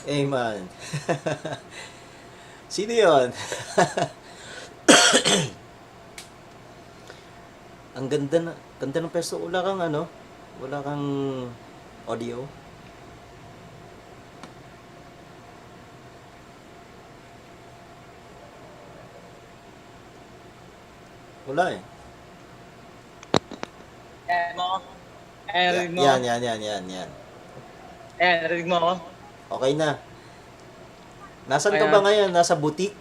Amen. Sino yun? Ang ganda ng pesto. Wala kang ano? Wala kang audio? Wala eh. Ayan mo. Ayan, narinig mo ako. Yan. Ayan, narinig mo ako. Okay na. Nasaan ka Ayan. ba ngayon? Nasa butik?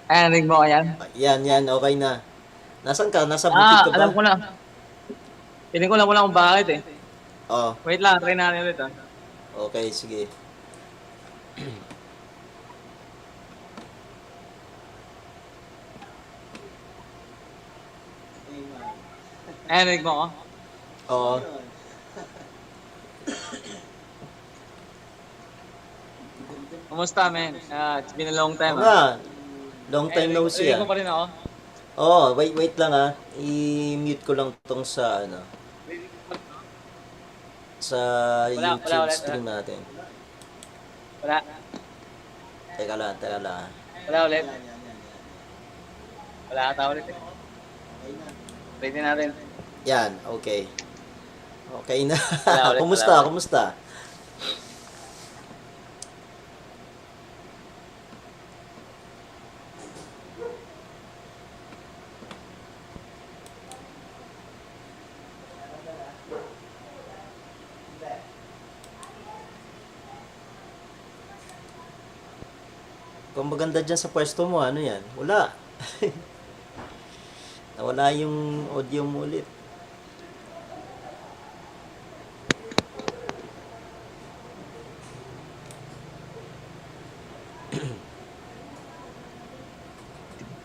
Ayan, narinig mo ako yan. Yan, okay na. Nasaan ka? Nasa butik ka ba? Alam ko na. Piling ko lang wala kung bakit eh. Oh, Wait lang, try natin ulit ah. okay, sige. Ayan, narinig mo ako. Oo. Kumusta, man? It's been a long time Oo ah. nga. Long time no see Narinig ah. mo pa rin ako. Oh, wait lang ah. I-mute ko lang tong sa ano, sa Wala, YouTube wala. stream natin. Wala. Teka lang. Wala ulit. Wala ata ulit eh. Ready natin. Yan, okay. Okay na. Wala ulit, Kumusta? wala ulit. Kumusta? Kung maganda dyan sa pwesto mo, ano yan? Wala. Nawala yung audio mo ulit.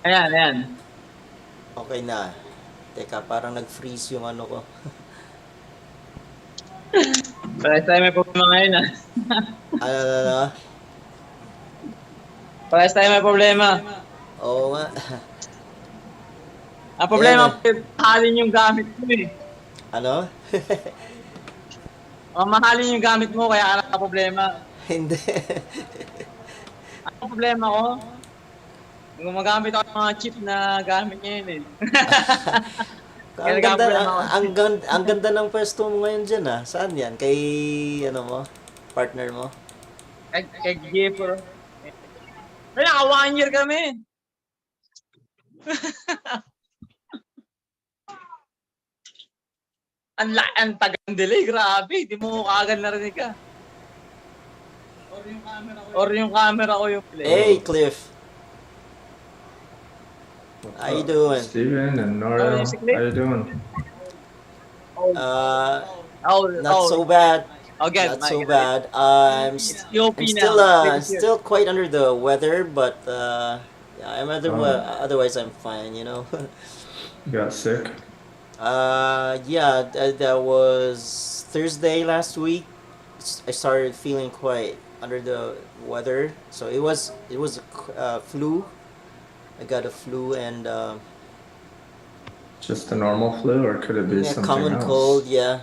Ayan. Okay na. Teka, parang nag-freeze yung ano ko. Parehas tayo may problema ngayon ah. Ano? Parehas tayo may problema. Oo nga. Ang problema, Ayan mahalin yung gamit mo eh. Ano? Mahalin yung gamit mo, kaya ang problema. Hindi. Ang problema ko, gumagamit ako ng mga cheap na gamit niya yun eh. Ang ganda ng pwesto mo ngayon dyan ah. Saan yan? Kay, ano mo? Partner mo? Kay Gipper. May naka 1 year kami. Ang tagang delay, grabe. Di mo kaagad narinig ka. Or yung camera ko yung play. Hey, Cliff. What's How you up? doing? Steven and Noro, how you doing? Not so bad. Okay, Not so bad. I'm still quite under the weather, but yeah, otherwise I'm fine, you know. You got sick? Yeah, that was Thursday last week. I started feeling quite under the weather, so it was a flu. I got a flu and Just a normal flu, or could it be a something common else? cold. Yeah,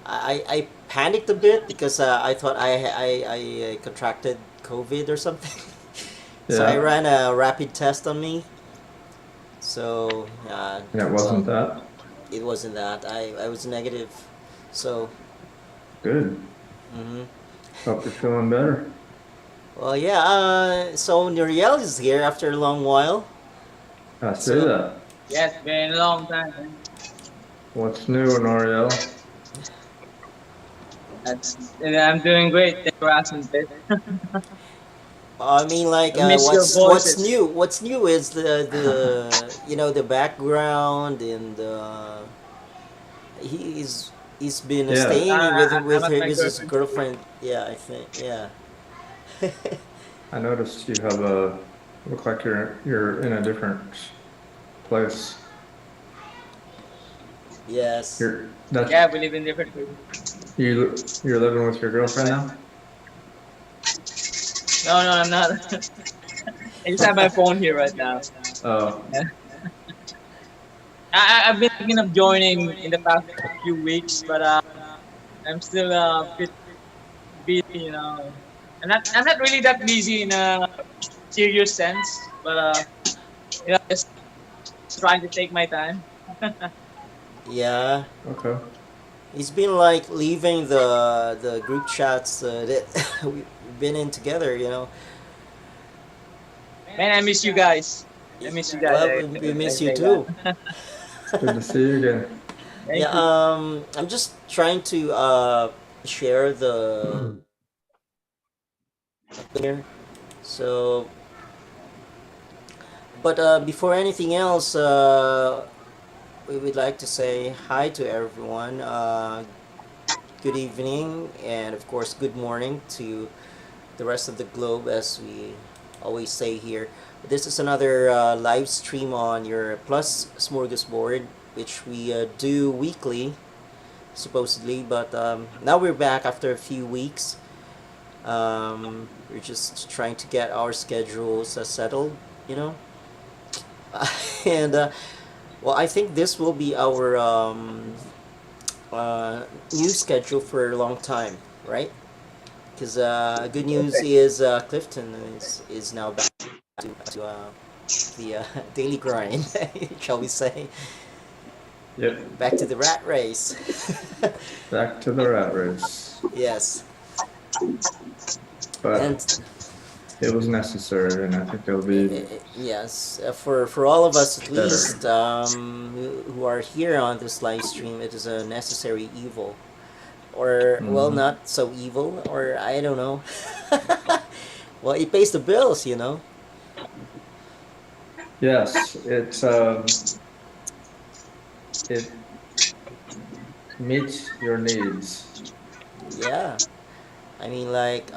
I panicked a bit because I thought I contracted COVID or something. So I Yeah. ran a rapid test on me. So And it wasn't that? it wasn't that. I was negative. So Good. Hope you're feeling better. well, yeah. So Nuriel is here after a long while. I see So- that. Yes, been a long time. What's new, Noriel? I'm doing great. Thanks for asking, Ted. I mean, like, I miss your what's voices. new? What's new is the the background and he's been Yeah. staying with I'm at my his girlfriend's girlfriend. Yeah, I think. Yeah. I noticed you have look like you're in a different place. Yes. That's Yeah, we live in different places. you're living with your girlfriend now? No, I'm not. I just have my phone here right now. Oh, I've been thinking of joining in the past few weeks, but I'm still bit busy, you know. I'm not really that busy in a serious sense, but just trying to take my time. Yeah, Okay. it's been like leaving the group chats that we've been in together. Man, I miss you guys. I miss you guys. Well, I, we I miss you say too. that. Good to see you again. Yeah, Thank you. I'm just trying to share the here. So, but before anything else, we would like to say hi to everyone. Good evening, and of course, good morning to the rest of the globe, as we always say here. This is another live stream on your Plus Smorgasbord, which we do weekly, supposedly, but now we're back after a few weeks. We're just trying to get our schedules settled, you know. And well, I think this will be our new schedule for a long time, right? Because good news Perfect. is Clifton is now back to the daily grind, shall we say? Yep. Back to the rat race. Back to the rat race. Yes, and But it was necessary, and I think it'll be yes, for all of us at better. least who are here on this live stream, it is a necessary evil, or well, Hmm. not so evil, or I don't know. Well, it pays the bills. Yes, it meets your needs. Yeah, I mean, like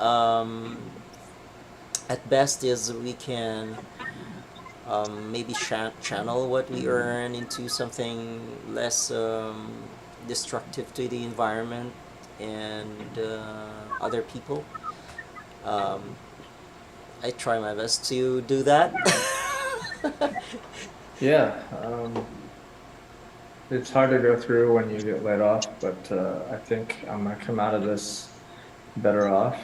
at best is we can maybe channel what we earn into something less destructive to the environment and other people. Um, I try my best to do that. Yeah, it's hard to go through when you get laid off, but I think I'm gonna come out of this better off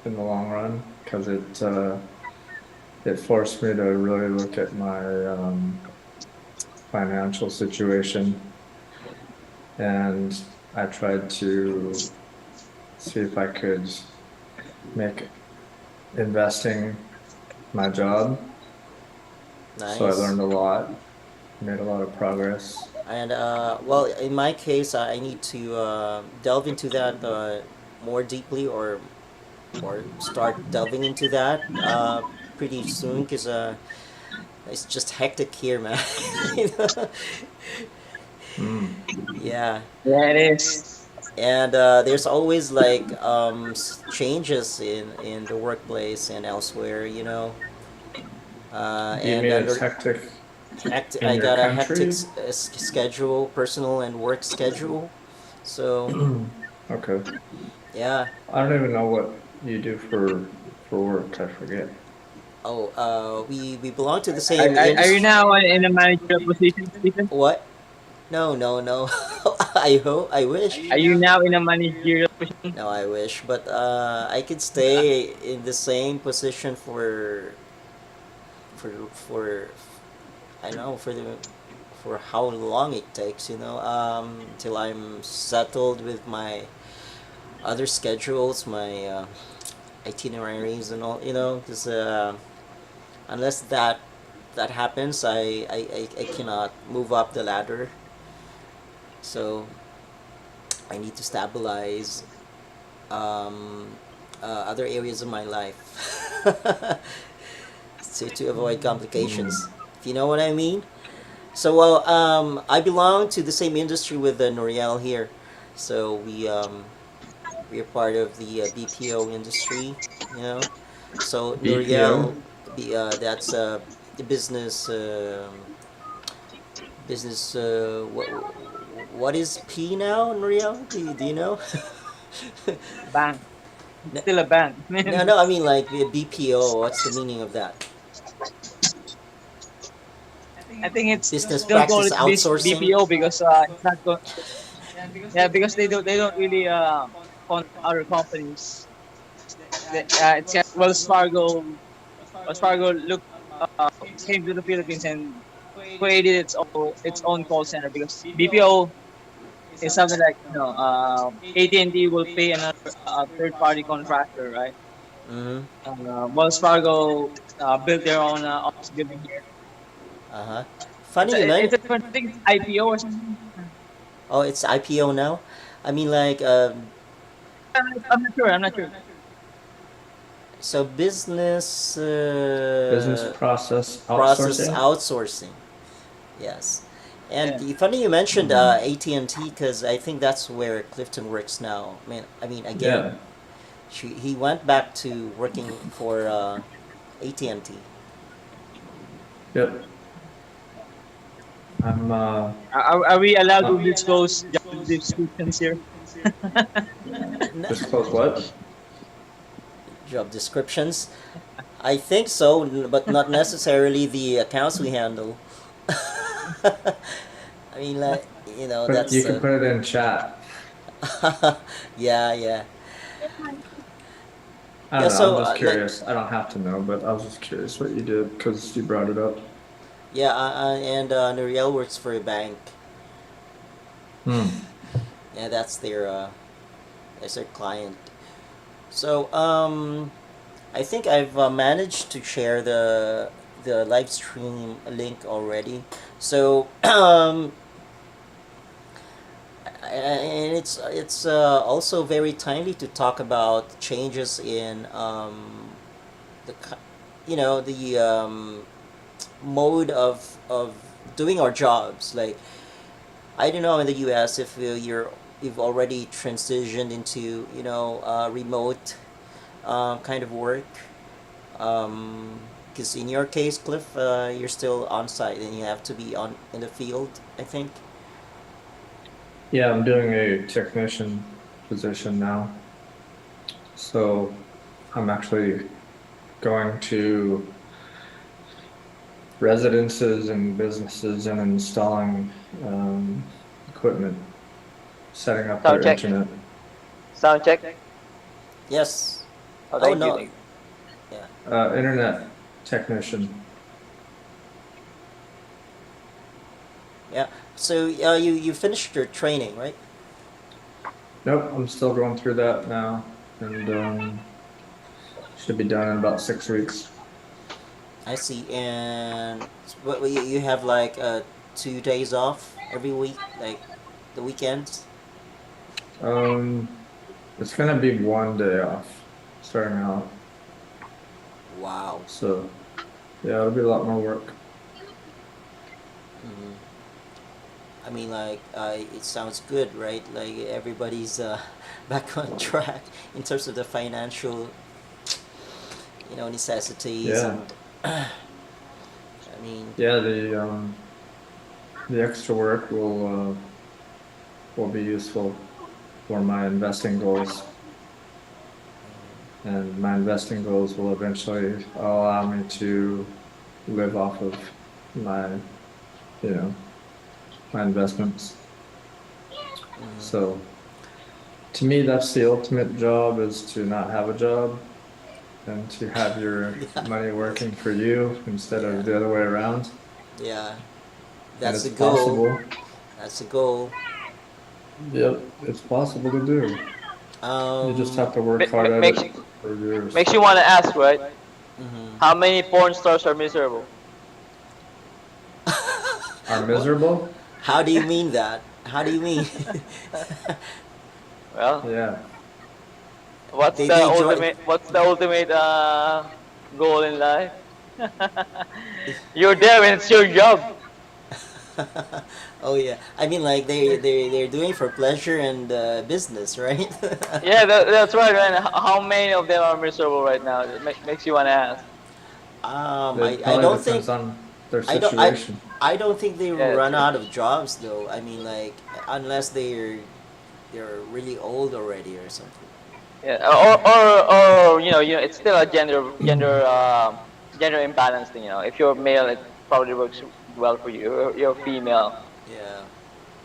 in the long run because it forced me to really look at my financial situation, and I tried to see if I could make investing my job. So I Nice. learned a lot, made a lot of progress. And well, in my case, I need to delve into that more deeply, or start delving into that pretty soon, because it's just hectic here, man. You know? Mm. Yeah, Yeah, it is. and there's always like changes in the workplace and elsewhere, Do you and mean it's under hectic in I your got a hectic country? schedule, personal and work schedule. So Okay. yeah. I don't even know what you do for work. I forget. Oh, we belong to the Are, same are, are you industry. now in a managerial position, Stephen? What? No, no, no. I hope. I wish. Are you now in a managerial position? No, I wish. But I could stay in the same position for I know for how long it takes. Till I'm settled with my other schedules, my itineraries and all. Because unless that happens, I cannot move up the ladder. So I need to stabilize um, other areas of my life to avoid complications. Mm. If you know what I mean. So well, I belong to the same industry with Noriel here. So we are part of the BPO industry. You know. So Noriel, BPO? that's the business. What is P now, Noriel? Do you know? Bank. No, Still a bank. no, no. I mean, like the BPO. What's the meaning of that? I think it's Business don't call practice it this outsourcing. BPO because it's not going. Yeah, because they don't really contact other companies. It's Wells Fargo. Wells Fargo look came to the Philippines and created its own call center because BPO is something like AT&T will pay another third party contractor, right? Mm-hmm. Wells Fargo built their own office building here. Uh-huh. It's Funny you a, meant. it's a different. I think it's IPO or something. Oh, it's IPO now. I mean, like, I'm not sure. I'm not sure. so business Business process process outsourcing. outsourcing. Yes. And Yeah. funny you mentioned Hmm. AT&T because I think that's where Clifton works now. I mean, again, Yeah. he went back to working for AT&T. Yep. I'm Are we allowed to uh, disclose job descriptions here? disclose what? Job descriptions. I think so, but not necessarily the accounts we handle. I mean, like, But you that's can put it in chat. yeah, yeah, I yeah. don't know. I'm So, just like, curious. I don't have to know, but I was just curious what you did because you brought it up. yeah, and Nuriel works for a bank. Hmm. Yeah, that's their client. So, I think I've managed to share the live stream link already. So, and it's also very timely to talk about changes in the the mode of doing our jobs. Like, I don't know in the U.S. if you've already transitioned into remote kind of work. Because in your case, Cliff, you're still on site and you have to be on in the field. I think. Yeah, I'm doing a technician position now. So I'm actually going to residences and businesses and installing equipment, setting up Sound their check. internet. Sound check. Yes. Oh, Oh thank you. no. Thank you. Yeah. Internet technician. Yeah. So you finished your training, right? Nope, I'm still going through that now, and should be done in about 6 weeks. I see. And what you have like 2 days off every week, like the weekends. Um, it's gonna be 1 day off starting out, Wow. so yeah, it'll be a lot more work. Hmm. I mean, like, it sounds good, right? Like everybody's back on track in terms of the financial, necessities, Yeah, and I mean, yeah. The extra work will be useful for my investing goals, and my investing goals will eventually allow me to live off of my, you know, my investments. mm, So to me, that's the ultimate job, is to not have a job and to have your yeah, money working for you instead yeah, of the other way around. yeah. And That's it's the goal. possible. That's the goal. Yep, it's possible to do. You just Um. have to work hard at Makes it for years. makes you want to ask, right? Mhm. How many porn stars are miserable? Are What? miserable? How do you mean that? How do you mean? Well, Yeah. what's they the they join. ultimate? What's the ultimate goal in life? You're there and it's your job. Oh yeah, I mean, like, they're doing for pleasure and business, right? Yeah, that's right, man. How many of them are miserable right now? It makes you want to ask. It I probably don't think depends on their I don't I situation. I don't think they Yeah, run true. out of jobs though. I mean, like, unless they're really old already or something. Yeah, or it's still a gender imbalance thing. If you're male, it probably works well for you. You're female. Yeah.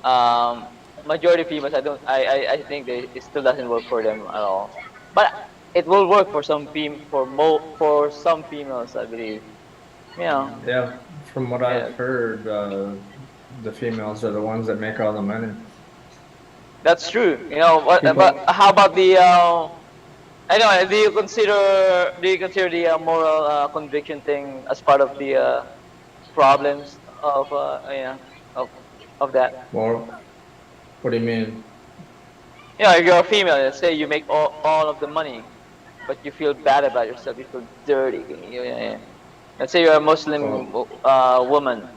Um, majority females, I think it still doesn't work for them at all. But it will work for for some females, I believe. You know, Yeah, from what I've yeah, heard, the females are the ones that make all the money. that's true. You know, but People, how about the I know. Do you consider the moral conviction thing as part of the problems of yeah of of that? well, what do you mean? You know, if you're a female, let's say you make all of the money, but you feel bad about yourself, you feel dirty. Yeah, yeah. Let's say you're a Well, Muslim woman,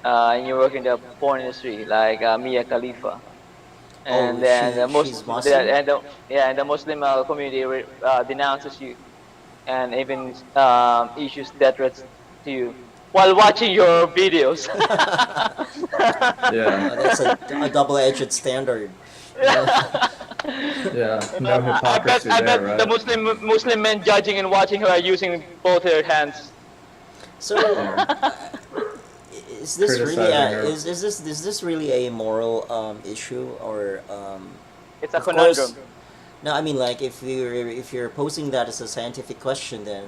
and you work in the porn industry, like Mia Khalifa, and Oh, then she's Muslim. yeah, and the Muslim community denounces you and even issues death threats to you while watching your videos. yeah, That's a double-edged standard. You know. yeah, no hypocrisy I there, bet the right? Muslim men judging and watching her are using both their hands. So, Yeah, is this really criticizing her. is this really a moral issue or It's a of course. conundrum. No, I mean, like, if you're posing that as a scientific question, then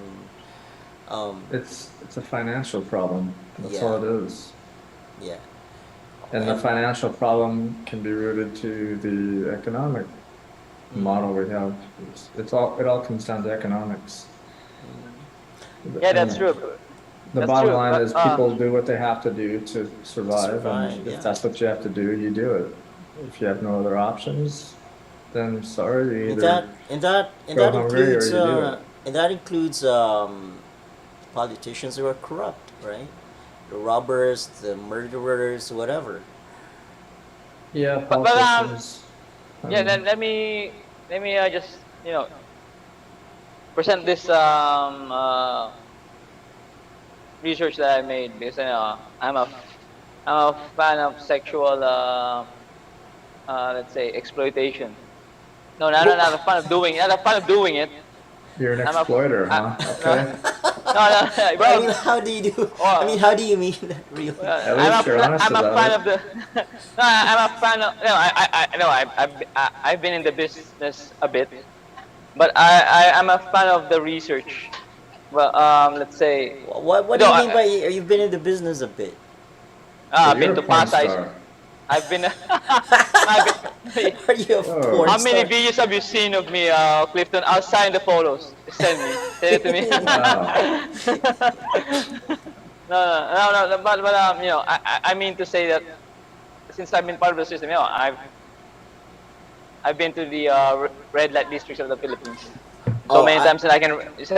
It's a financial problem. That's yeah, all it is. yeah, And the and financial problem can be rooted to the economic model we have. It all comes down to economics. Yeah, that's And true. the That's bottom true. line But is people do what they have to do to to survive, and survive, if yeah. that's what you have to do, you do it. If you have no other options, then sorry, you And either go that hungry or includes you do it. politicians who are corrupt, right? The robbers, the murderers, whatever. Yeah, but politicians. I yeah. Then mean, let me just present this research that I made because I'm a fan of sexual let's say exploitation. No, not a fan of doing not a fan of doing it. you're an I'm a exploiter, I, huh? no, Okay. no, I bro. mean, how do you do? I mean, Oh, how do you mean that really? At least you're honest I'm a about fan it. of the no, I'm a fan of no I no I've been in the business a bit, but I'm a fan of the research. Well, let's say What do no, you mean by you've been in the business a bit? So I've you're been a to porn Pasay. star. I've been I've been, Are you a Whoa. porn how many star? videos have you seen of me, Clifton? I'll sign the photos. Send it to me. Wow. But I mean to say that since I've been part of the system, I've been to the red light districts of the Philippines so Oh, many times that I can so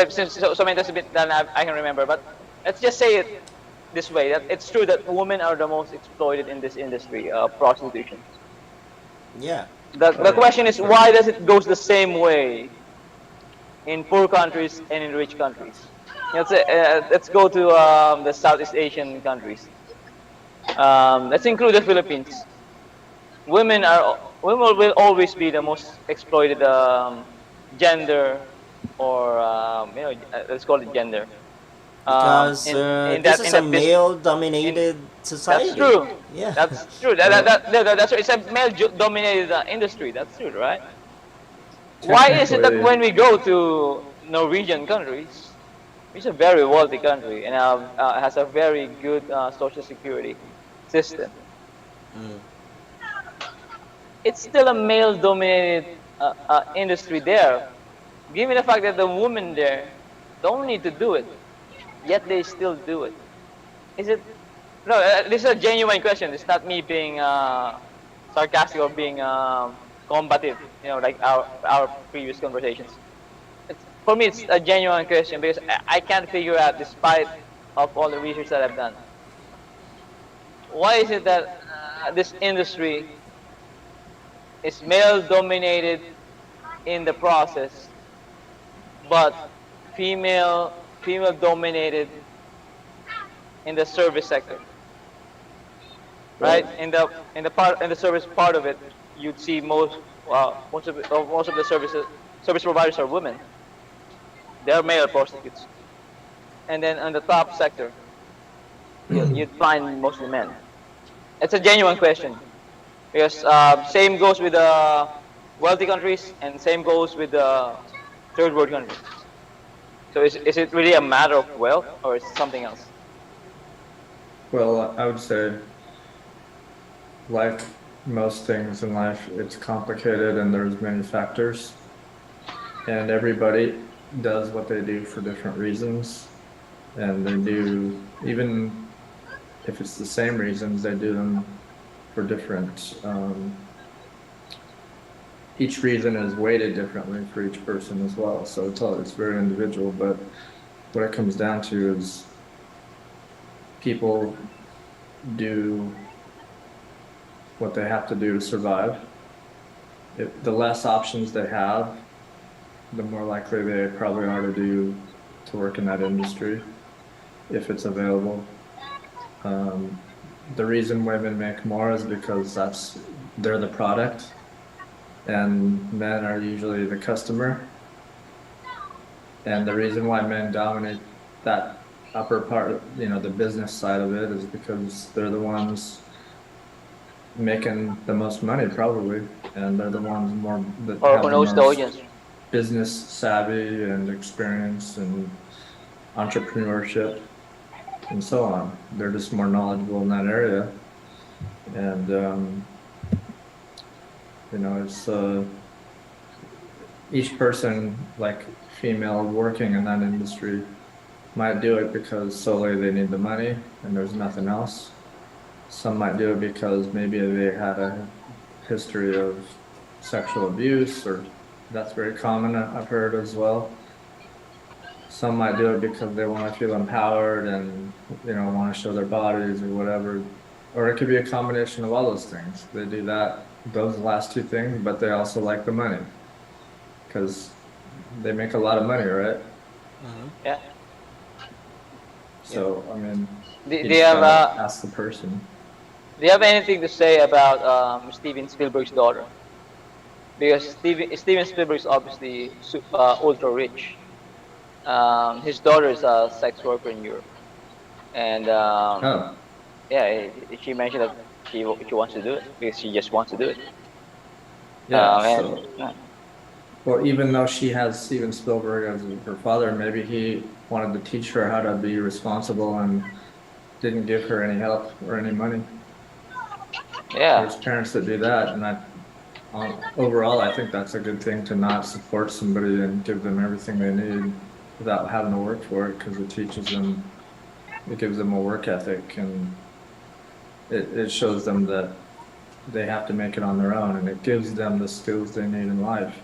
many times that I can remember. But let's just say it this way: that it's true that women are the most exploited in this industry, prostitution. yeah. The question is why does it goes the same way in poor countries and in rich countries? Let's go to the Southeast Asian countries. Let's include the Philippines. Women will always be the most exploited gender, or let's call it gender. Because this is In a that business, in male-dominated that's society. true. Yeah. That's true. Well, That's true. It's a male-dominated industry. That's true, right? Why is it that technically, when we go to Norwegian countries, which is a very wealthy country and has a very good social security system, Mm. it's still a male-dominated industry there. Given the fact that the women there don't need to do it, yet they still do it. Is it? No, this is a genuine question. It's not me being sarcastic or being combative. Like our previous conversations. For me, it's a genuine question because I can't figure out, despite of all the research that I've done, why is it that this industry is male dominated in the process, but female dominated in the service sector, right? well, In the service part of it, you'd see most of the service providers are women. They're male prostitutes, and then on the top sector, you'd find mostly men. It's a genuine question. Because same goes with the wealthy countries, and same goes with the third world countries. So is it really a matter of wealth, or is it something else? Well, I would say, like most things in life, it's complicated and there's many factors. And everybody does what they do for different reasons. And they do, even if it's the same reasons, they do them for different, each reason is weighted differently for each person as well. So it's very individual, but what it comes down to is people do what they have to do to survive. If the less options they have, the more likely they probably are to work in that industry if it's available. The reason women make more is because they're the product, and men are usually the customer. And the reason why men dominate that upper part, the business side of it, is because they're the ones making the most money probably, and they're the ones more that Or have who the knows the most audience? business savvy and experience and entrepreneurship and so on. They're just more knowledgeable in that area. And it's each person, like female working in that industry, might do it because solely they need the money and there's nothing else. Some might do it because maybe they had a history of sexual abuse, or that's very common, I've heard as well. Some might do it because they want to feel empowered and, want to show their bodies or whatever. Or it could be a combination of all those things. They do those last two things, but they also like the money because they make a lot of money, right? Yeah. So, I mean, Do, you do you just have gotta ask the person. do you have anything to say about Steven Spielberg's daughter? Because Steven Spielberg is obviously ultra rich. His daughter is a sex worker in Europe, and Oh, yeah, she mentioned that she wants to do it because she just wants to do it. yeah. And So, well, even though she has Steven Spielberg as her father, maybe he wanted to teach her how to be responsible and didn't give her any help or any money. yeah, There's parents that do that, and overall, I think that's a good thing to not support somebody and give them everything they need without having to work for it, because it gives them a work ethic, and it shows them that they have to make it on their own, and it gives them the skills they need in life.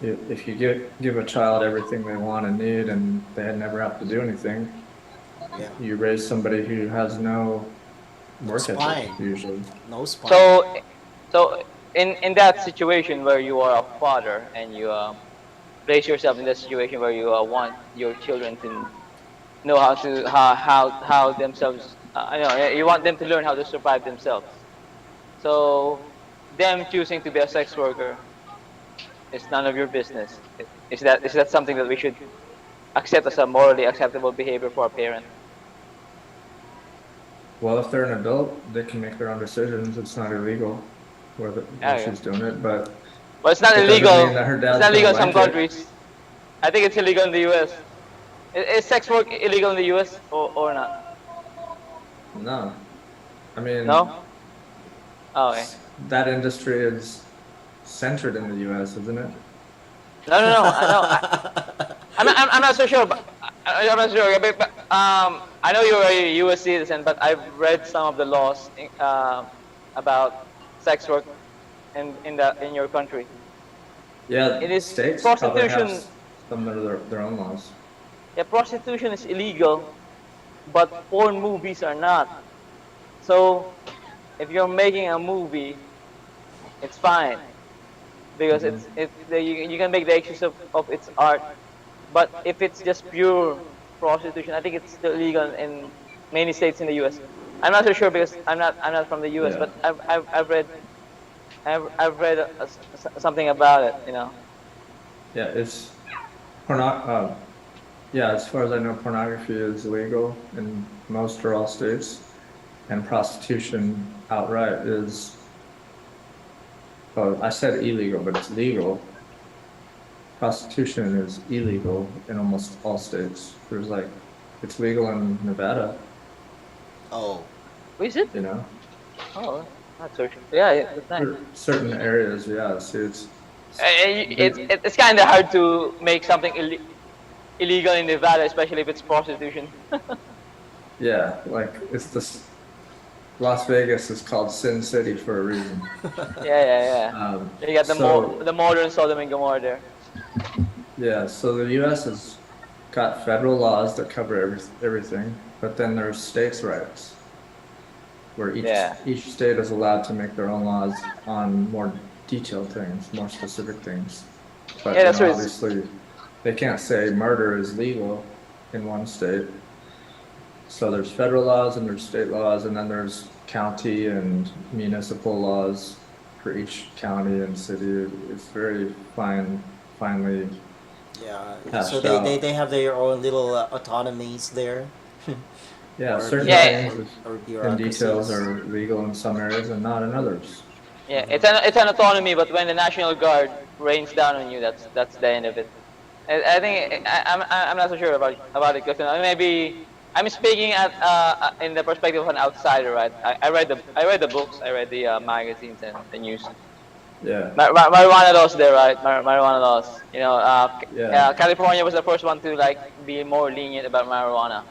If you give a child everything they want and need, and they never have to do anything, Yeah. you raise somebody who has no No work ethic spine. usually. No spine. so so in that situation where you are a father and you place yourself in that situation where you want your children to know how themselves you want them to learn how to survive themselves. So them choosing to be a sex worker is none of your business. Is that something that we should accept as a morally acceptable behavior for a parent? Well, if they're an adult, they can make their own decisions. It's not illegal where Yeah, yeah. she's doing it, but Well, it's not it doesn't mean illegal. that her It's dad's not gonna illegal in some like it. countries. I think it's illegal in the U.S. Is sex work illegal in the U.S. or not? No, I mean, No? Oh, okay. that industry is centered in the US, isn't it? No, no, no. I know. I'm not so sure, but I'm not sure. But I know you're a U.S. citizen, but I've read some of the laws about sex work in your country. It Yeah, is states probably have prostitution. some of their own laws. Yeah, prostitution is illegal, but porn movies are not. So if you're making a movie, it's fine because Mhm. you can make the excuse of its art. But if it's just pure prostitution, I think it's still illegal in many states in the U.S. I'm not so sure because I'm not from the U.S. Yeah, But I've read something about it. yeah, porno. Yeah, as far as I know, pornography is legal in most or all states, and prostitution outright is Oh, I said illegal, but it's legal. Prostitution is illegal in almost all states. There's like, it's legal in Nevada, Oh, Oh, is it? you know, Oh, that's so. Yeah, yeah, that's nice. certain areas. Yeah, see, It's kind of hard to make something illegal in Nevada, especially if it's prostitution. yeah, like it's this. Las Vegas is called Sin City for a reason. Yeah, yeah, yeah. You got So the modern Sodom and Gomorrah there. yeah, so the U.S. has got federal laws that cover everything, but then there's states' rights, where Yeah, each state is allowed to make their own laws on more detailed things, more specific things. But yeah, that's true. obviously, they can't say murder is legal in one state. So there's federal laws and there's state laws, and then there's county and municipal laws for each county and city. It's very finely yeah. So hashed they out. have their own little autonomies there, Yeah, or certain Yeah, things or and details bureaucracies. are legal in some areas and not in others. yeah. It's an autonomy, but when the National Guard rains down on you, that's the end of it. I think I'm not so sure about it because maybe I'm speaking in the perspective of an outsider, right? I read the books, I read the magazines and the news. Yeah, Marijuana laws there, right? Marijuana laws. yeah, California was the first one to like be more lenient about marijuana.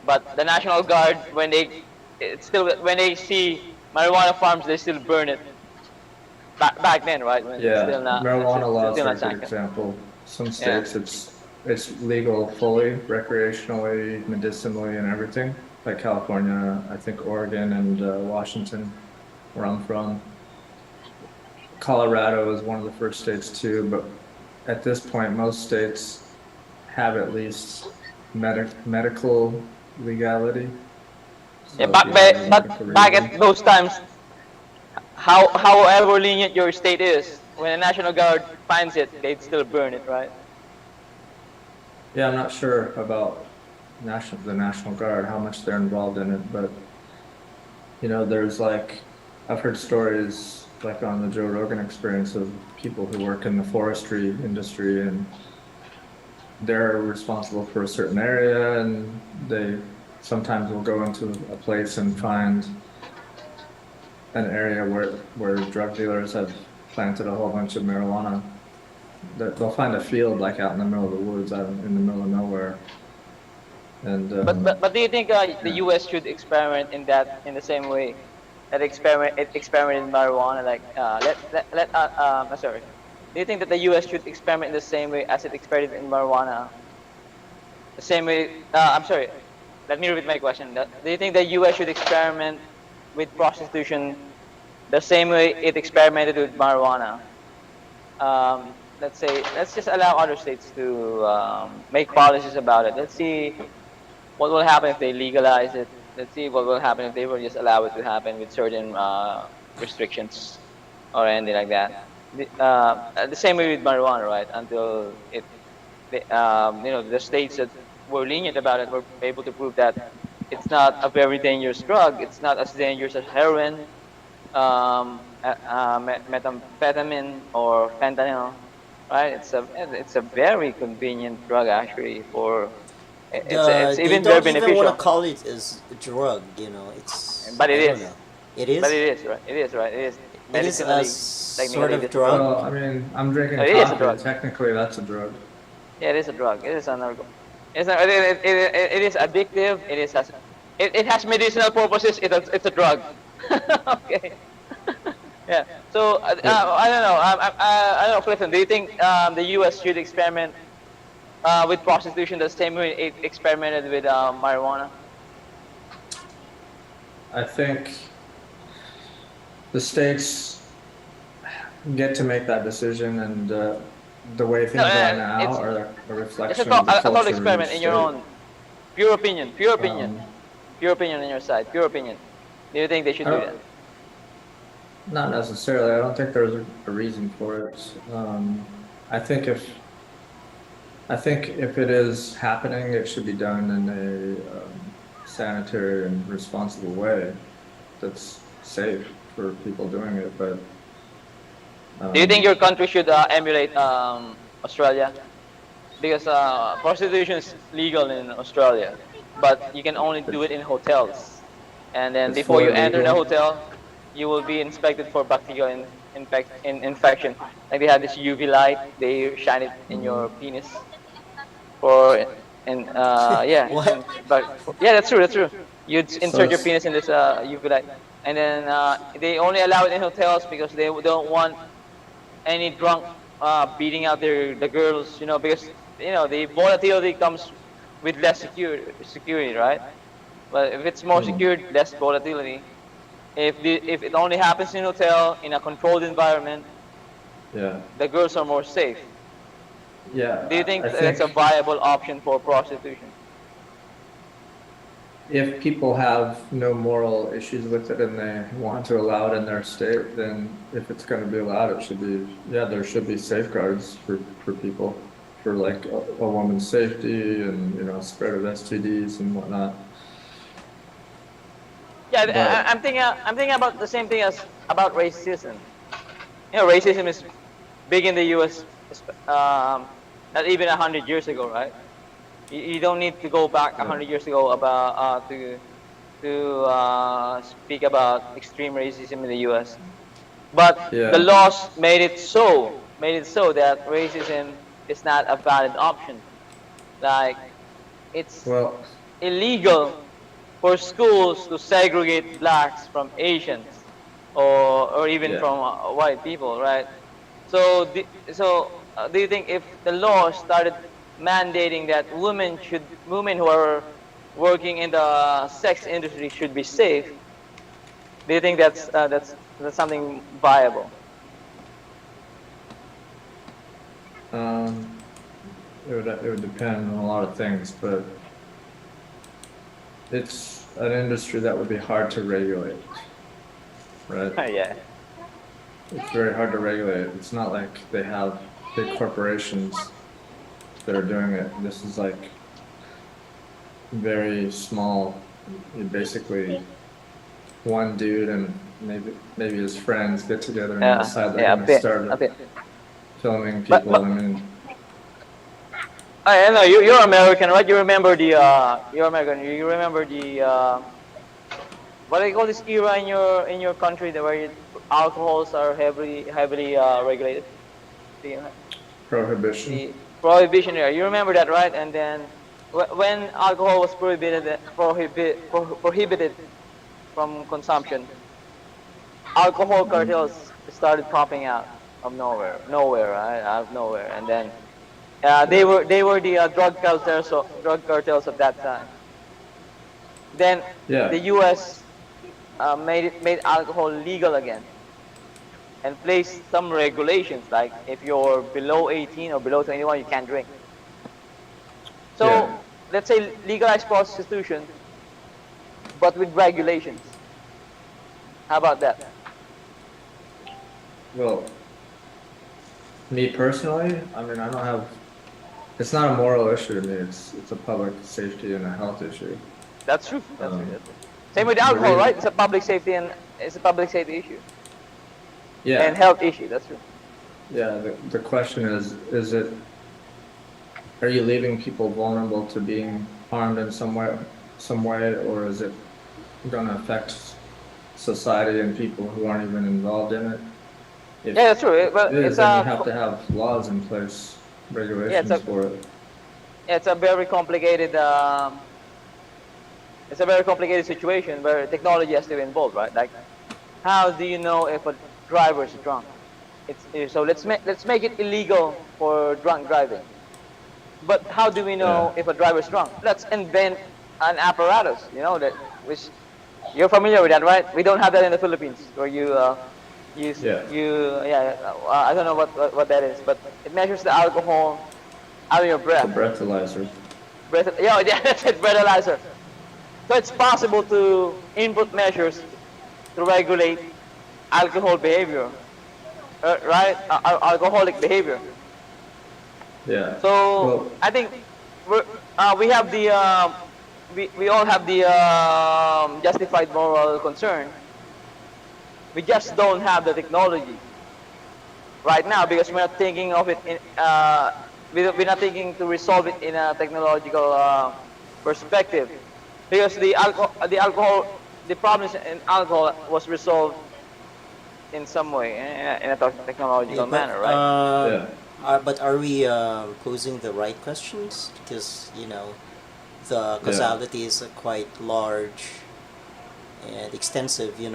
But the National Guard, when they see marijuana farms, they still burn it. Back then, right? When yeah. it's Marijuana laws still are not a good sanctioned. example. Some Yeah. states it's legal fully, recreationally, medicinally, and everything. Like California, I think Oregon and Washington, where I'm from. Colorado is one of the first states too, but at this point, most states have at least medical legality. Yeah. So if you have a medical Back reason, at those times, however lenient your state is, when the National Guard finds it, they'd still burn it, right? yeah, I'm not sure about the National Guard, how much they're involved in it, but there's like, I've heard stories like on the Joe Rogan Experience of people who work in the forestry industry and they're responsible for a certain area and they sometimes will go into a place and find an area where drug dealers have planted a whole bunch of marijuana. They'll find a field like out in the middle of the woods, out in the middle of nowhere, and But do you think the yeah. U.S. should experiment in the same way that it experimented in marijuana? Like sorry. Do you think that the U.S. should experiment in the same way as it experimented in marijuana? The same way. I'm sorry. Let me repeat my question. Do you think the U.S. should experiment with prostitution the same way it experimented with marijuana? Let's just allow other states to make policies about it. Let's see what will happen if they legalize it. Let's see what will happen if they will just allow it to happen with certain restrictions or anything like that. The same way with marijuana, right? Until the states that were lenient about it were able to prove that it's not a very dangerous drug. It's not as dangerous as heroin, methamphetamine, or fentanyl, right? It's a very convenient drug actually for it's They even very don't even want to beneficial. call it as a drug. It's But it I don't is. know. It But is. it is right. It is right. It is It is a medicinally, sort technically, it of is a drug. drug. Well, I mean, I'm drinking It is a coffee. drug. Technically, that's a drug. Yeah, it is a drug. It is a narco. It is addictive. It has medicinal purposes. It's a drug. Okay. Yeah. So I don't know. I don't know, Clifton. Do you think the U.S. should experiment with prostitution the same way it experimented with marijuana? I think the states get to make that decision, and the way No, things are now it's are a it's a, reflection of thought, the a thought culture of experiment each in your state. own pure opinion. Pure opinion. Um, Pure opinion on your side. Pure opinion. Do you think they should I do that? don't, not necessarily. I don't think there's a reason for it. I think if it is happening, it should be done in a sanitary and responsible way that's safe for people doing it. But Do you think Um, your country should emulate Australia? Because prostitution is legal in Australia, but you can only do it it's in hotels. And then it's before fully you enter the legal. hotel, you will be inspected for bacterial infection. Like they have this UV light, they shine it in your Hmm. penis for and yeah, What? and but yeah, that's true. That's true. You'd So insert your it's penis in this UV light, and then they only allow it in hotels because they don't want any drunk beating out the girls, because the volatility comes with less security, right? But if it's more secured, mm, less volatility. If it only happens in a hotel in a controlled environment, yeah, the girls are more safe. Do you yeah. think I that's a think viable option for prostitution? if people have no moral issues with it and they want to allow it in their state, then if it's going to be allowed, it should be, yeah, there should be safeguards for people, for like a woman's safety and, spread of STDs and whatnot. Yeah, But I'm thinking about the same thing as about racism. Racism is big in the U.S. Not even 100 years ago, right? You don't need to go back 100 years ago about to speak about extreme racism in the U.S. But the yeah, laws made it so that racism is not a valid option. Like it's well, illegal for schools to segregate blacks from Asians or even yeah. from white people, right? Do you think if the law started mandating that women who are working in the sex industry should be safe, do you think that's something viable? Um, it would depend on a lot of things, but it's an industry that would be hard to regulate, right? Yeah. It's very hard to regulate. It's not like they have big corporations that are doing it. This is like very small. You basically one dude and maybe his friends get together and Yeah, decide they're yeah, a going to bit, start a bit. filming But people. I mean, I know you're American, right? You remember you're American. You remember the what do you call this era in your country that where alcohols are heavily regulated? The prohibition. the prohibition era. You remember that, right? And then when alcohol was prohibited from consumption, alcohol cartels started popping out of nowhere, right? Out of nowhere, and then they were the drug cartels of that time. Then Yeah, the U.S. made alcohol legal again and placed some regulations like if you're below 18 or below 21, you can't drink. So yeah. let's say legalize prostitution, but with regulations. How about that? Well, me personally, I mean, I don't have. It's not a moral issue to me. It's a public safety and a health issue. That's true. That's true. Um, That's true. Same with the alcohol, right? reason, It's a public safety issue and yeah, health issue. That's true. yeah. The question is it, are you leaving people vulnerable to being harmed in some way, or is it going to affect society and people who aren't even involved in it? Yeah, If that's true. it But is, then you have to have laws in place, yeah, it's regulations a for it. it's a very complicated situation where technology has to be involved, right? Like, how do you know if a driver is drunk? So let's make it illegal for drunk driving. But how do we Yeah, know if a driver is drunk? Let's invent an apparatus, that which you're familiar with that, right? We don't have that in the Philippines, where yeah. yeah, I don't know what that is, but it measures the alcohol out of your It's a breath. breathalyzer. Yeah, that's it, breathalyzer. So it's possible to input measures to regulate alcohol behavior, right? Alcoholic behavior. Yeah. So Well, I think we have we all have the justified moral concern. We just don't have the technology right now because we're not thinking of it in we're not thinking to resolve it in a technological perspective because the problems in alcohol was resolved in some way in a Yeah, technological but manner, right? Yeah. are we posing the right questions? Because the Yeah. causality is quite large and extensive. We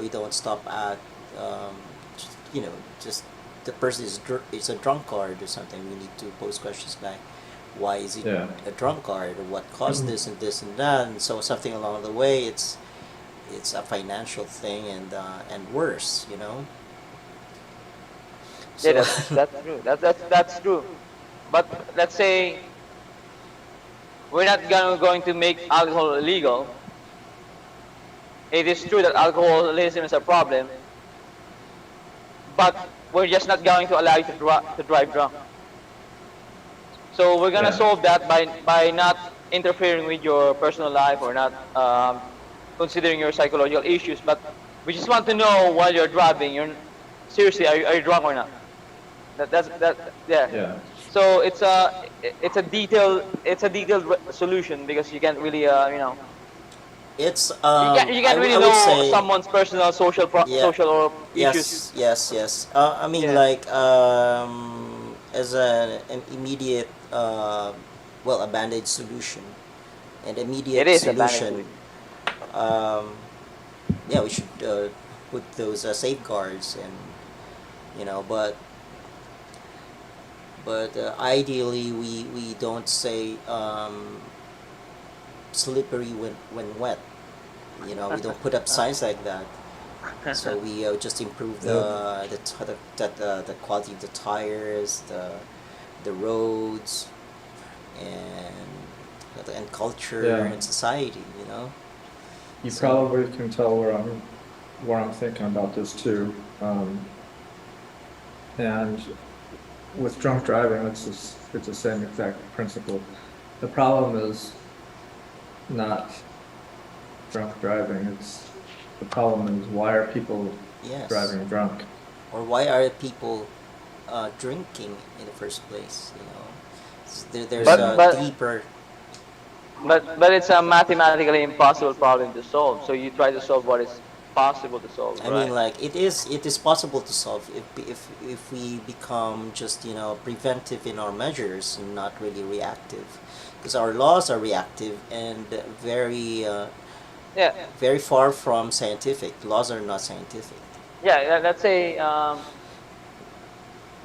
don't stop at um, just, just the person is a drunkard or something. We need to pose questions like, why is he Yeah. a drunkard? Or what caused this and that? And so something along the way, it's a financial thing and worse. Yeah, So that's true. That's true. But let's say we're not going to make alcohol illegal. It is true that alcoholism is a problem, but we're just not going to allow you to drive drunk. So we're gonna Yeah. solve that by not interfering with your personal life or not considering your psychological issues. But we just want to know while you're driving, seriously, are you drunk or not? Yeah. Yeah. So it's a detailed solution because you can't really it's you can't really I would know say, someone's personal yeah, social or issues. yes. I mean, Yeah, like, as an immediate, well, a band-aid solution, an it immediate is a bandage solution. solution. um, yeah, we should put those safeguards, and but ideally we don't say slippery when wet. We don't put up signs like that. So we just improve Yep. the quality of the tires, the roads, and culture Yeah. and society. You So probably can tell where I'm thinking about this too. And with drunk driving, it's the same exact principle. The problem is not drunk driving. The problem is, why are people yes, driving drunk? or why are people drinking in the first place? There's Yeah. But a but deeper. but it's a mathematically impossible problem to solve. So you try to solve what is possible to solve, I mean, right? like, it is possible to solve if we become just preventive in our measures and not really reactive, because our laws are reactive and very Yeah, very far from scientific. Laws are not scientific. yeah. Let's say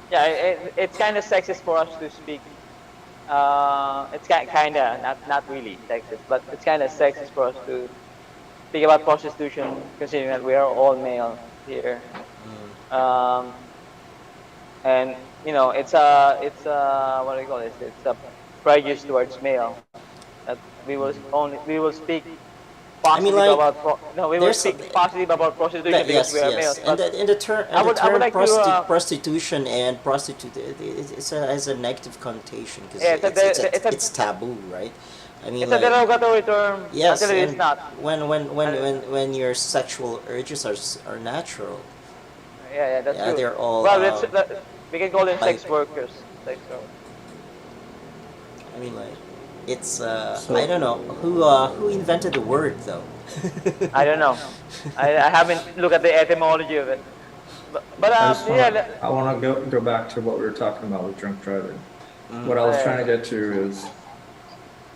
yeah, it's kind of sexist for us to speak. It's kind of not really sexist, but it's kind of sexist for us to speak about prostitution, considering that we are all male here. Mm. Um, and it's a what do you call this? It's a prejudice towards male that we will speak I mean, positive like, about we will there's speak positive about prostitution because we yes, are yes, males. and But the I would term like to prostitution and prostitute, has a negative connotation because yeah, it's taboo, right? I mean, it's a like, derogatory term yes, until it is and not. Uh, when your sexual urges are natural, yeah, that's yeah, true. they're all Well, we can call them like, sex workers. Sex workers. I mean, like, it's I So don't know who invented the word though. I don't know. I haven't looked at the etymology of it. But I just yeah, wanna go back to what we were talking about with drunk driving. What Mm. I was uh, trying to get to is,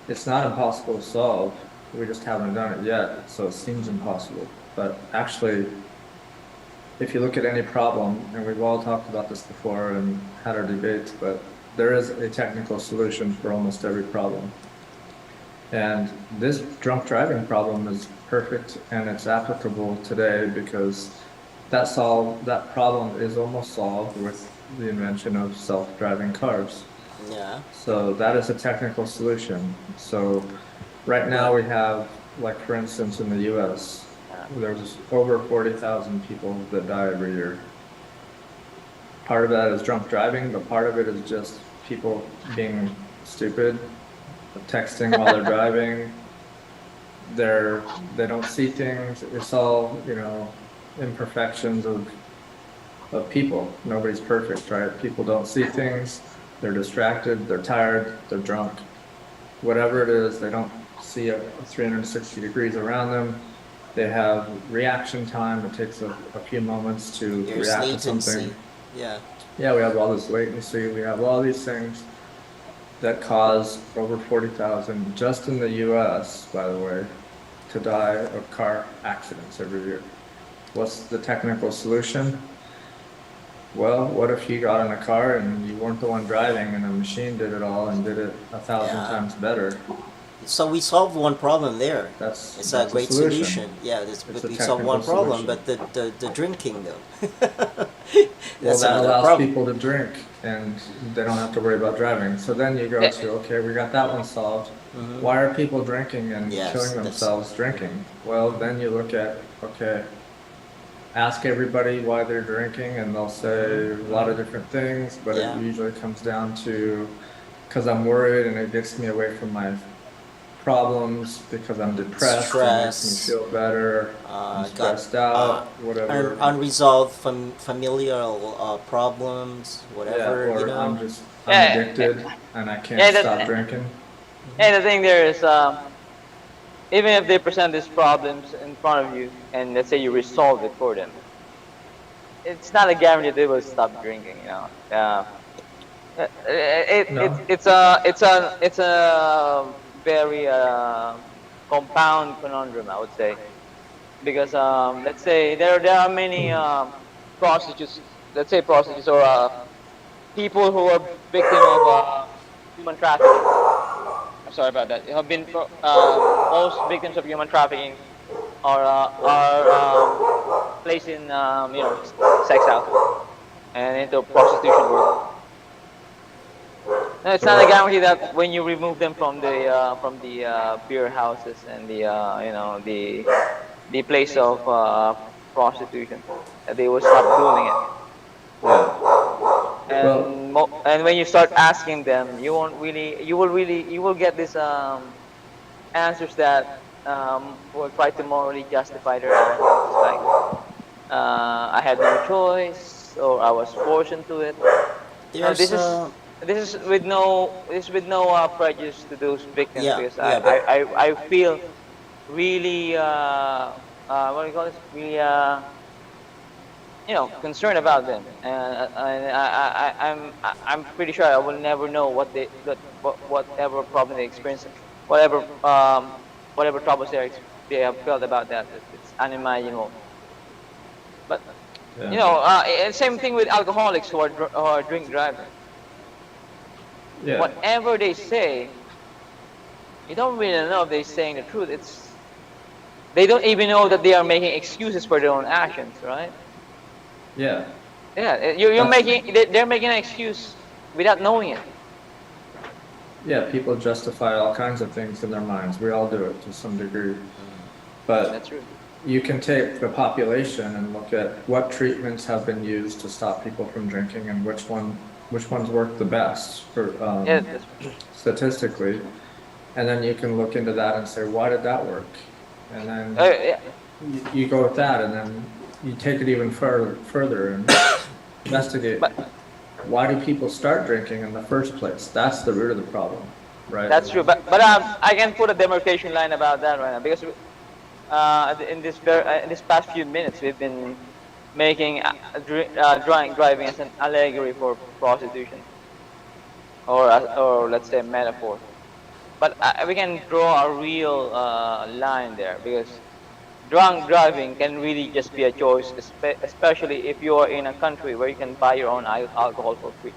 it's not impossible to solve. We just haven't done it yet, so it seems impossible. But actually, if you look at any problem, and we've all talked about this before and had our debates, but there is a technical solution for almost every problem. And this drunk driving problem is perfect and it's applicable today because that problem is almost solved with the invention of self-driving cars. Yeah, So that is a technical solution. So right but now we have, like, for instance, in the US, there's over 40,000 people that die every year. Part of that is drunk driving, but part of it is just people being stupid, texting while they're driving. They don't see things. It's all, imperfections of of people. Nobody's perfect, right? People don't see things. They're distracted. They're tired. They're drunk. Whatever it is, they don't see a 360 degrees around them. They have reaction time. It takes a few moments to There's react to something. latency. Yeah. Yeah, we have all this latency. We have all these things that cause over 40,000 just in the US, by the way, to die of car accidents every year. What's the technical solution? Well, what if you got in a car and you weren't the one driving and a machine did it all and did it 1,000 Yeah. times better? So we solved one problem there. It's a That's a great solution. solution. Yeah, It's but a we solved technical one problem. solution. But the drinking though, Well, that's that another allows problem. people to drink and they don't have to worry about driving. So then you go Yeah, to, okay, we got that one solved. Hmm. Why are people drinking and Yes, killing that's. themselves drinking? Well, then you look at, okay, ask everybody why they're drinking and they'll say a lot of different things, but it Yeah. usually comes down to because I'm worried and it gets me away from my problems, because I'm depressed, it makes me Stress, feel better, I'm got stressed out, whatever. unresolved familial problems, Yeah, whatever, or I'm yeah, addicted and I can't yeah. stop drinking. And the thing there is, even if they present these problems in front of you, and let's say you resolve it for them, it's not a guarantee they will stop drinking. No. It's a very compound conundrum, I would say, because let's say there are many prostitutes, let's say prostitutes or people who are victim of human trafficking. I'm sorry about that. Have been most victims of human trafficking are placed in sex houses and into prostitution world. No, it's not a Correct. guarantee that when you remove them from the beer houses and the the place of prostitution, that they will stop doing it. Yeah. Well, And when you start asking them, you will get these answers that will try to morally justify their actions. It's like I had no choice or I was forced into it. Now there's this is with no prejudice to those victims, yeah, because yeah, but I feel really what do you call this, really concerned about them, and I'm pretty sure I will never know whatever problem they experience, whatever whatever troubles they have felt about that. It's unimaginable. But yeah. same thing with alcoholics who are drink driving. Yeah. Whatever they say, you don't really know if they're saying the truth. They don't even know that they are making excuses for their own actions, right? Yeah. Yeah, you're That's making they're making an excuse without knowing it. Yeah, people justify all kinds of things in their minds. We all do it to some degree. That's But true. you can take the population and look at what treatments have been used to stop people from drinking and which ones work the best for Yeah, that's statistically. And then you can look into that and say, why did that work? And then yeah. you go with that, and then you take it even further and investigate. But Why do people start drinking in the first place? That's the root of the problem, right? that's true. But I can put a demarcation line about that right now, because in this past few minutes we've been making drunk driving as an allegory for prostitution, or let's say metaphor. But we can draw a real line there, because drunk driving can really just be a choice, especially if you are in a country where you can buy your own alcohol for free.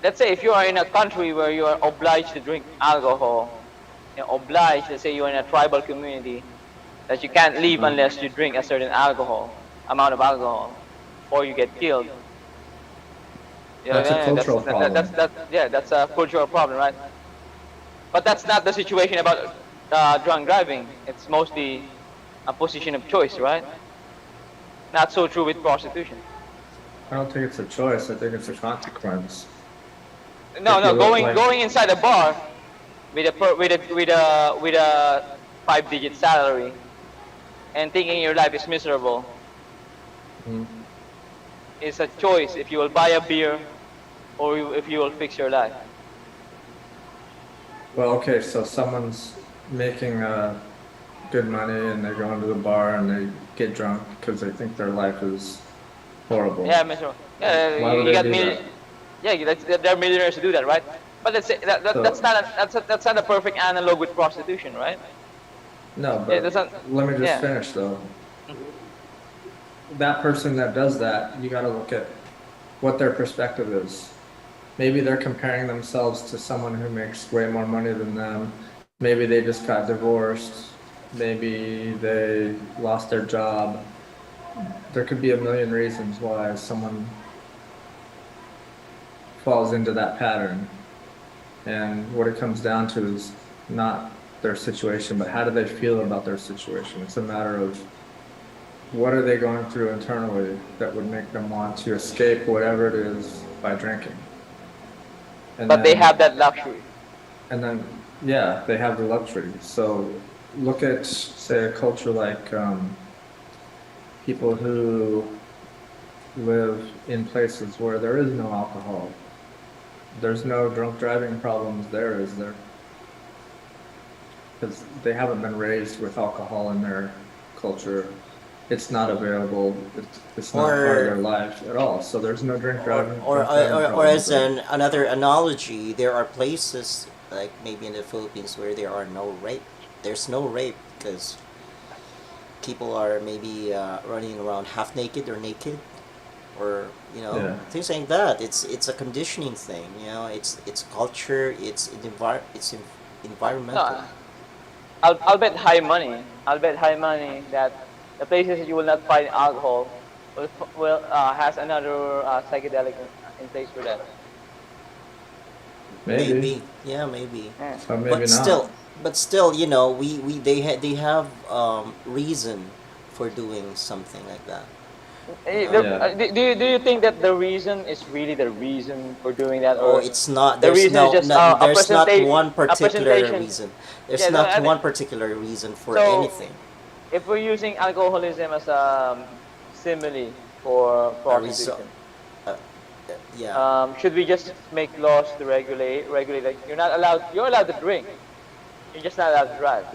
Let's say if you are in a country where you are obliged to drink alcohol, obliged, let's say you're in a tribal community, that you can't leave unless you drink a certain amount of alcohol, or you get killed. That's a cultural problem. That's a cultural problem, right? But that's not the situation about drunk driving. It's mostly a position of choice, right? Not so true with prostitution. I don't think it's a choice. I think it's a consequence. No, If you no, look like, going inside a bar with a 5-digit salary and thinking your life is miserable. mm, It's a choice if you will buy a beer or if you will fix your life. Well, okay, so someone's making good money and they go into the bar and they get drunk because they think their life is horrible. Yeah, Mr. Yeah, Why would you they got do million. that? Yeah, there are millionaires who do that, right? But let's say that's So, not that's not a perfect analog with prostitution, right? no, Yeah, but that's not. let me just Yeah. finish though. That person that does that, you got to look at what their perspective is. Maybe they're comparing themselves to someone who makes way more money than them. Maybe they just got divorced. Maybe they lost their job. There could be a million reasons why someone falls into that pattern. And what it comes down to is not their situation, but how do they feel about their situation? It's a matter of what are they going through internally that would make them want to escape whatever it is by drinking. And But they then have that luxury. and then yeah, they have the luxury. So look at say a culture like people who live in places where there is no alcohol. There's no drunk driving problems there, is there? Because they haven't been raised with alcohol in their culture. It's not available. It's not part of their Or life at all. So there's no or drunk driving or problems as there. another analogy, there are places like maybe in the Philippines where there are no rape. There's no rape because people are maybe running around half naked or naked, or Yeah, things like that. It's a conditioning thing. It's culture. Environmental. No, I'll bet high money. I'll bet high money that the places that you will not find alcohol will has another psychedelic in place for that. maybe, Maybe, yeah, maybe, Yeah. but maybe but not. still, we they have reason for doing something like that. You know. Yeah, Do you think that the reason is really the reason for doing that, Oh, or it's not. the There's reason is no, just no. a There's not one a particular presentation? reason. There's Yeah, no, not one particular reason for so anything. if we're using alcoholism as a simile for A result. prostitution, Uh, yeah. should we just make laws to regulate like you're allowed to drink, you're just not allowed to drive,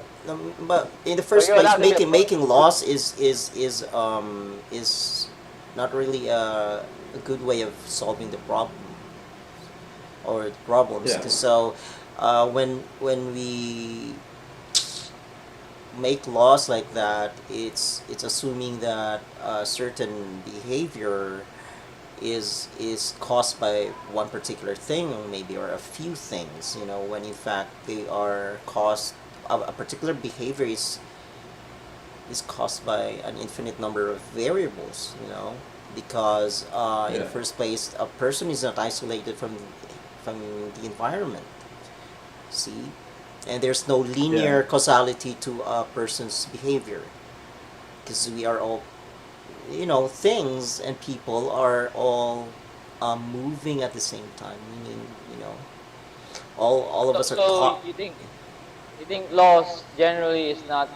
But in the but first you're place, allowed to be making laws is not really a good way of solving the problem or the problems. yeah, 'Cause when we make laws like that, it's assuming that a certain behavior is caused by one particular thing, or maybe, or a few things, when in fact they are caused. A particular behavior is caused by an infinite number of variables, because in the yeah, first place, a person is not isolated from the environment. See, and there's no yeah, linear causality to a person's behavior, because we are all, things and people are all moving at the same time. Meaning, all of so, us are so caught. you think laws generally is not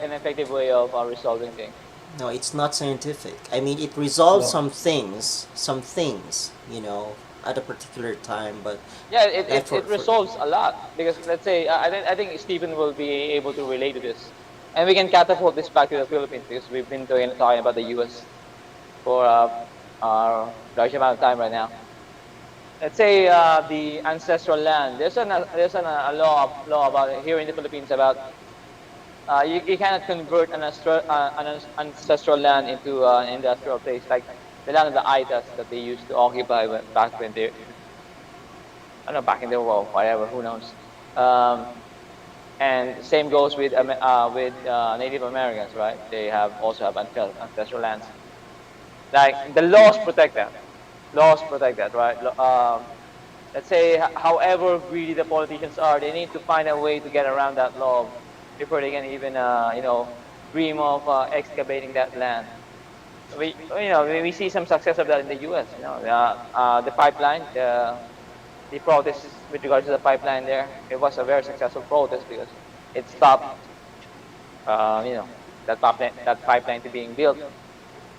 an effective way of resolving things? No, it's not scientific. I mean, it resolves well, some things, at a particular time, but Yeah, like for it resolves a lot because let's say I think Stephen will be able to relate to this, and we can catapult this back to the Philippines because we've been talking about the U.S. for a large amount of time right now. Let's say the ancestral land. A law about it here in the Philippines about you cannot convert an ancestral land into an industrial place like the land of the Aitas that they used to occupy back when they I don't know, back in the world, whatever, who knows. Um, and same goes with Native Americans, right? They have also have ancestral lands. Like the laws protect that. Laws protect that, right? Let's say, however greedy the politicians are, they need to find a way to get around that law before they can even, dream of excavating that land. We see some success of that in the U.S. The pipeline, the protest with regards to the pipeline there, it was a very successful protest because it stopped, that pipeline to being built.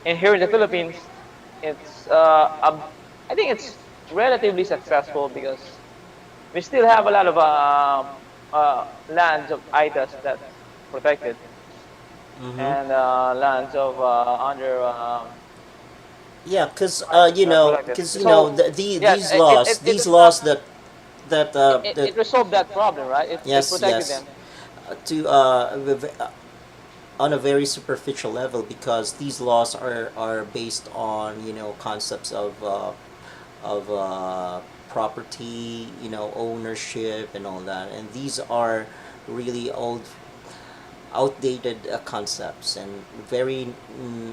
And here in the Philippines, it's I think it's relatively successful because we still have a lot of lands of ITAs that's protected, Mm-hmm. and lands of under Yeah, cause not protected. So yeah, these laws that it resolved that problem, right? It yes, protected yes, them. to on a very superficial level, because these laws are based on, concepts of property, ownership and all that, and these are really old, outdated concepts, and very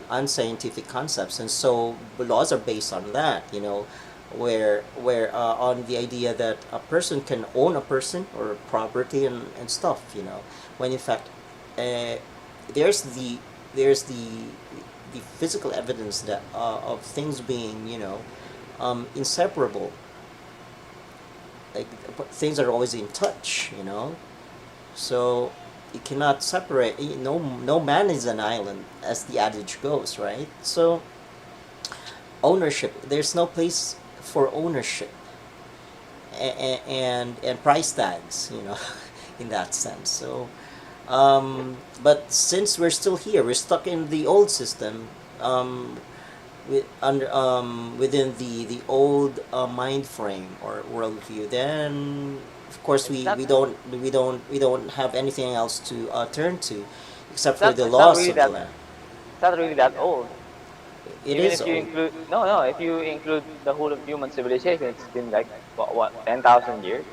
unscientific concepts, and so the laws are based on that, where on the idea that a person can own a person or property and stuff, when in fact, uh, there's the physical evidence that of things being, inseparable, like things are always in touch, so you cannot separate. No man is an island, as the adage goes, right? So ownership, there's no place for ownership, and price tags, in that sense. So, but since we're still here, we're stuck in the old system. Within the old mind frame or worldview, then of course It's we don't have anything else to turn to, except for the it's not laws really of the that land. it's not really that old. It Even is if you old. include no, if you include the whole of human civilization, it's been like what 10,000 years.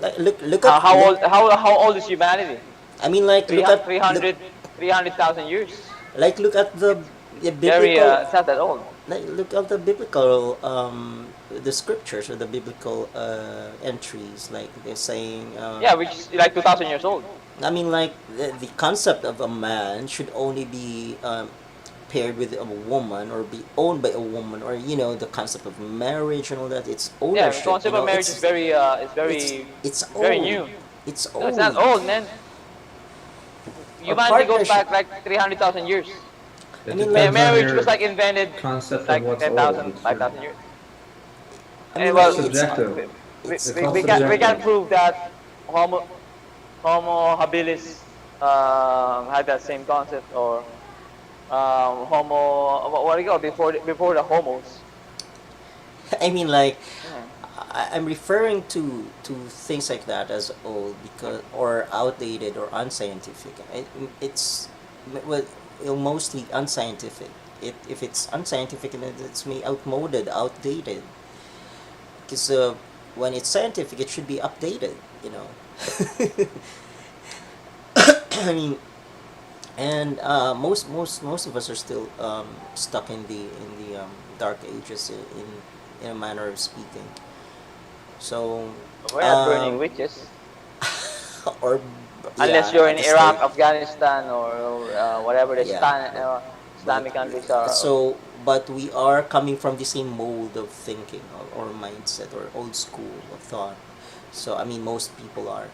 Like, look at look. How old is humanity? I mean, like, Three look at three look hundred 300,000 years. look at It's the it's very biblical, it's not that old. like, look at the biblical, the scriptures, or the biblical entries, like they're saying, Yeah, which is like 2,000 years old. I mean, like, the concept of a man should only be paired with a woman, or be owned by a woman, or, the concept of marriage and all that. It's Yeah, the ownership. concept of marriage is It's it's very old. new. It's No, it's not old. old, man. Or Humanity goes partnership. back like 300,000 years. I It mean, like, depends on Marriage was your like invented concept of like what's old. 10,000, 5,000 years. I mean, And like, It's well, subjective. it's It's all we can subjective. prove that Homo Homo habilis had that same concept, or Homo what do you call before the Homos? I mean, like, Yeah. I'm referring to things like that as old, because, or outdated, or unscientific. It's, well, mostly unscientific. If it's unscientific, then it's me outmoded, outdated. Because when it's scientific, it should be updated. You know. I mean, and most of us are still stuck in the dark ages, in a manner of speaking. So, We're not burning um, witches or unless yeah, you're at in the state, Iraq, Afghanistan, or whatever the yeah, but Islamic countries are. so, but we are coming from the same mold of thinking, or mindset, or old school of thought. So I mean, most people are.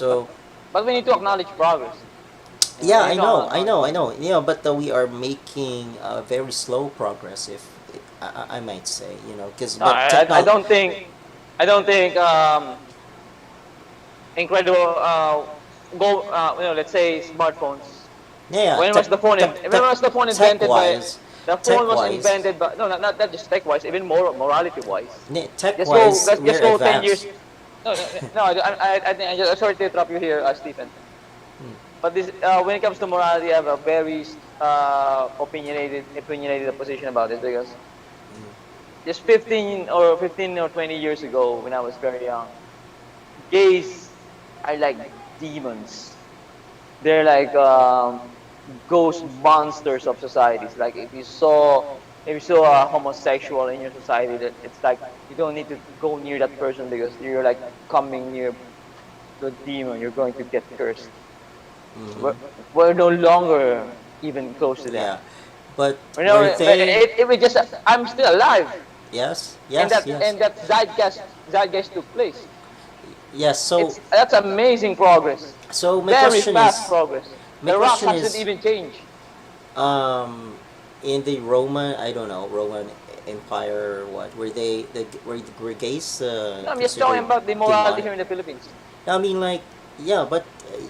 But So but we need to acknowledge progress. yeah, We need to acknowledge I know. But we are making very slow progress, if I might say, because No, but technology. I don't think incredible let's say smartphones. Yeah, When was the phone tech invented by wise, the phone tech was wise, invented by no, not just tech wise, even morality wise. tech wise, Just we're go 10 advanced. years. No, I think sorry to interrupt you here, Stephen. Mm. But this when it comes to morality, I have a very opinionated position about this, because just 15 or 20 years ago, when I was very young, gays are like demons. They're like ghost monsters of societies. Like if you saw a homosexual in your society, that it's like you don't need to go near that person, because you're like coming near the demon. You're going to get cursed. We're, Mm-hmm. we're no longer even close to them. Yeah, but You know, were they? it was just I'm still alive, Yes, and yes, yes, that zeitgeist took place. yes. So, That's amazing progress, my very question fast is, progress. my The rock question hasn't is, even changed. um, in the Roman, I don't know, Roman empire or what? Were gays No, I'm just talking considered about the morality here demonic? in the Philippines. I mean, like, yeah, but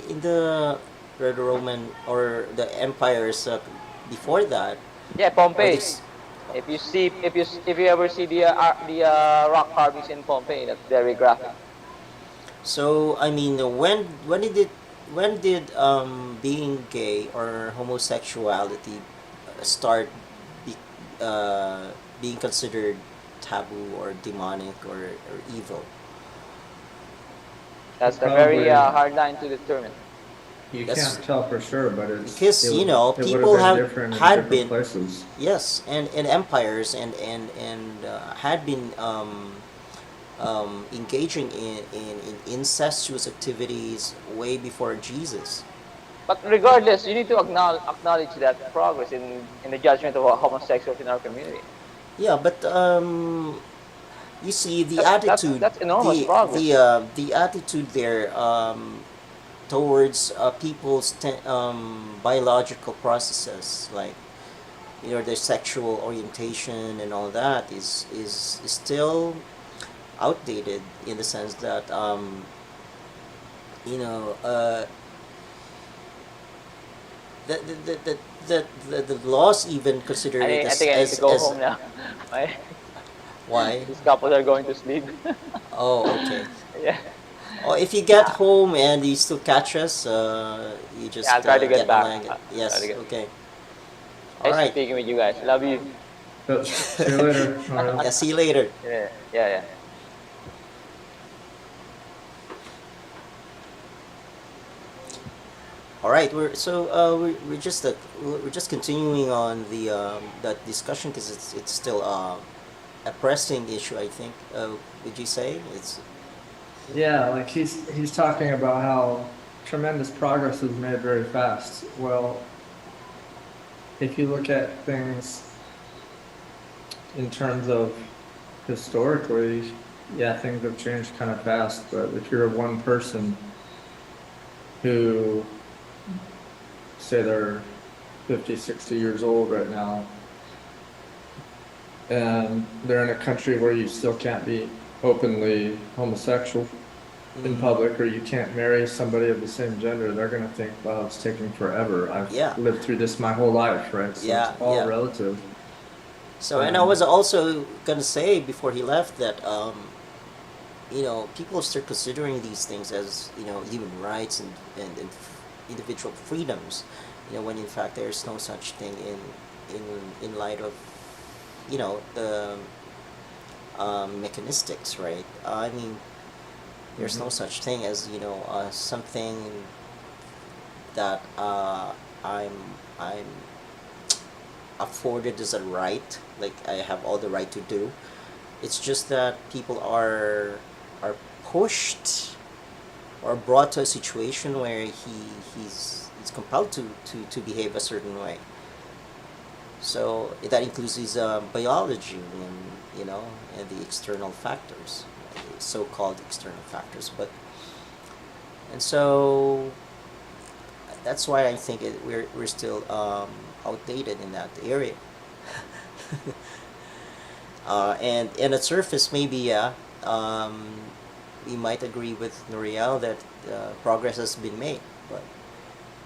in the Roman or the empires before that, Yeah, or Pompeii. this. If you ever see the rock carvings in Pompeii, that's very graphic. So I mean, when did being gay or homosexuality start be, uh, being considered taboo or demonic or evil? Well, That's a very probably hard line to determine. you That's can't tell for sure, but because you know it would have people been have different in had different been, places. yes, and empires and had been engaging in incestuous activities way before Jesus. But regardless, you need to acknowledge that progress in the judgment of homosexuals in our community. Yeah, but you see the attitude, That's enormous the the progress. uh, the attitude there towards people's biological processes, like their sexual orientation and all that is still outdated in the sense that you know the the, the, the laws even consider it I think I need to go as home now. My why. these couples are going to sleep. Oh, okay. Yeah, Oh, if you get home and you still catch us, you yeah. I'll just try to get get back. online. I'll try to Yes, get. okay. All Nice right. speaking with you guys. Love you. So, see you later, Mario. Yeah, see you later. Yeah, yeah, yeah. All right, we're just continuing on the that discussion because it's still a pressing issue. I think. Would you say it's? Yeah, like he's talking about how tremendous progress is made very fast. Well, if you look at things in terms of historically, yeah, things have changed kind of fast. But if you're one person who, say they're 50, 60 years old right now, and they're in a country where you still can't be openly homosexual in Mm, public, or you can't marry somebody of the same gender, they're going to think, wow, it's taking forever. I've yeah, lived through this my whole life, right? So it's yeah, all yeah. relative. So, and I was And also gonna say before he left that people start considering these things as human rights and individual freedoms, when in fact there's no such thing in light of the mechanistics, right? I mean, there's no mhm. such thing as something that I'm I'm afforded as a right, like I have all the right to do. It's just that people are pushed or brought to a situation where he's compelled to behave a certain way. So that includes his biology and the external factors, so-called external factors. But and so that's why I think we're still outdated in that area. And at surface, maybe yeah, we might agree with Noriel that progress has been made, but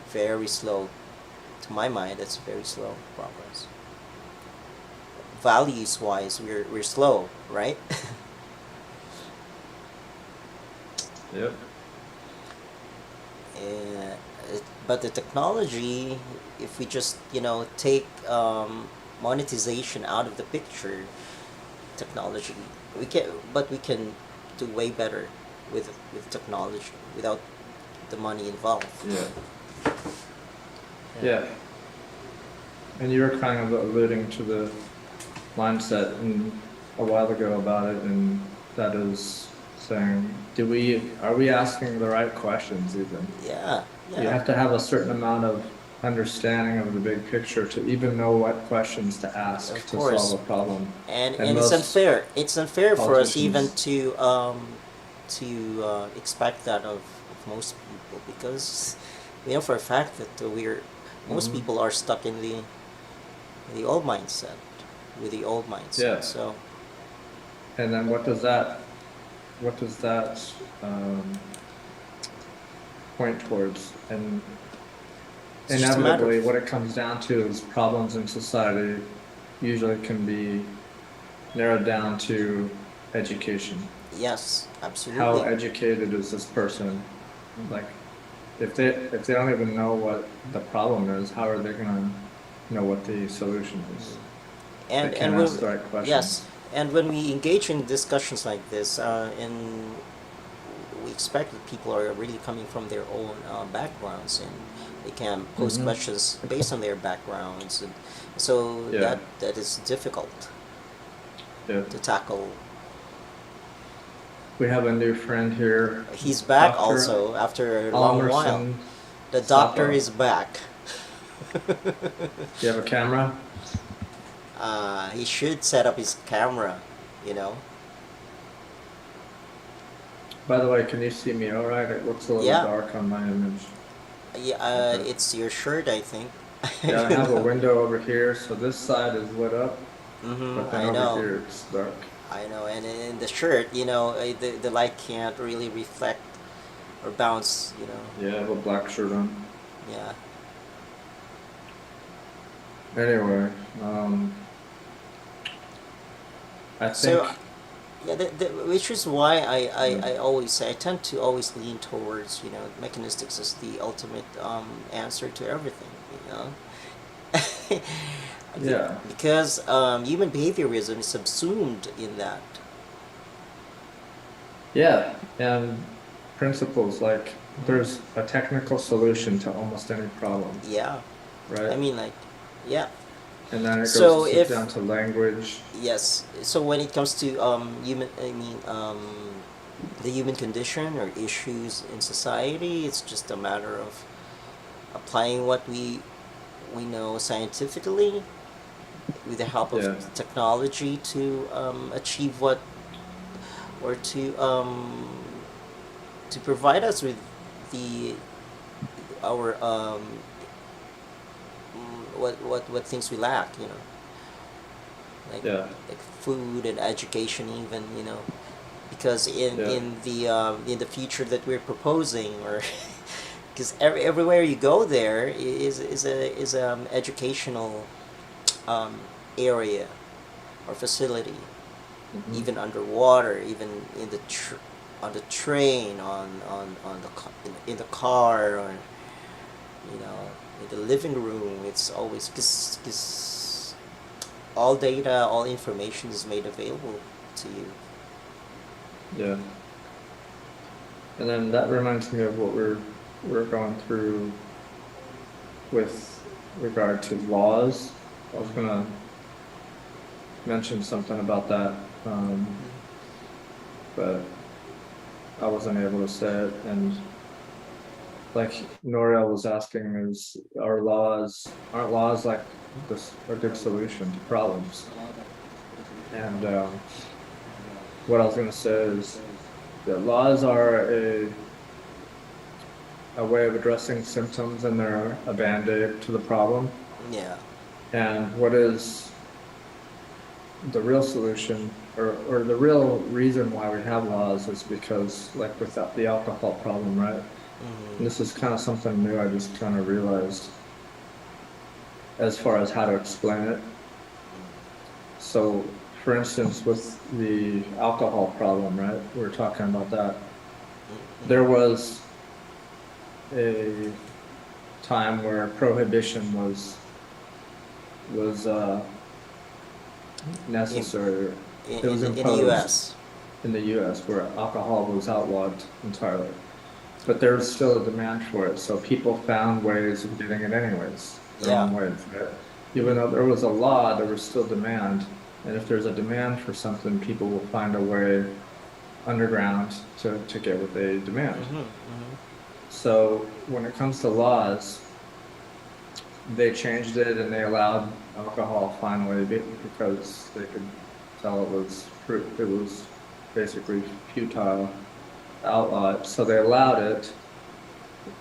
very slow. To my mind, that's very slow progress. Values wise, we're slow, right? Yep. And but the technology, if we just take monetization out of the picture, technology we can do way better with technology without the money involved. Yeah. Yeah. Yeah. And you were kind of alluding to the mindset a while ago about it, and that is saying, are we asking the right questions even? Yeah, You yeah, have to have a certain amount of understanding of the big picture to even know what questions to ask of to course. solve a problem. And And most it's unfair for us even politicians, to expect that of most people, because we know for a fact that most mhm, people are stuck in the old mindset. with the old mindset. Yeah. So And then what does that point towards? And it's just a matter inevitably, of, what it comes down to is problems in society usually can be narrowed down to education. yes, How absolutely. educated is this person? Like, if they don't even know what the problem is, how are they gonna know what the solution is? They And can't when ask the right yes, questions. and when we engage in discussions like this, and we expect that people are really coming from their own backgrounds, and they can pose Mm-hmm. questions based on their backgrounds, and so Yeah, that is difficult yeah. to tackle. We have a new friend here, He's back Dr. also after a long while. Almerson The doctor Sapa. is back. Do you have a camera? He should set up his camera, you know. By the way, can you see me all right? It looks a little Yeah, dark on my image. yeah. Okay. It's your shirt, I think. Yeah, I You have a know. window over here, so this side is lit up, but then I over know. here it's dark. I know, and in the shirt, the light can't really reflect or bounce, Yeah, I have a black shirt on. Yeah. Anyway, I So, think, yeah, which is why yeah, I always say I tend to always lean towards mechanistics as the ultimate answer to everything, you know. yeah, Because human behaviorism is subsumed in that. yeah, and principles like there's a technical solution to almost any problem, Yeah, right? I mean, like, yeah. And then it So goes if down to language. yes, so when it comes to the human condition or issues in society, it's just a matter of applying what we know scientifically with the help of Yeah, technology to achieve what or to provide us with the our what things we lack, like yeah, like food and education, even, because yeah, in the future that we're proposing, or because everywhere you go there is educational um, area or facility, hmm, even underwater, even on the train, on in the car, or you know in the living room. It's always because all data, all information is made available to you. yeah. And then that reminds me of what we're going through with regard to laws. I was gonna mention something about that, but I wasn't able to say it. And like Noriel was asking, is aren't laws like this a good solution to problems? And what I was gonna say is that laws are a way of addressing symptoms, and they're a band-aid to the problem. Yeah. And what is the real solution, or the real reason why we have laws is because, like with the alcohol problem, right? And this is kind of something new I just kind of realized as far as how to explain it. So, for instance, with the alcohol problem, right? We were talking about that. There was a time where prohibition was in necessary. It was in the imposed U.S. in the US where alcohol was outlawed entirely. But there was still a demand for it, so people found ways of getting it anyways, their Yeah. own ways, right? Even though there was a law, there was still demand. And if there's a demand for something, people will find a way underground to get what they demand. So when it comes to laws, they changed it and they allowed alcohol finally because they could tell it was basically futile to outlaw it. So they allowed it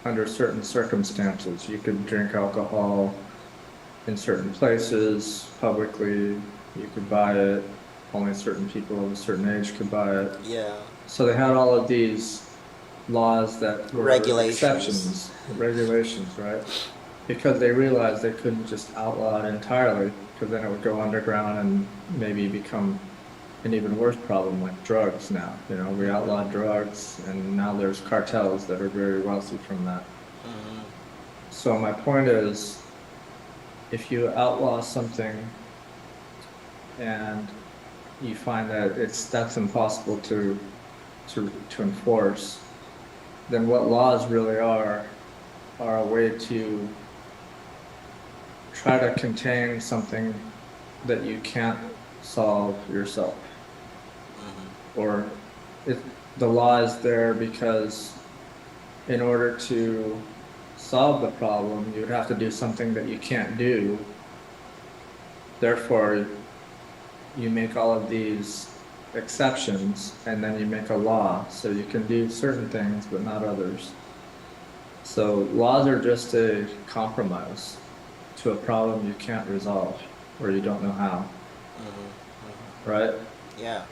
under certain circumstances. You could drink alcohol in certain places publicly. You could buy it. Only certain people of a certain age could buy it. Yeah. So they had all of these laws that were Regulations. exceptions, regulations, right? Because they realized they couldn't just outlaw it entirely, because then it would go underground and maybe become an even worse problem like drugs now. You know, we outlawed drugs and now there's cartels that are very wealthy from that. Hmm. So my point is, if you outlaw something and you find that that's impossible to enforce, then what laws really are a way to try to contain something that you can't solve yourself. Or it, the law is there because in order to solve the problem, you would have to do something that you can't do. Therefore, you make all of these exceptions and then you make a law so you can do certain things but not others. So laws are just a compromise to a problem you can't resolve or you don't know how, right? Yeah.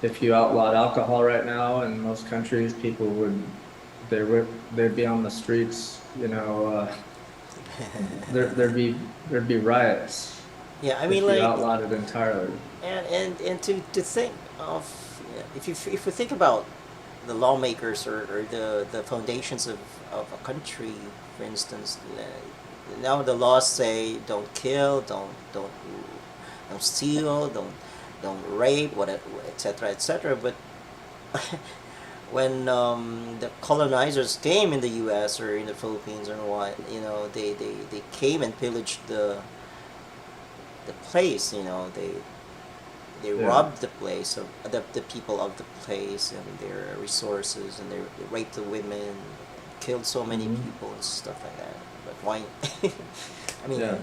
If you outlawed alcohol right now in most countries, people they'd be on the streets, you know, there'd be riots Yeah, I mean, if you like, outlawed it entirely. and to think of, if you think about the lawmakers, or the foundations of a country, for instance, now the laws say don't kill, don't steal, don't rape, what, etc., etc. But when the colonizers came in the U.S. or in the Philippines or what, they came and pillaged the place. They Yeah. robbed the place of the people of the place and their resources, and they raped the women, killed so many Hmm. people and stuff like that. But why? I mean, Yeah.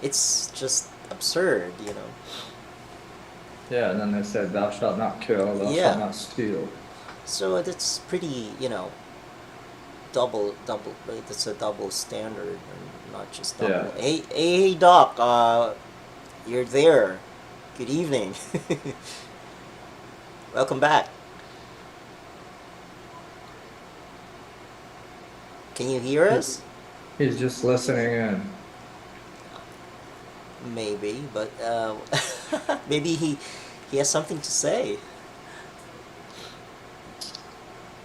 it's just absurd. Yeah. And then they said, "Thou shalt not kill, thou shalt Yeah. not steal." So that's pretty, double. That's a double standard, and not just Yeah. double. Hey, Doc. You're there. Good evening. Welcome back. Can you hear He, us? he's just listening in. Maybe, but maybe he has something to say.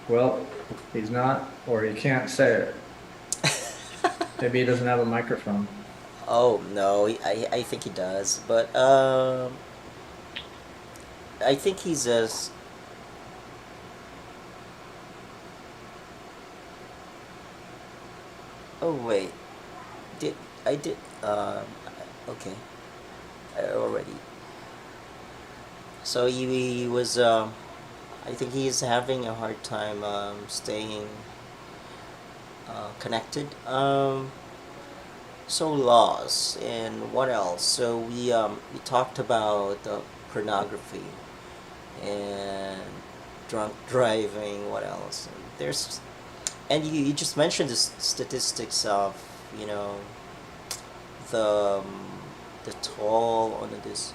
Well, he's not, or he can't say it. Maybe he doesn't have a microphone. Oh no, I think he does, but I think he's as. Oh wait, did I did okay, I already. So he was. I think he's having a hard time staying connected. So laws and what else? So we talked about pornography and drunk driving. What else? And you just mentioned the statistics of you know the the toll on this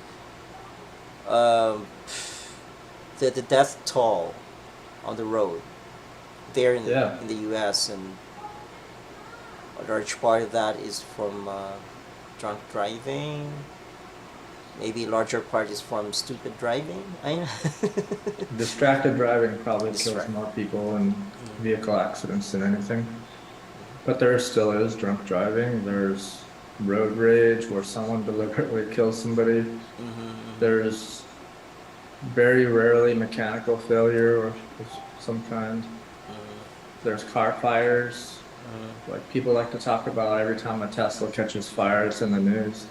um, the death toll on the road there Yeah. in the U.S., and a large part of that is from drunk driving. Maybe a larger part is from stupid driving. I Distracted driving probably kills distract. more people in vehicle accidents than anything. But there still is drunk driving. There's road rage where someone deliberately kills somebody. Mm-hmm. There's very rarely mechanical failure of some kind. There's car fires. Like people like to talk about every time a Tesla catches fire, it's in the news.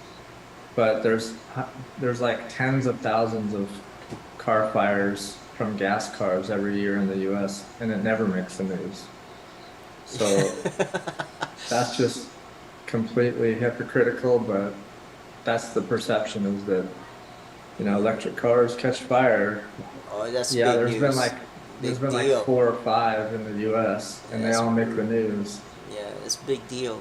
But there's like tens of thousands of car fires from gas cars every year in the US, and it never makes the news. So that's just completely hypocritical, but that's the perception, is that, electric cars catch fire. Oh, that's Yeah, big news. there's Big been like deal. 4 or 5 in the US, and Yeah, they it's all make the news. yeah, it's big deal.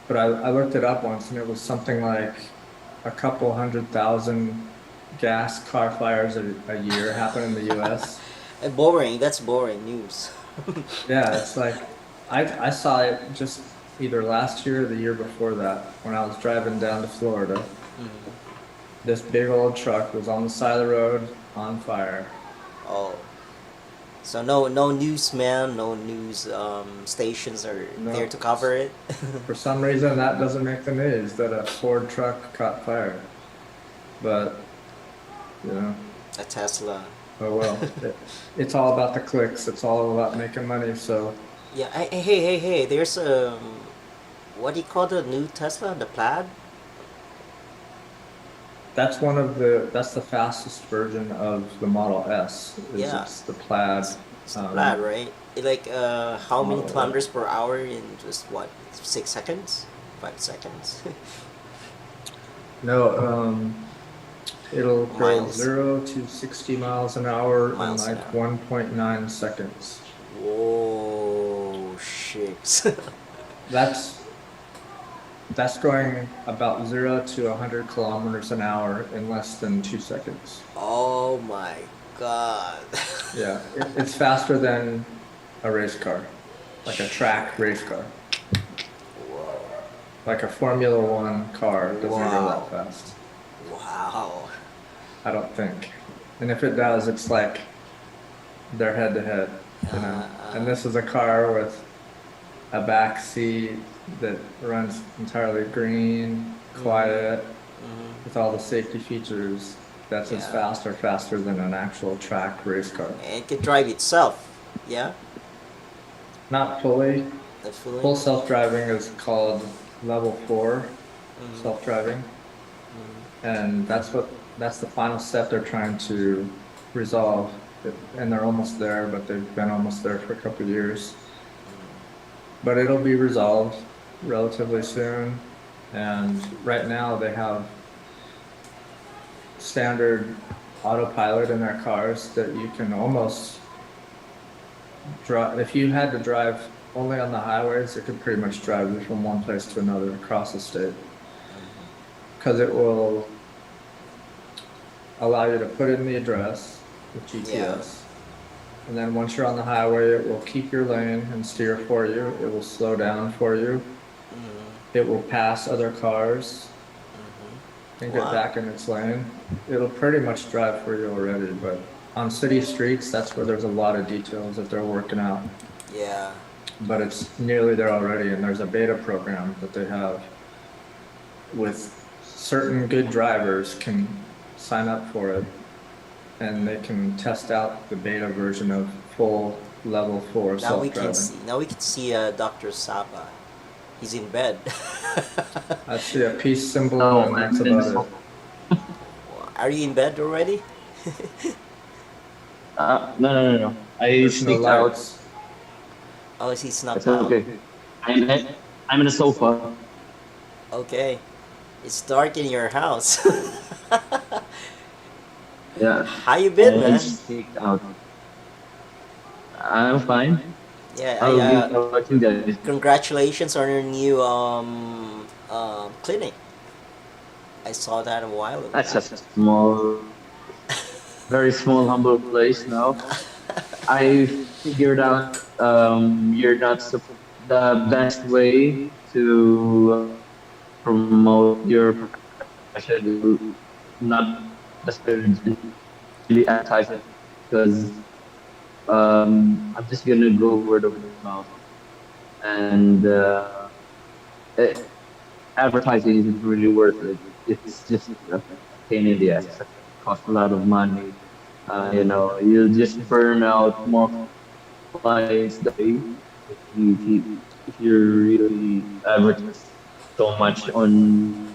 but I looked it up once and it was something like a couple 100,000 gas car fires a year happen in the US. Boring. That's boring news. Yeah, it's like I saw it just either last year or the year before that when I was driving down to Florida. This big old truck was on the side of the road on fire. Oh, so no newsman, no news stations are there No, to cover it. for some reason that doesn't make the news that a Ford truck caught fire. But, you know, A Tesla. oh well. It's all about the clicks. It's all about making money. So Yeah. Hey. There's what do you call the new Tesla? The Plaid. that's the fastest version of the Model S. Is Yeah. it's the Plaid It's the Plaid, right? Like how many model. kilometers per hour in just what 6 seconds, 5 seconds, No, it'll go miles, 0 to 60 miles an hour in miles an like hour. 1.9 seconds. Whoa, shit. That's that's going about 0 to 100 kilometers an hour in less than 2 seconds. Oh my god. Yeah, it's faster than a race car, like a track race car. Whoa. Like a Formula One car doesn't go that Wow. fast, Wow. I don't think. And if it does, it's like they're head to head, you know. And this is a car with a back seat that runs entirely green, quiet, with all the safety features. That's as Yeah. fast or faster than an actual track race car. And it can drive itself. Yeah. Not fully. That feeling. Full self-driving is called level 4 self-driving. And that's the final step they're trying to resolve. And they're almost there, but they've been almost there for a couple of years. But it'll be resolved relatively soon. And right now they have standard autopilot in their cars that you can almost drive. If you had to drive only on the highways, it could pretty much drive you from one place to another across the state. Because it will allow you to put in the address with GPS. And then once you're on the highway, it will keep your lane and steer for you. It will slow down for you. It will pass other cars and get back in its lane. It'll pretty much drive for you already, but on city streets, that's where there's a lot of details that they're working out. Yeah. But it's nearly there already, and there's a beta program that they have with certain good drivers can sign up for it, and they can test out the beta version of full level 4 Now we can self-driving. see. Now we can see Dr. Saba. He's in bed. I see a peace symbol, No, and that's I'm about it. Are you in bed already? No. I There's no sneaked out. lights. Oh, is he snuck It's out? okay. I'm I'm in the sofa. Okay. It's dark in your house. Yeah. How you been, I man? sneaked out. I'm fine. Yeah, How about you guys? congratulations on your new clinic. I saw that a while ago. That's a small, very small, humble place now. I figured out you're not the best way to promote your profession, not necessarily really advertise it, because I'm just gonna go word of mouth, and advertising isn't really worth it. It's just a pain in the ass. It costs a lot of money. You'll just burn out more clients that way if you really advertise so much on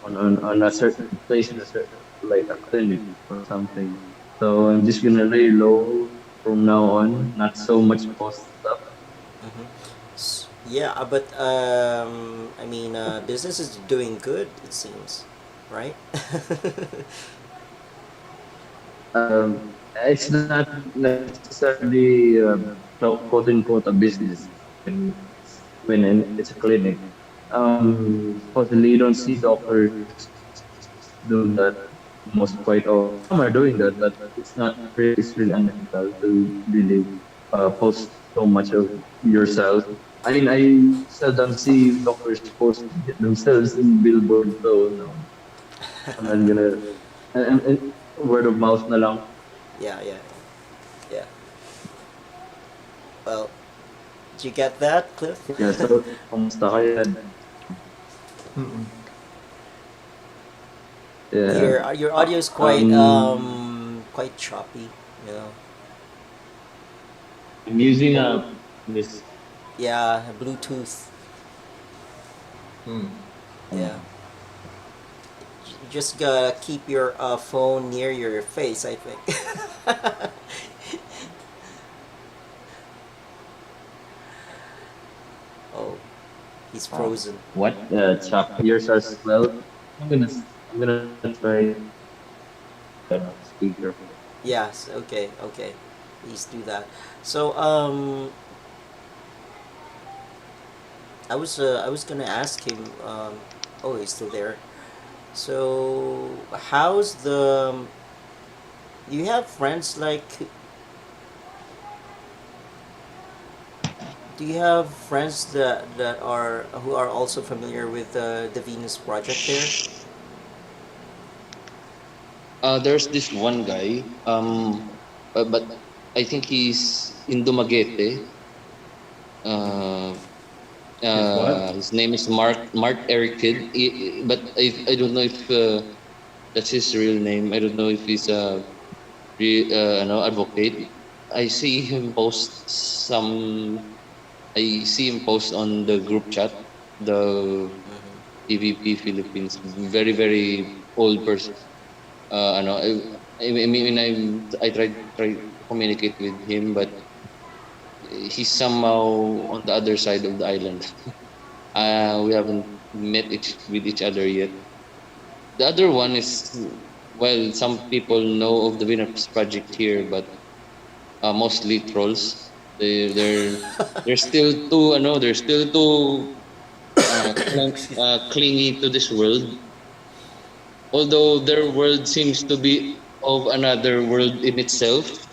a certain place in a certain like a clinic or something. So I'm just gonna lay low from now on, not so much post stuff. Yeah, but I mean, business is doing good. It seems, right? It's not necessarily quote unquote a business. And it's a clinic. Supposedly you don't see doctors do that most quite often. Some are doing that, but it's really unethical to really post so much of yourself. I mean, I seldom see doctors post themselves in billboards, so no, I'm not gonna. And word of mouth na lang. Yeah, yeah, yeah. Well, did you get that, Cliff? Yeah, so kamusta kayo dyan? Mm-mm. Yeah. Your audio is Um, quite choppy, you know. I'm using this. Yeah, Bluetooth. Mm. Yeah. You just gotta keep your phone near your face, I think. Oh, he's frozen. What? Chop yours as well. I'm gonna try speakerphone. Yes, okay, okay. Please do that. So, I was gonna ask him. Oh, he's still there. So, how's the? Do you have friends like? Do you have friends that are who are also familiar with the Venus project there? There's this one guy, but I think he's in Dumaguete. Uh, He's what? his name is Mark Eric Kid, but I don't know if that's his real name. I don't know if he's a no advocate. I see him post some. I see him post on the group chat, the Mm-hmm. EVP Philippines. Very old person. Ano, I mean, I tried to communicate with him, but he's somehow on the other side of the island. We haven't met with each other yet. The other one is, well, some people know of the Venus project here, but mostly trolls. They they're still too they're still too Excuse me. clingy to this world. Although their world seems to be of another world in itself.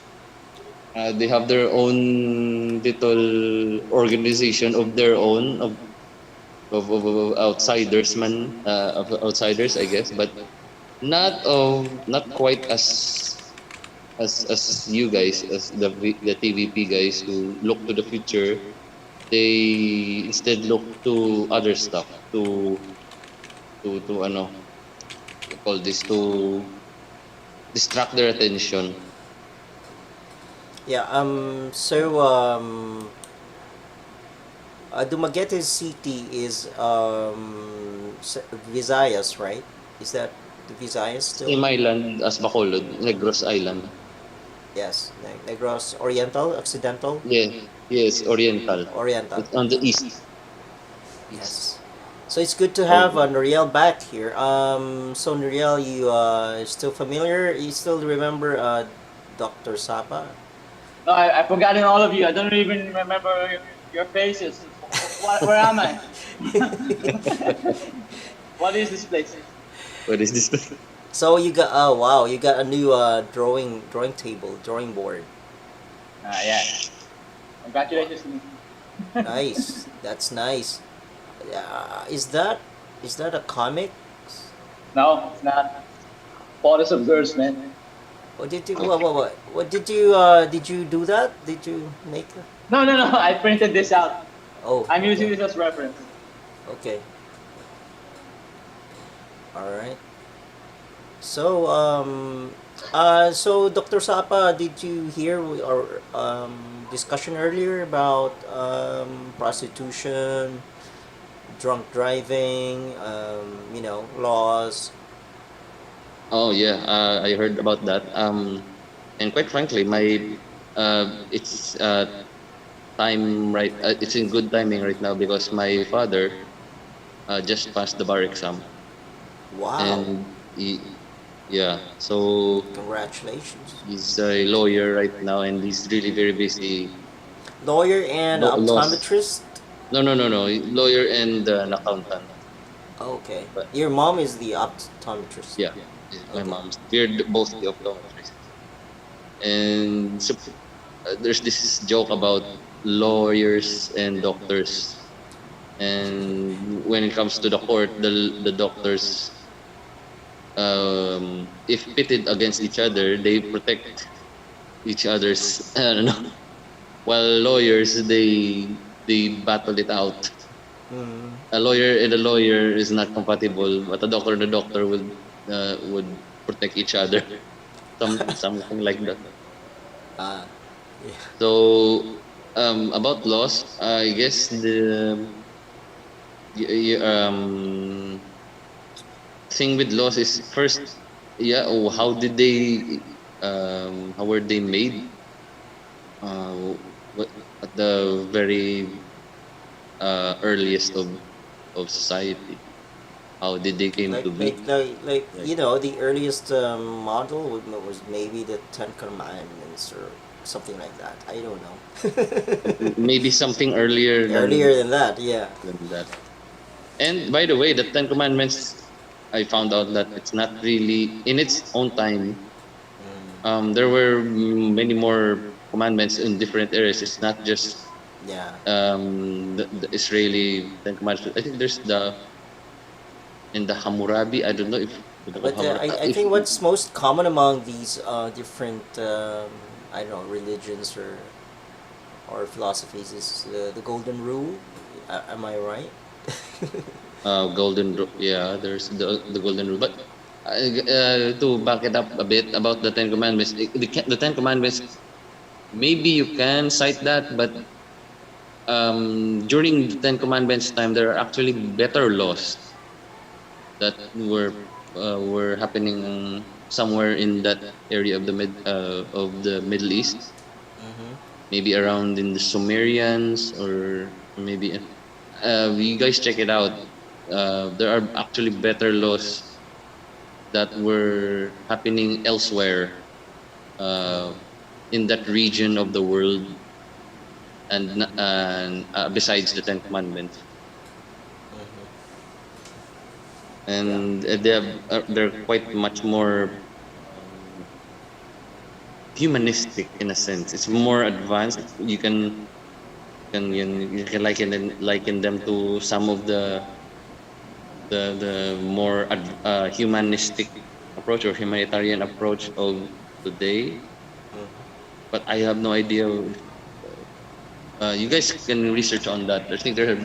They have their own little organization of their own of outsiders man of outsiders, I guess, but not quite as you guys, as the TVP guys who look to the future. They instead look to other stuff to call this, to distract their attention. Yeah. Dumaguete City is Visayas, right? Is that the Visayas still? Same island as Bacolod, Negros Island. Yes. Negros Oriental, Occidental, Yeah, yes, Oriental. Oriental. It's on the east. Yes. So it's good to have Okay. Noriel back here. So Noriel, you still familiar? You still remember Dr. Sapa? No, I've forgotten all of you. I don't even remember your faces. Where am I? What is this place? What is this? So you got, oh wow, you got a new drawing table, drawing board. Yeah. Congratulations to me. Nice. That's nice. Is that a comic? No, it's not. Photos of girls, man. Or did you Okay. what did you do that? Did you make a, No. I printed this out. oh, I'm using okay. this as reference. Okay. All right. So so Dr. Sapa, did you hear our discussion earlier about prostitution, drunk driving, laws? Oh yeah, I heard about that. And quite frankly, my it's time right. It's in good timing right now because my father just passed the bar exam, Wow. and yeah, so Congratulations. he's a lawyer right now, and he's really very busy. Lawyer and Laws. optometrist? No, no, no, no. Lawyer and an accountant. Okay. But Your mom is the optometrist. yeah, yeah, my Okay. mom's. We're both the optometrists. And so there's this joke about lawyers and doctors. And when it comes to the court, the doctors, if pitted against each other, they protect each other's. I don't know. While lawyers, they battle it out. Mm. A lawyer and a lawyer is not compatible, but a doctor and a doctor would protect each other. Something like that. Ah. Yeah. So about laws, I guess thing with laws is first, yeah. Oh, how did they how were they made? What at the very earliest of society? How did they came Like to be? Right. the earliest model was maybe the Ten Commandments or something like that. I don't know. Maybe something earlier Earlier than that, yeah. than that. And by the way, the Ten Commandments, I found out that it's not really in its own time. Mm, There were many more commandments in different areas. It's not just yeah. the Israeli Ten Commandments. I think there's the in the Hammurabi. I don't know if the book of But Hammurabi. I think what's most common among these different I don't know religions or philosophies is the golden rule. Am I right? Yeah, there's the golden rule. But to back it up a bit about the Ten Commandments, the Ten Commandments, maybe you can cite that, but during the Ten Commandments time, there are actually better laws that were happening somewhere in that area of the Middle East, Mm-hmm. maybe around in the Sumerians or maybe you guys check it out. There are actually better laws that were happening elsewhere uh, in that region of the world and besides the Ten Commandments. Mm-hmm. Yeah. And they're quite much more um, humanistic in a sense. It's more advanced. You can liken them to some of the more humanistic approach or humanitarian approach of today. Mm-hmm. But I have no idea. If, you guys can research on that. I think there are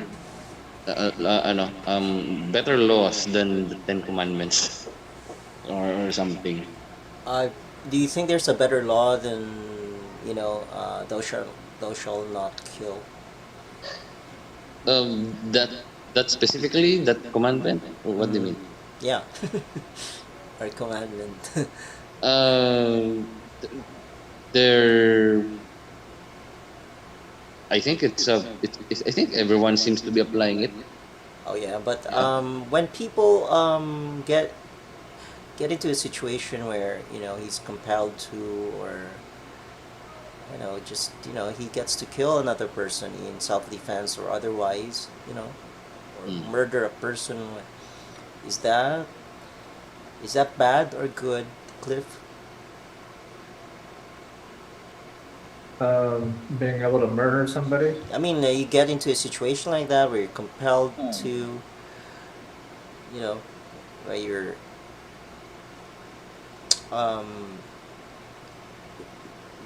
better laws than the Ten Commandments or something. Uh, do you think there's a better law than thou shall not kill? That specifically that commandment. Or what do you Mm, mean? yeah. Or commandment. Um, there. I think I think everyone seems to be applying it. Oh yeah, but Yeah. when people get into a situation where he's compelled to, or just he gets to kill another person in self-defense or otherwise, or Mm. murder a person, is that is that bad or good, Cliff? Being able to murder somebody. I mean, you get into a situation like that where you're compelled to, you know where you're um,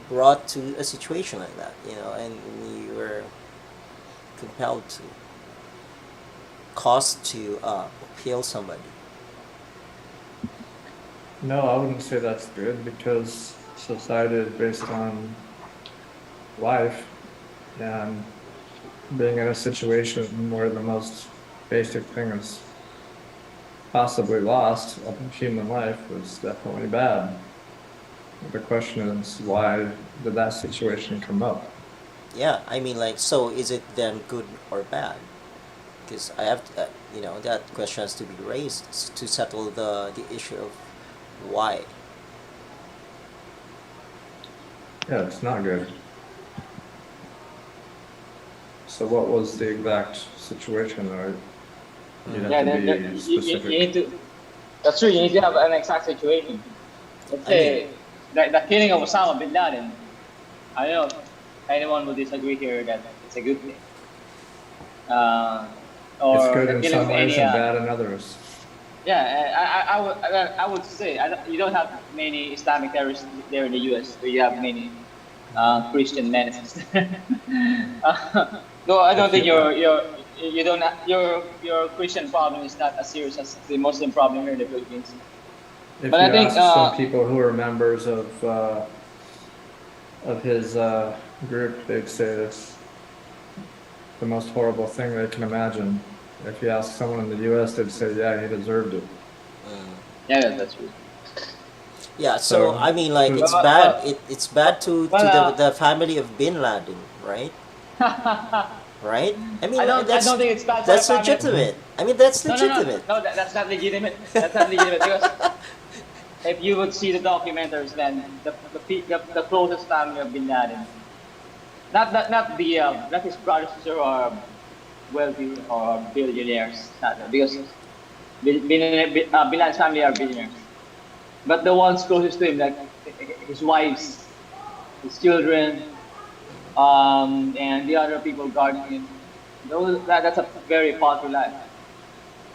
brought to a situation like that, and you were compelled to cost to kill somebody. No, I wouldn't say that's good because society is based on life, and being in a situation where the most basic thing is possibly lost, of human life, is definitely bad. The question is, why did that situation come up? Yeah, I mean, like, so is it then good or bad? Because I have to, that question has to be raised to settle the issue of why. Yeah, it's not good. So what was the exact situation, or you'd have Yeah, to be you specific? need to. That's true. You need to have an exact situation. Let's I mean, say the killing of Osama bin Laden. I don't know if anyone would disagree here that it's a good thing. Uh, It's or good the in killing of some ways any. and bad in others. Yeah, I would say you don't have many Islamic terrorists there in the U.S. But you have many Christian menaces. No, I don't If think you, you don't your Christian problem is not as serious as the Muslim problem here in the Philippines. if But I you think ask some people who are members of his group, they'd say it's the most horrible thing they can imagine. If you ask someone in the U.S., they'd say, "Yeah, he deserved it." yeah, that's true. yeah. So So, I mean, like But it's who, but bad. but, It's bad to but the family of Bin Laden, right? Right? I mean, I don't think it's bad for the that's family. legitimate. I mean, that's legitimate. No, that's not legitimate. That's not legitimate because if you would see the documentaries, then the closest family of Bin Laden, not his brothers who are wealthy or billionaires, not that, because Bin Laden's family are billionaires, but the ones closest to him, like his wives, his children, and the other people guarding him, that's a very paltry life.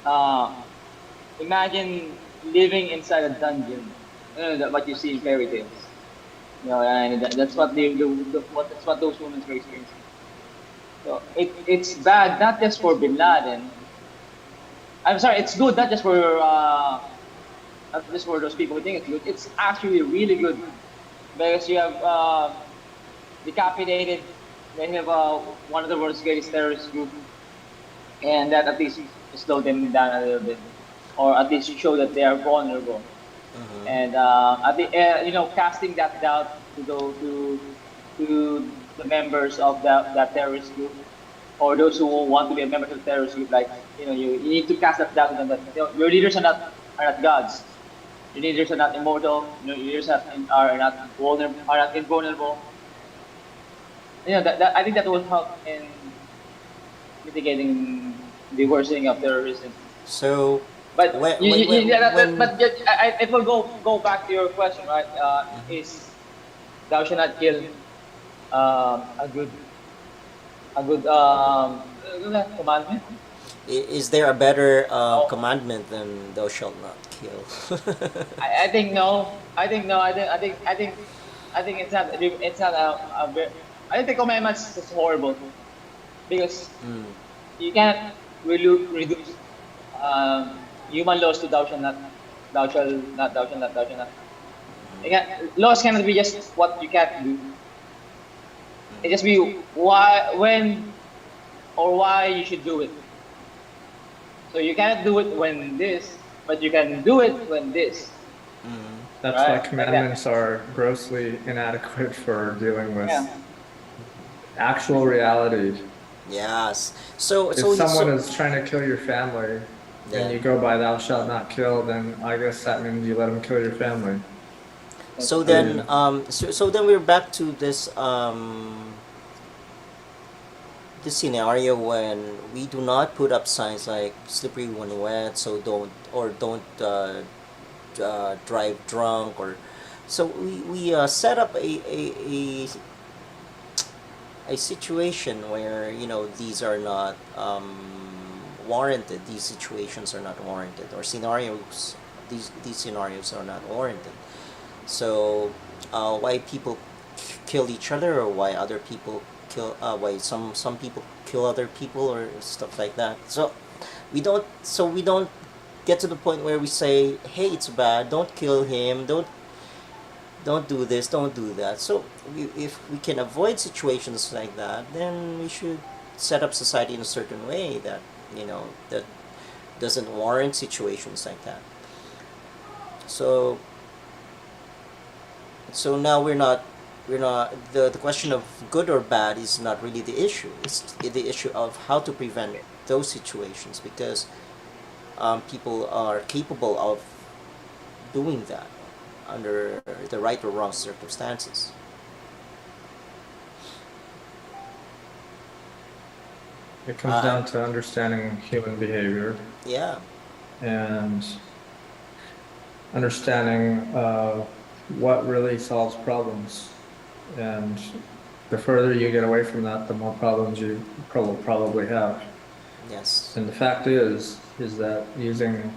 Uh, Imagine living inside a dungeon. What you see in fairy tales. And that's what that's what those women were experiencing. So it's bad not just for Bin Laden. I'm sorry, it's good not just for those people who think it's good. It's actually really good because you have decapitated they have one of the world's greatest terrorist group, and that at least slow them down a little bit, or at least show that they are vulnerable. And at the casting that doubt to go to the members of that terrorist group, or those who want to be a member of the terrorist group, like you need to cast that doubt to them that your leaders are not gods. Your leaders are not immortal. Your leaders are not vulnerable, are not invulnerable. That I think that will help in mitigating the worsening of terrorism. So But yeah, when but it will go back to your question, right? Is thou shall not kill a good commandment? is there a better No, commandment than thou shalt not kill? I think no. I think no. I think it's not I think the commandment is horrible because you cannot reduce human laws to thou shall not, thou shall not. Laws cannot be just what you can't do. It just be why, when, or why you should do it. So you cannot do it when this, but you can do it when this, that's why right? Like that. commandments are grossly inadequate for dealing with Yeah. actual reality. Yes. If someone is trying to kill your family and yeah. you go by "Thou shalt not kill," then I guess that means you let them kill your family. So I then, mean, so then we're back to this scenario when we do not put up signs like slippery when wet, so don't drive drunk, or so we set up a situation where these are not warranted. These situations are not warranted, or scenarios. These scenarios are not warranted. So, why people kill each other, or why other people why some people kill other people, or stuff like that. So, we don't get to the point where we say, "Hey, it's bad. Don't kill him. Don't do this. Don't do that." So, if we can avoid situations like that, then we should set up society in a certain way that doesn't warrant situations like that. So, now we're not the question of good or bad is not really the issue. It's the issue of how to prevent those situations, because people are capable of doing that under the right or wrong circumstances. It comes down to understanding human behavior Yeah. and understanding what really solves problems. And the further you get away from that, the more problems you probably have. Yes. And the fact is that using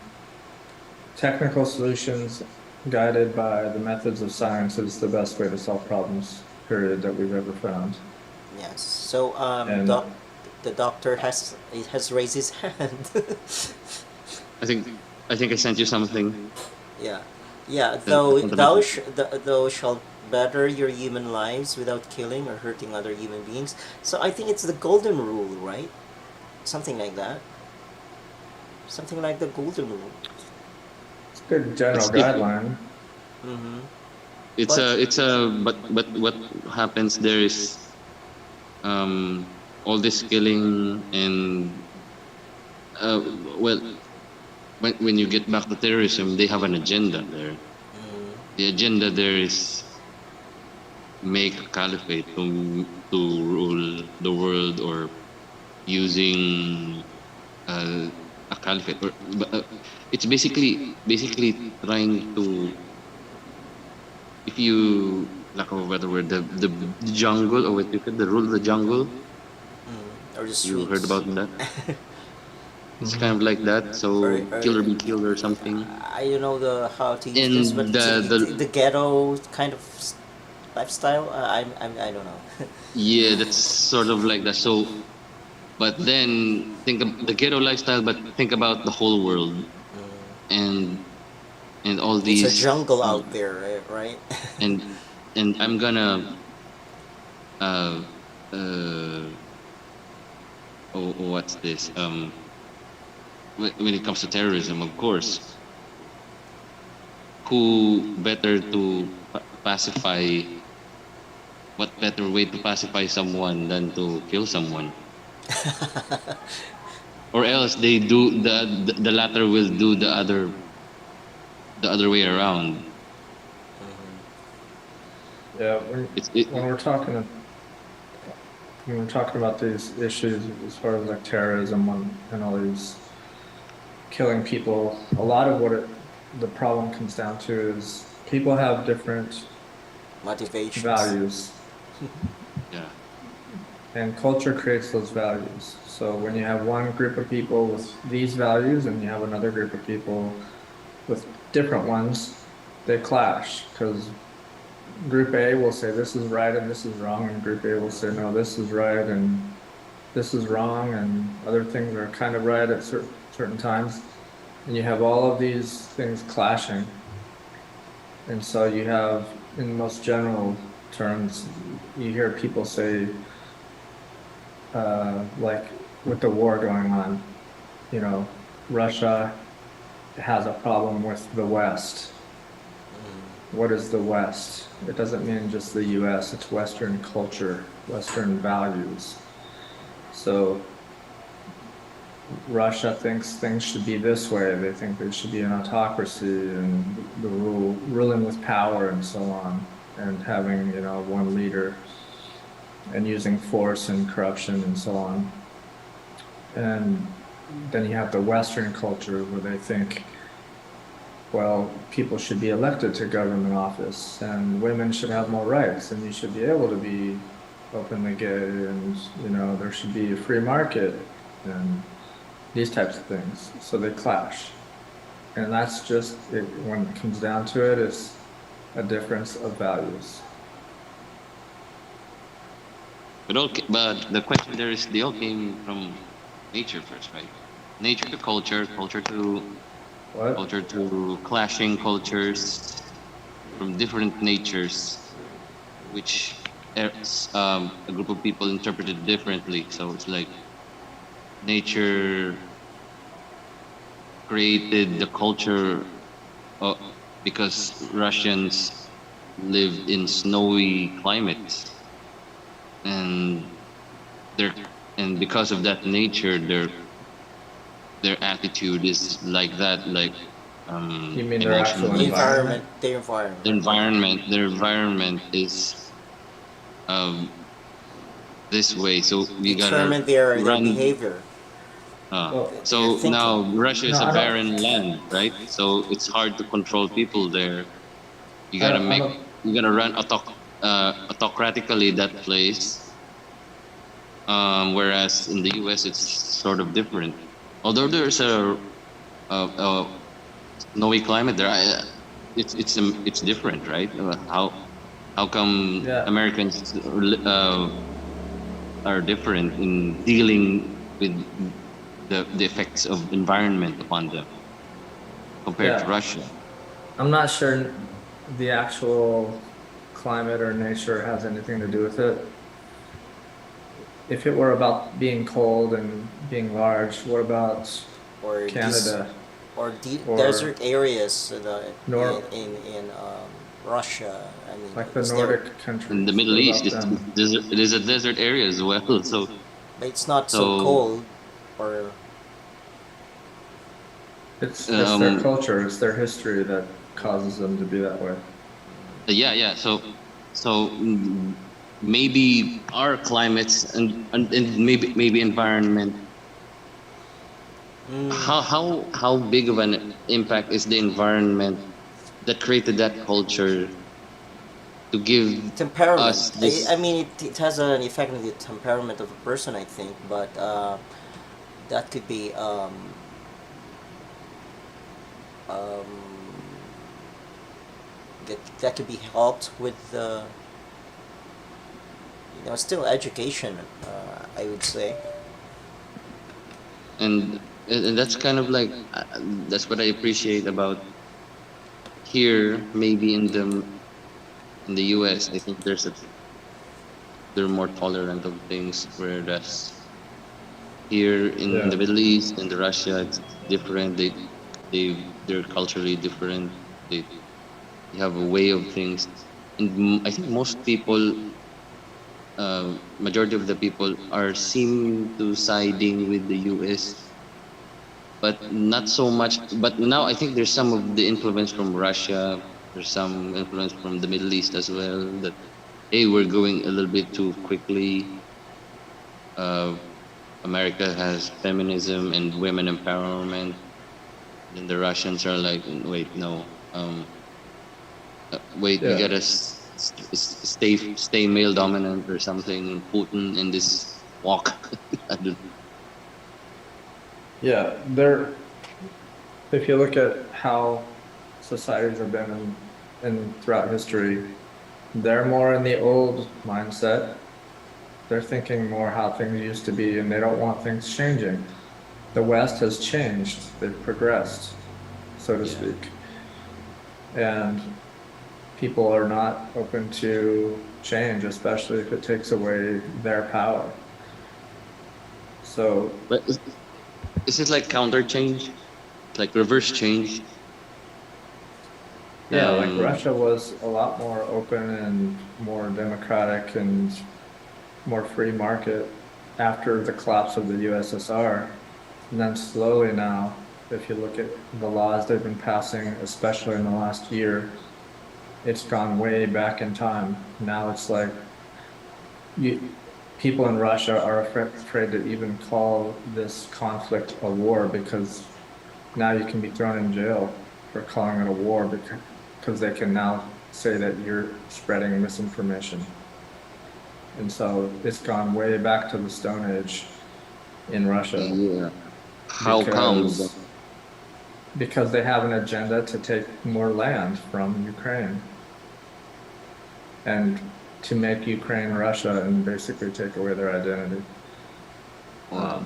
technical solutions guided by the methods of science is the best way to solve problems, period, that we've ever found. Yes. So, And the doctor has raised his hand. I think I think I sent you something. Yeah. Yeah. On the message. Thou shalt better your human lives without killing or hurting other human beings. So I think it's the golden rule, right? Something like that. Something like the golden rule. it's a good general It's it, guideline. Mm-hmm. it's But a but what happens there is all this killing and uh well when you get back to terrorism, they have an agenda there. mm, The agenda there is make a caliphate to rule the world, or using uh, a caliphate, or it's basically trying to, if you lack of a better word, the jungle, or what you call the rule of the jungle. or the You heard streets. about that? It's kind of like that. So kill or Or be killed or something. I don't know the how to use this, but And the ghetto kind of lifestyle. I don't know. yeah, that's sort of like that. So, but then think of the ghetto lifestyle, but think about the whole world, and all It's a these jungle out there, right? and I'm gonna uh uh what's this, when it comes to terrorism, of course, who better to pacify, what better way to pacify someone than to kill someone, or else they do the latter will do the other way around. Yeah, It's it when we're talking when we're talking about these issues as far as like terrorism and all these killing people, a lot of the problem comes down to is people have different Motivations. values, Yeah. and culture creates those values. So when you have one group of people with these values and you have another group of people with different ones, they clash because group A will say this is right and this is wrong, and group A will say no, this is right and this is wrong, and other things are kind of right at certain times. And you have all of these things clashing. And so you have, in most general terms, you hear people say, like with the war going on, you know, Russia has a problem with the West. What is the West? It doesn't mean just the US, it's Western culture, Western values. So Russia thinks things should be this way. They think there should be an autocracy and the ruling with power and so on, and having, you know, one leader and using force and corruption and so on. And then you have the Western culture where they think, well, people should be elected to government office and women should have more rights and you should be able to be openly gay, and, you know, there should be a free market and these types of things. So they clash. And that's just it. When it comes down to it, it's a difference of values. But the question there is, they all came from nature first, right? Nature to culture, What? culture to clashing cultures from different natures, which a group of people interpreted differently. So it's like nature created the culture, uh, because Russians live in snowy climates, and they're and because of that nature, their attitude is like that, like You mean their actual emotionally. environment? The environment. Their environment is um this way, so we gotta determine their run. behavior, Well, their So thinking. now Russia no, is a I don't. barren land, right? So it's hard to control people there. You I gotta don't. I make, don't. you gotta run autocratically that place. Whereas in the U.S. it's sort of different. Although there's a snowy climate there, it's different, right? How come Yeah. Americans are different in dealing with the effects of environment upon them compared to Yeah. Russia? I'm not sure the actual climate or nature has anything to do with it. If it were about being cold and being large, what about or these Canada or desert areas Nor in Russia. I mean, like the is there? Nordic In the countries? Middle What East, about them? it is a desert area as well. But it's not so So cold, or It's their um, culture, it's their history that causes them to be that way. yeah. So maybe our climates and maybe environment. mm, How big of an impact is the environment that created that culture to give temperament. us I this? mean, it has an effect on the temperament of a person, I think, but that could be um, that could be helped with still education. I would say. And that's kind of like that's what I appreciate about here. Maybe in the U.S., I think they're more tolerant of things, whereas here in Yeah. the Middle East and the Russia, it's different. They're culturally different. They have a way of things, and I think most people, majority of the people, are seem to siding with the U.S. but not so much. But now I think there's some of the influence from Russia. There's some influence from the Middle East as well. That hey, we're going a little bit too quickly. Uh, America has feminism and women empowerment. Then the Russians are like, wait, no, wait, we Yeah. gotta stay male dominant or something. Putin in this walk. I don't, Yeah. They're if you look at how societies have been in throughout history, they're more in the old mindset. They're thinking more how things used to be and they don't want things changing. The West has changed, they've progressed, so to Yeah. speak. And people are not open to change, especially if it takes away their power. So, but is it like counter change, like reverse change? yeah, like Um, Russia was a lot more open and more democratic and more free market after the collapse of the USSR. And then slowly now, if you look at the laws they've been passing, especially in the last year, it's gone way back in time. Now it's like you, people in Russia are afraid to even call this conflict a war because now you can be thrown in jail for calling it a war because they can now say that you're spreading misinformation. And so it's gone way back to the Stone Age in Russia yeah. How come? because they have an agenda to take more land from Ukraine and to make Ukraine Russia and basically take away their identity. Wow.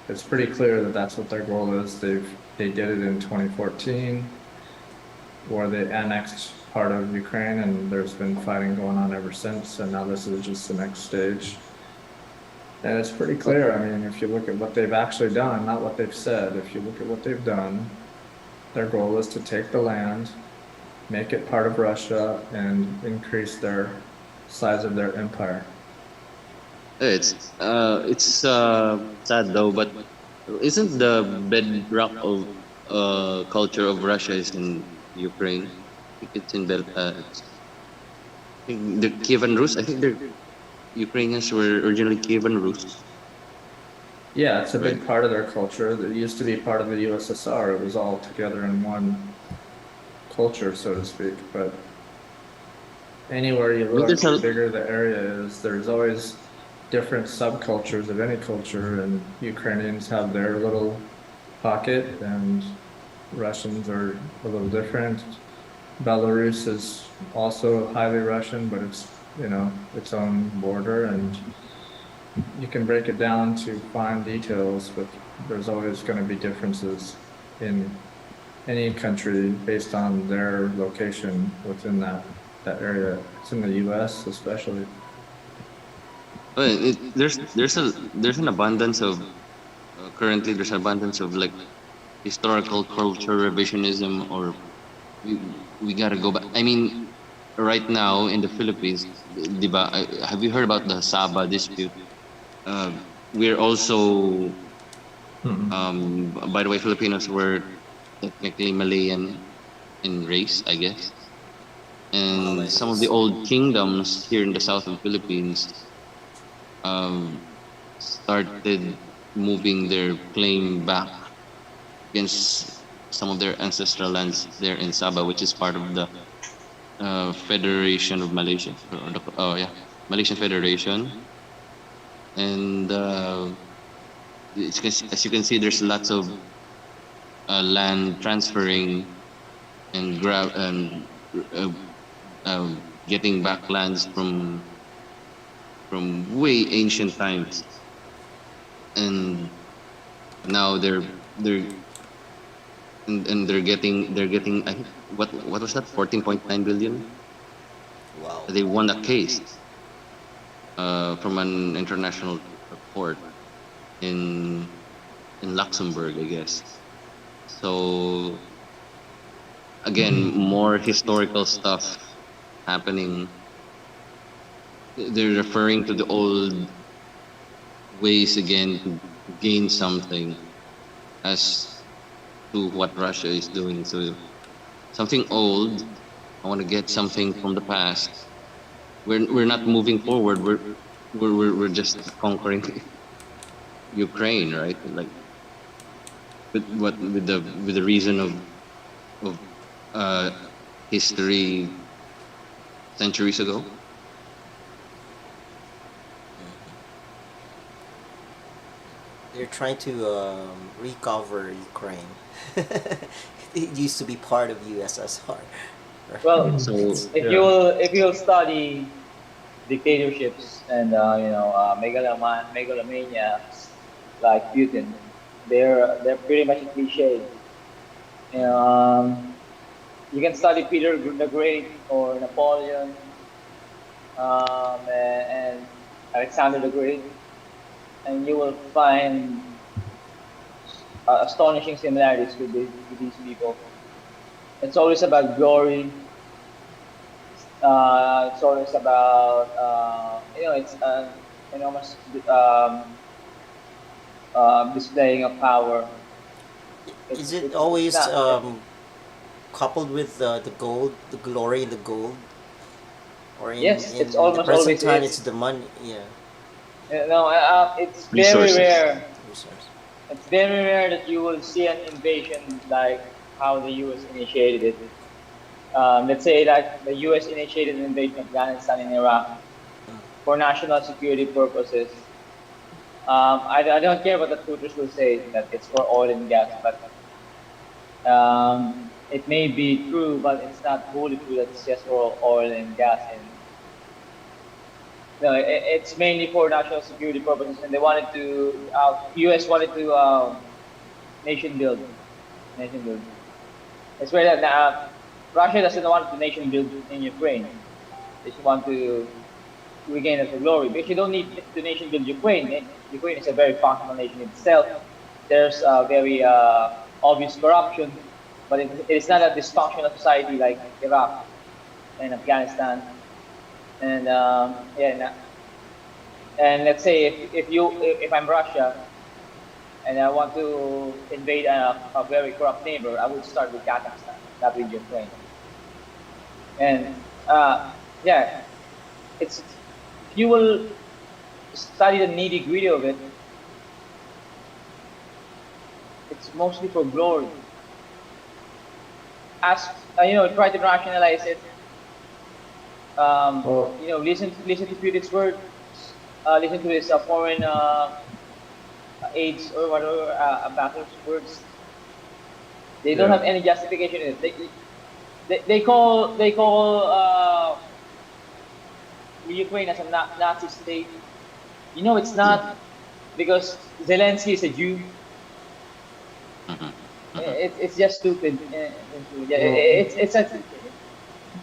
It's pretty clear that that's what their goal is. They did it in 2014, where they annexed part of Ukraine, and there's been fighting going on ever since. And now this is just the next stage. And it's pretty clear. I mean, if you look at what they've actually done, not what they've said, if you look at what they've done, their goal is to take the land, make it part of Russia, and increase their size of their empire. It's sad though, but isn't the bedrock of culture of Russia is in Ukraine? I think it's in I think the Kievan Rus. I think they're Ukrainians were originally Kievan Rus, Yeah, it's a right? big part of their culture. It used to be part of the USSR. It was all together in one culture, so to speak. But anywhere you I mean, look, there's the a bigger the area is, there's always different subcultures of any culture, and Ukrainians have their little pocket, and Russians are a little different. Belarus is also highly Russian, but it's, its own border, and you can break it down to fine details, but there's always going to be differences in any country based on their location within that area. It's in the US especially. there's an abundance of currently there's an abundance of like historical culture revisionism, or we gotta go back. I mean, right now in the Philippines, diba, have you heard about the Sabah dispute? Uh, we're also Mm-mm. by the way, Filipinos were technically Malayan in race, I guess. And some of the Malays. old kingdoms here in the south of the Philippines um, started moving their claim back against some of their ancestral lands there in Sabah, which is part of the Federation of Malaysia, or the, oh yeah, Malaysian Federation. And as you can see, there's lots of land transferring and grab and uh, getting back lands from way ancient times, and now they're and they're getting, I think, what was that, 14.9 billion. Wow. They won a case from an international court in Luxembourg, I guess. So again, more historical stuff happening. They're referring to the old ways again to gain something, as to what Russia is doing. So something old, I want to get something from the past. We're not moving forward. We're just conquering Ukraine, right? Like with the reason of uh history centuries ago. They're trying to recover Ukraine. It used to be part of USSR. Well, Right? So Yeah. if you'll study dictatorships and megalomaniacs like Putin, they're pretty much a cliche. You know, you can study Peter the Great or Napoleon, and Alexander the Great, and you will find astonishing similarities with these people. It's always about glory. It's always about it's an enormous displaying of power. Is it It's always not. coupled with the gold, the glory in the gold, or Yes, it's in the almost present always time it's is. the money? Yeah, It's very resources. rare. resource. It's very rare that you will see an invasion like how the U.S. initiated it. Let's say that the U.S. initiated an invasion of Afghanistan and Iraq for national security purposes. I don't care what the truthers will say that it's for oil and gas, but it may be true, but it's not wholly true that it's just for oil and gas. And no, it's mainly for national security purposes. And they wanted to, U.S. wanted to nation build, nation build. It's where that Russia doesn't want to nation build in Ukraine. They just want to regain it for glory. Because you don't need to nation build Ukraine. Ukraine is a very functional nation itself. There's very obvious corruption, but it is not a dysfunctional society like Iraq and Afghanistan. And and let's say if I'm Russia and I want to invade a very corrupt neighbor, I would start with Kazakhstan, not with Ukraine. And yeah, it's if you will study the nitty gritty of it, it's mostly for glory. As try to rationalize it. Well, Listen to Putin's words. Listen to his foreign aides or whatever ambassadors' words. They don't have yeah, any justification in it. They call Ukraine as a Nazi state. It's not, because Zelensky is a Jew. Mhm. Mhm. It's just stupid. Yeah, well, it's a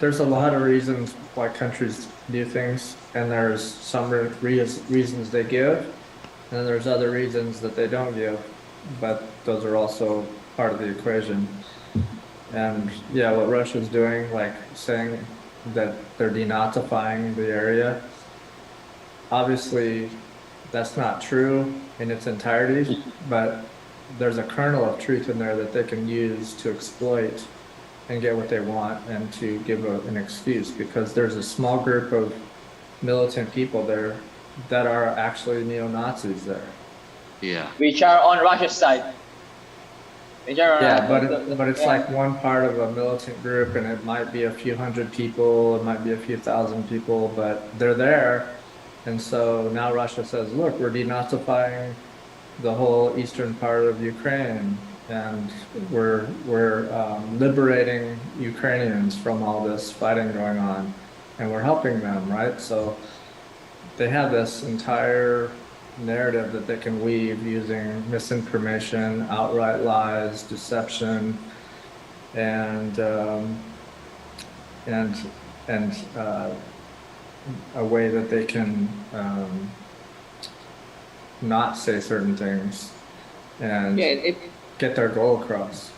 there's a lot of reasons why countries do things, and there's some reasons they give, and then there's other reasons that they don't give, but those are also part of the equation. And yeah, what Russia's doing, like saying that they're denazifying the area, obviously that's not true in its entirety, but there's a kernel of truth in there that they can use to exploit and get what they want and to give an excuse, because there's a small group of militant people there that are actually neo-Nazis there. Yeah. which are on Russia's side. Which are Yeah, but it's yeah. like one part of a militant group, and it might be a few hundred people, it might be a few thousand people, but they're there. And so now Russia says, look, we're denazifying the whole eastern part of Ukraine, and we're liberating Ukrainians from all this fighting going on, and we're helping them, right? So they have this entire narrative that they can weave using misinformation, outright lies, deception, and and and a way that they can not say certain things Yeah, and get their goal across.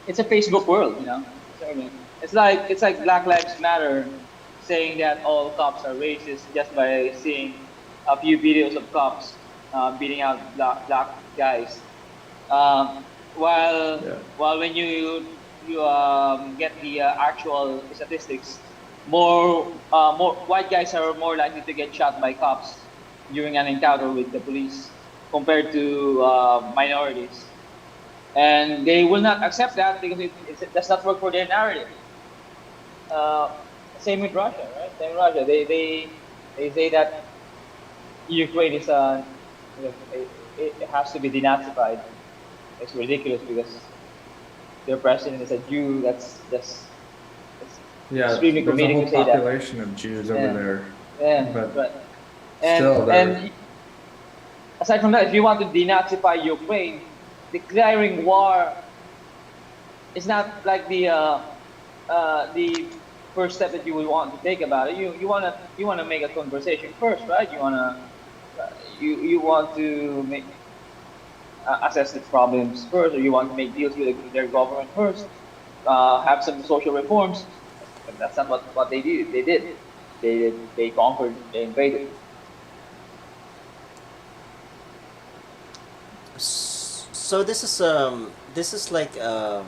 it's a Facebook world. So, I mean, it's like Black Lives Matter saying that all cops are racist just by seeing a few videos of cops beating out black guys. Um, while Yeah. while when you get the actual statistics, more white guys are more likely to get shot by cops during an encounter with the police compared to minorities, and they will not accept that because it does not work for their narrative. Uh, Same with Russia, right? Same with Russia. They say that Ukraine is it has to be denazified. It's ridiculous because their president is a Jew. That's Yeah, extremely there's a comedic to whole say that. population of Jews over Yeah, there, yeah, but right. still And they're aside from that, if you want to denazify Ukraine, declaring war is not like the first step that you would want to take about it. You wanna make a conversation first, right? You want to make assess the problems first, or you want to make deals with their government first. Have some social reforms. But that's not what they did. They conquered. They invaded. So this is like a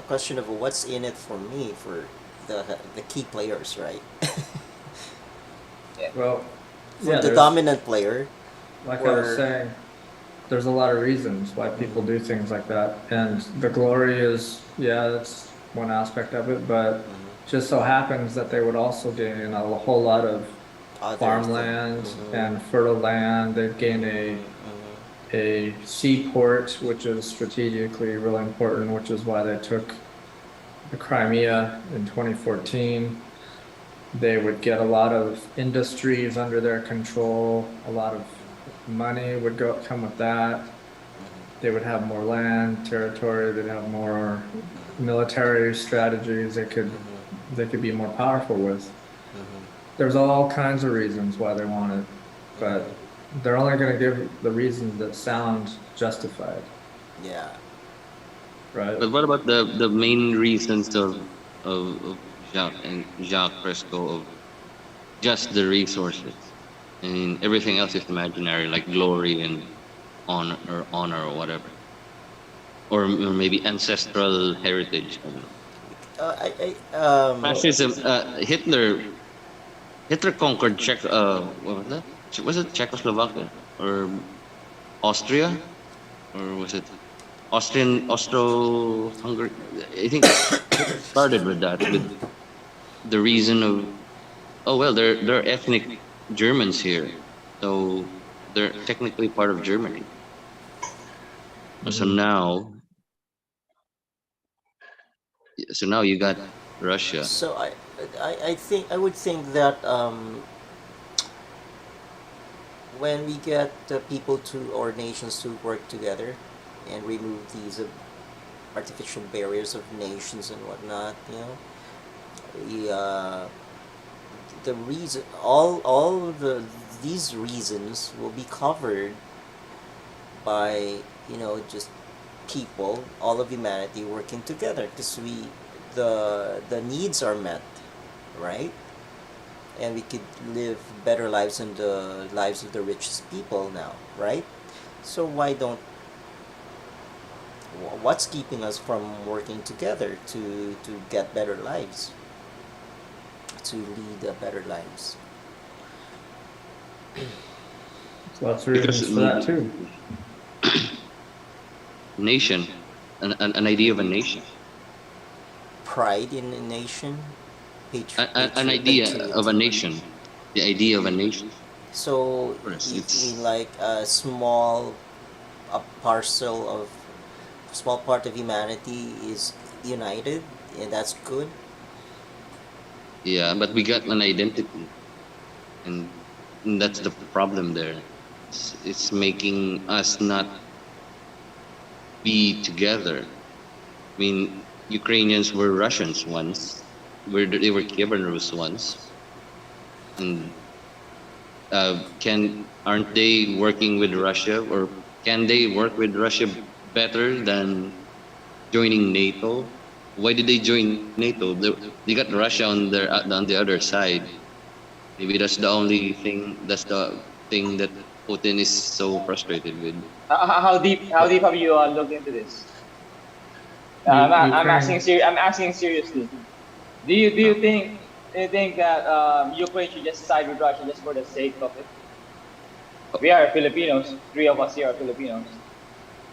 question of what's in it for me, for the key players, right? Yeah. well, For yeah, the there's, dominant player, like I was or saying, there's a lot of reasons why people do things like that. And the glory is, yeah, that's one aspect of it, but just so happens that they would also gain a whole lot of other thing. farmland and fertile land. They'd gain a seaport, which is strategically really important, which is why they took the Crimea in 2014. They would get a lot of industries under their control. A lot of money would come with that. They would have more land, territory. They'd have more military strategies they could be more powerful with. There's all kinds of reasons why they want it, but they're only going to give the reasons that sound justified, Yeah. right? But what about the main reasons of Jacques Fresco of just the resources? I mean, everything else is imaginary, like glory and honor or whatever, or maybe ancestral heritage. I don't know. I Well, Fascism. Hitler conquered Czech. What was that? Was it Czechoslovakia or Austria, or was it Austro-Hungary? I think it started with that, with the reason of, oh well, they're ethnic Germans here, so they're technically part of Germany. So Mhm. now, you got Russia. So I think I would think that when we get people to or nations to work together and remove these artificial barriers of nations and whatnot, we, the reason all the these reasons will be covered by just people, all of humanity working together, because the needs are met, right? And we could live better lives than the lives of the richest people now, right? So what's keeping us from working together to get better lives, to lead better lives? Lots of Because reasons for that too. nation, an idea of a nation, Pride in a nation, an idea of a patriotism. nation, the idea of a nation. So Of course, you mean it's like a parcel of small part of humanity is united, and that's good. yeah, but we got an identity, and that's the problem there. It's making us not be together. I mean, Ukrainians were Russians once, they were Kievan once, and can aren't they working with Russia, or can they work with Russia better than joining NATO? Why did they join NATO? They got Russia on the other side. Maybe that's the only thing. That's the thing that Putin is so frustrated with. How deep have you looked into this? Ukraine. I'm asking seriously. Do you think that Ukraine should just side with Russia just for the sake of it? We are Filipinos. Three of us here are Filipinos.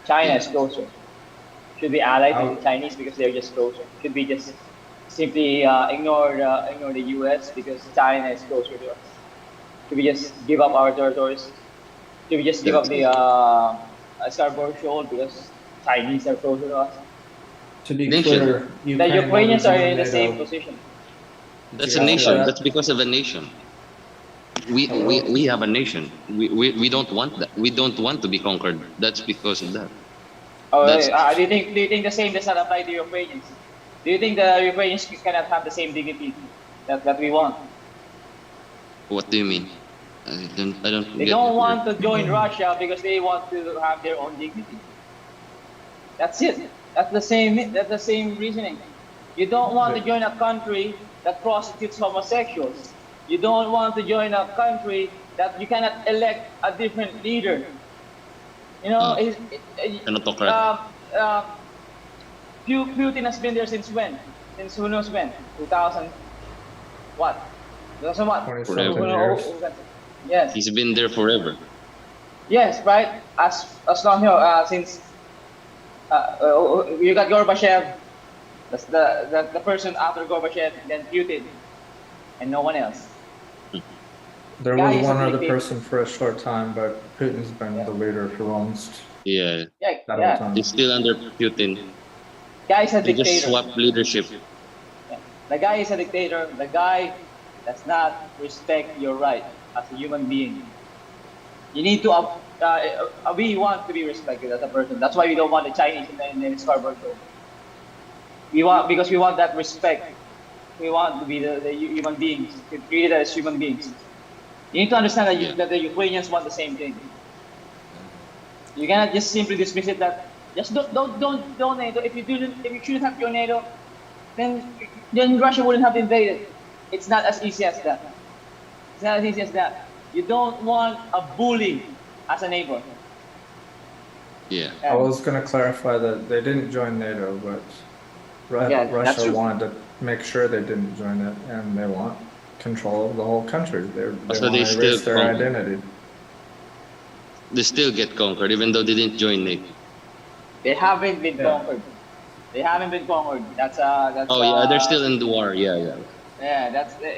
China is Yeah, closer. Should we ally to the Out. Chinese because they're just closer? Should we just simply ignore the U.S. because China is closer to us? Should we just give up our territories? Should we just give up that's the Scarborough Shoal because Chinese are closer to us? To be nation. clear, The Ukraine wanted Ukrainians to are join in the same NATO. position. To That's a answer nation. that, That's because of a nation. We hello. have a nation. We don't want that. We don't want to be conquered. That's because of that. Oh, That's do you think the same does not apply to Ukrainians? Do you think the Ukrainians cannot have the same dignity that we want? what do you mean? I don't They get don't your. want to join Russia because they want to have their own dignity. That's it. That's the same reasoning. You don't want to The, join a country that prostitutes homosexuals. You don't want to join a country that you cannot elect a different leader. You know, Mm, an autocrat. um, uh, Putin has been there since when? Since who knows when? 2000 what? 2000 what? Who, Forever. something who, years. who, who can say? Yes, He's been there forever. yes, right. As long since you got Gorbachev, that's the person after Gorbachev, then Putin, and no one else. There Guy was is a one other dictator. person for a short time, but Putin's been Yeah, the leader for almost Yeah, yeah, that whole yeah. time. he's still under Putin. Guy is a They just dictator. swapped leadership. Yeah. The guy is a dictator. The guy does not respect your right as a human being. You need to. We want to be respected as a person. That's why we don't want the Chinese in the Scarborough Show. We want because we want that respect. We want to be the human beings treated as human beings. You need to understand that, Yeah, that the Ukrainians want the same thing. You cannot just simply dismiss it that just don't NATO. If you shouldn't have joined NATO, then Russia wouldn't have invaded. It's not as easy as that. It's not as easy as that. You don't want a bully as a neighbor. yeah. I And was going to clarify that they didn't join NATO, but yeah, that's Russia true. wanted to make sure they didn't join it, and they won. control of the whole country. They So want they to still erase their conquer. identity. They still get conquered, even though they didn't join NATO. They haven't been Yeah. conquered. They haven't been conquered. Oh yeah, they're still in the war. Yeah, yeah, of Yeah,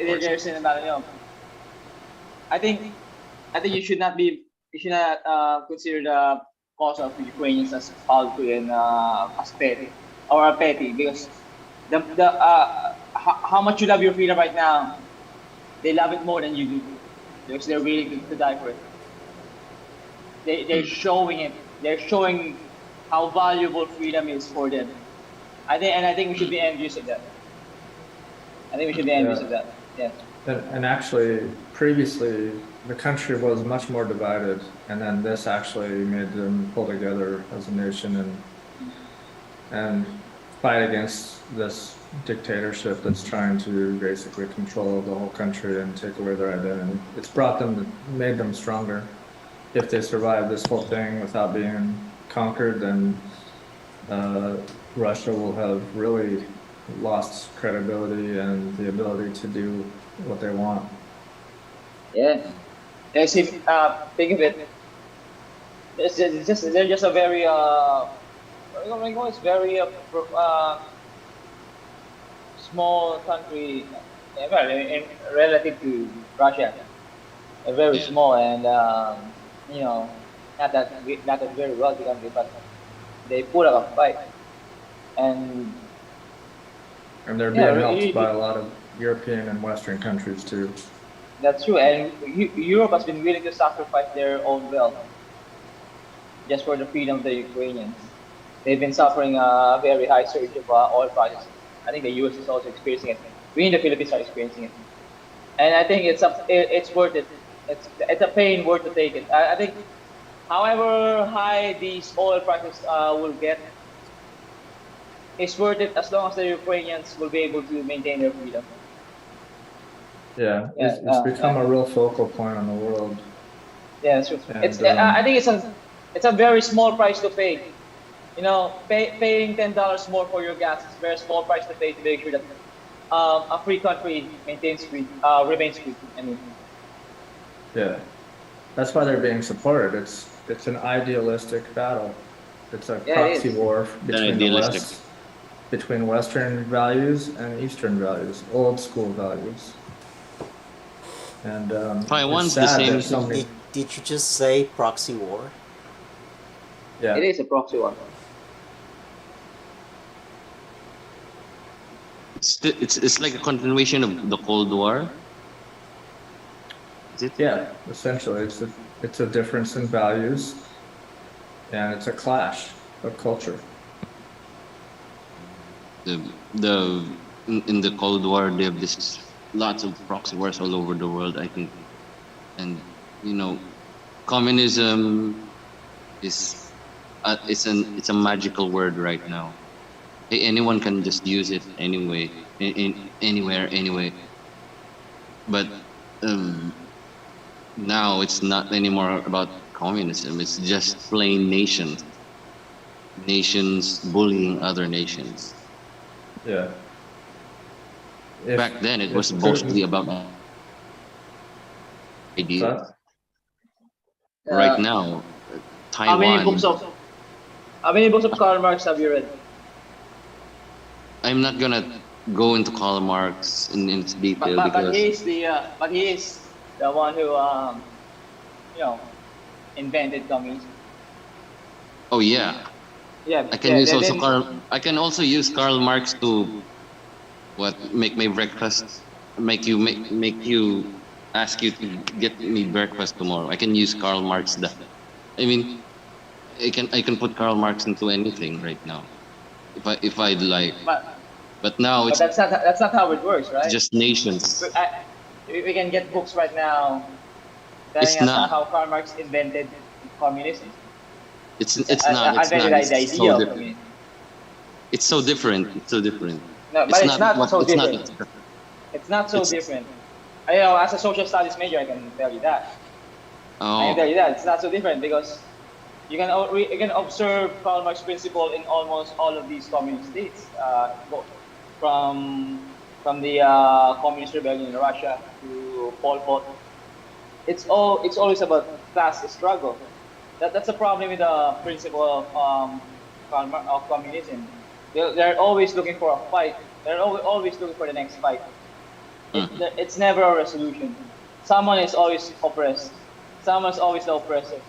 course. they're saying about, I think you should not consider the cause of Ukrainians as paltry and as petty or a petty, because the how much you love your freedom right now, they love it more than you do, because they're willing to die for it. They're Hmm. showing it. They're showing how valuable freedom is for them. I think we should be envious of that. I think we should be envious Yeah. of that. Yeah. And actually, previously, the country was much more divided, and then this actually made them pull together as a nation and fight against this dictatorship that's trying to basically control the whole country and take away their identity. It's brought them, made them stronger. If they survive this whole thing without being conquered, then uh, Russia will have really lost credibility and the ability to do what they want. Yeah. Yeah. See, think of it. They're just a very it's very small country. Well, relative to Russia, very Yeah. small, and not that very wealthy country, but they put up a fight, and And they're yeah, being helped by a lot of European and Western countries too. that's true. And Europe has been willing to sacrifice their own wealth just for the freedom of the Ukrainians. They've been suffering a very high surge of oil prices. I think the US is also experiencing it. We in the Philippines are experiencing it, and I think it's worth it. It's a pain worth to take it. I think, however high these oil prices will get, it's worth it as long as the Ukrainians will be able to maintain their freedom. Yeah, Yeah, it's become a real focal point on the world. yeah, that's true. And I think it's a very small price to pay. Paying $10 more for your gas is a very small price to pay to make sure that a free country remains free. I mean, yeah, that's why they're being supported. It's an idealistic battle. It's a yeah, it proxy is. war They're between the idealistic. West, between Western values and Eastern values, old school values. And it's Taiwan's the sad same. that so many, Did you just say proxy war? yeah, It is a proxy war. It's like a continuation of the Cold War. Is it? yeah, essentially, it's a difference in values, and it's a clash of culture. The in the Cold War they have this lots of proxy wars all over the world, I think, and you know, communism is it's a magical word right now. Anyone can just use it anyway, in anywhere, anyway. But um, now it's not anymore about communism. It's just plain nations bullying other nations. Yeah. Back then, it If was Putin, mostly about ideas. so Right Uh, now, how many books Taiwan. of how many books of Karl Marx have you read? I'm not gonna go into Karl Marx in its detail But because he is the one who you know invented communism. oh yeah, Yeah, I can yeah. use also Karl. I can also use Karl Marx to make my breakfast, make you ask you to get me breakfast tomorrow. I can use Karl Marx that. I mean, I can put Karl Marx into anything right now if I'd like. but But now but that's not how it works, it's right? just nations. We can get books right now telling It's us not. how Karl Marx invented communism. It's not. It's Invented not. the It's so idea of different. communism. It's so different. It's so different. No, but It's it's not not what. so It's not. different. It's not so It's different. As a social studies major, I can tell you that. I can tell you oh that it's not so different because you can observe Karl Marx principle in almost all of these communist states, from from the communist rebellion in Russia to Pol Pot. It's always about class struggle. That's a problem with the principle of communism. They're always looking for a fight. They're always looking for the next fight. Mhm. It's never a resolution. Someone is always oppressed. Someone's always the oppressor.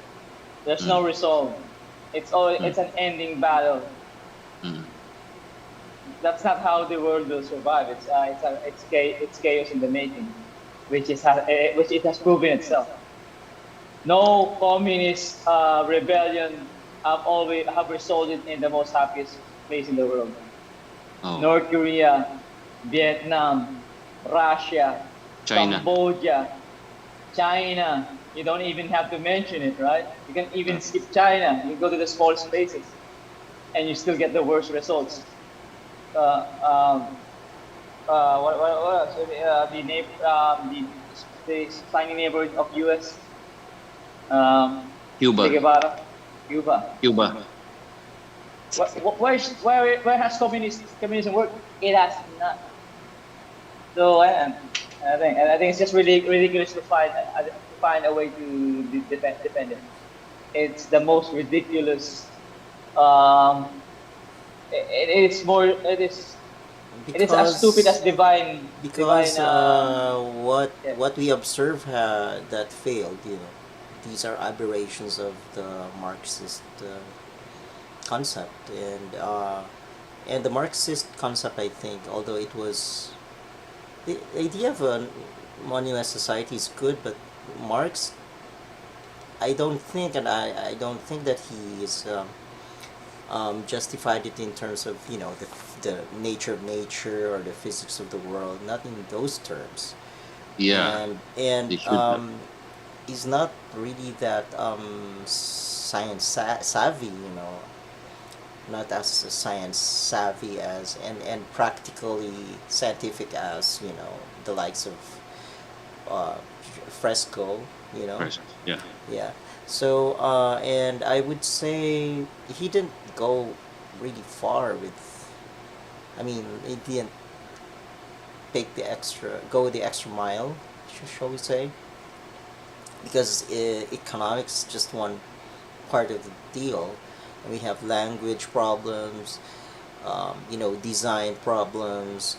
There's no Mhm. resolve. It's an ending battle. Mhm. That's not how the world will survive. It's chaos in the making, which it has proven itself. No communist rebellion have resulted in the most happiest place in the world. Oh, North Korea, Vietnam, Russia, China. Cambodia, China. You don't even have to mention it, right? You can Uh, even skip China. You go to the small spaces, and you still get the worst results. Uh, um, what else? The tiny neighborhood of U.S. Che Cuba. Guevara, Cuba. Cuba. Where has communism worked? It has not. So I think it's just really ridiculous to find a way to defend it. It's the most ridiculous. Um, it is as stupid as because divine. Yeah. what we observe that failed, these are aberrations of the Marxist concept, and the Marxist concept, I think, although it was the idea of a moneyless society is good, but Marx, I don't think that he is justified it in terms of the nature of nature or the physics of the world, not in those terms, Yeah, and they should have. he's not really that science savvy, not as science savvy as and practically scientific as the likes of uh, Fresco, you know. First. Yeah. Yeah. So and I would say he didn't go really far with. I mean, he didn't go the extra mile, shall we say? Because economics is just one part of the deal. And we have language problems, design problems,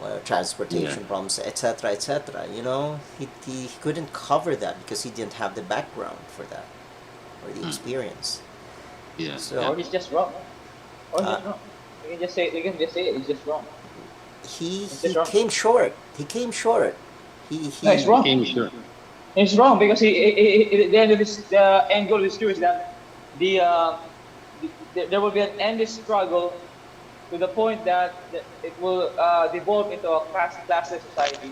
Yeah. transportation problems, etc., etc. He couldn't cover that because he didn't have the background for that or the Mm. experience. Yeah. Yeah. So Or he's just wrong. Or he's uh, just wrong. We can just say it. He's just wrong. He's he just wrong. came short. He came short. He No, he's he He wrong. came short. He's wrong because the end goal of this is that the, uh, there will be an endless struggle to the point that it will devolve into a classless society.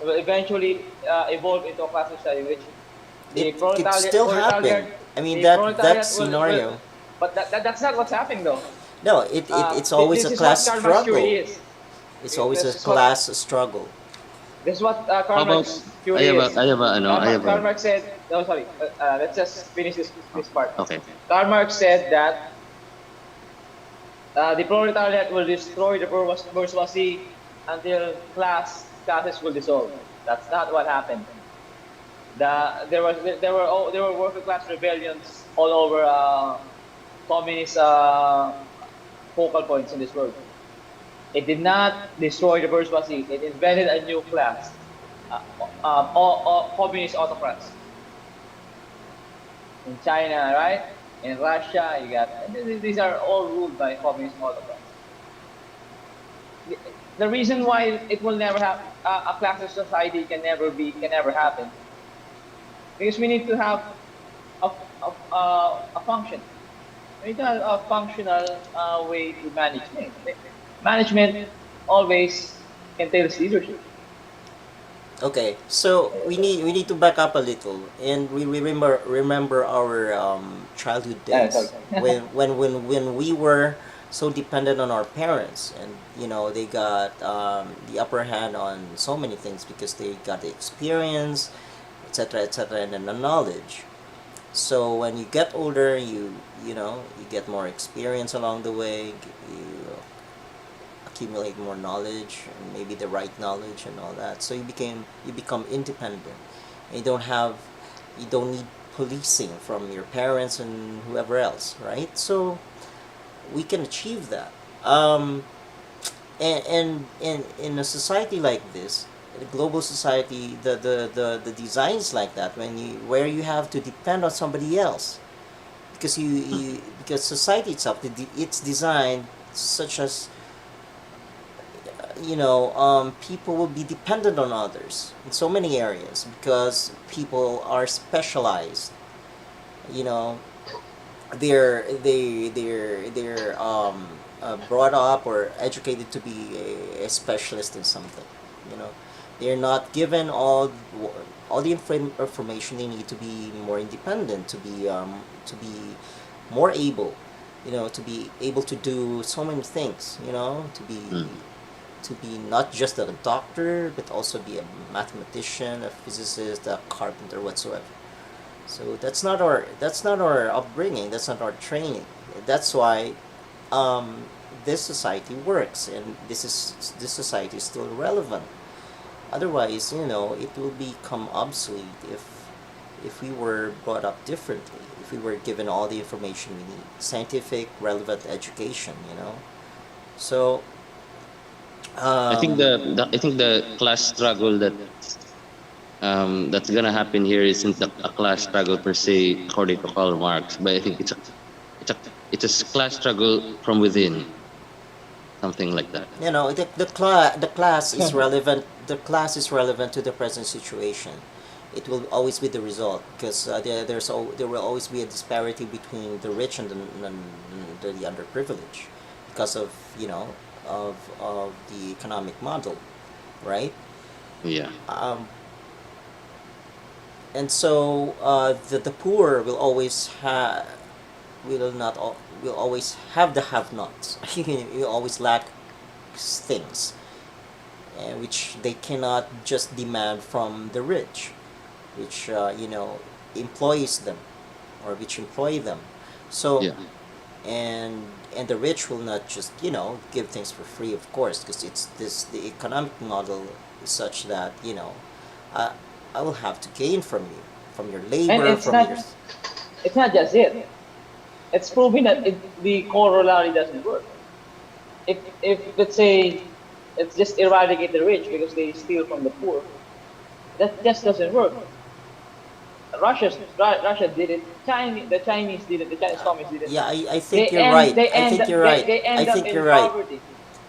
It will eventually evolve into a classless society, which it the could still happen. I mean that will scenario. but that's not what's happening though. No, it's always a This is what class Karl Marx struggle. theory is. It's always a This is what class struggle. this is what How Karl about Marx theory is. I have Karl a Marx said, oh sorry, let's just finish this part. okay. Karl Marx said that the proletariat will destroy the bourgeoisie until classes will dissolve. That's not what happened. There were working class rebellions all over communist focal points in this world. It did not destroy the bourgeoisie. It invented a new class, uh, communist autocrats in China, right? In Russia, you got these are all ruled by communist autocrats. The reason why it will never have a classless society can never happen because we need to have a function. We need to have a functional way to manage things. Management always entails leadership. Okay, so we need to back up a little, and we remember our childhood Sorry. days when we were so dependent on our parents, and they got the upper hand on so many things because they got the experience, etc., etc., and then the knowledge. So when you get older, you get more experience along the way. You accumulate more knowledge and maybe the right knowledge and all that. So you become independent. And you don't need policing from your parents and whoever else, right? So we can achieve that. And in a society like this, in a global society, the designs like that, where you have to depend on somebody else, because because society itself, it's designed such as, people will be dependent on others in so many areas because people are specialized. You know, they're brought up or educated to be a specialist in something. You know, they're not given all the information they need to be more independent, to be more able, to be able to do so many things. Mm. To be not just a doctor but also be a mathematician, a physicist, a carpenter, whatsoever. So that's not our upbringing. That's not our training. That's why um, this society works, and this society is still relevant. Otherwise, it will become obsolete if we were brought up differently. If we were given all the information we need, scientific, relevant education. So um, I think the class struggle that's gonna happen here isn't a class struggle per se, according to Karl Marx, but I think it's a class struggle from within, something like that. the class is relevant. The class is relevant to the present situation. It will always be the result because there will always be a disparity between the rich and the underprivileged because of the economic model, right? Yeah. Um, and so the poor will always have the have-nots. You always lack things, which they cannot just demand from the rich, which employs them, or which employ them. So Yeah. and the rich will not just give things for free, of course, because the economic model is such that I, I will have to gain from you, from your And labor, from your. it's not just it. It's proven that the corollary doesn't work. If let's say let's just eradicate the rich because they steal from the poor, that just doesn't work. Russia did it. The Chinese did it. The Chinese communists did it. Yeah, I think you're right. I think you're right. They I end up think you're in right. poverty.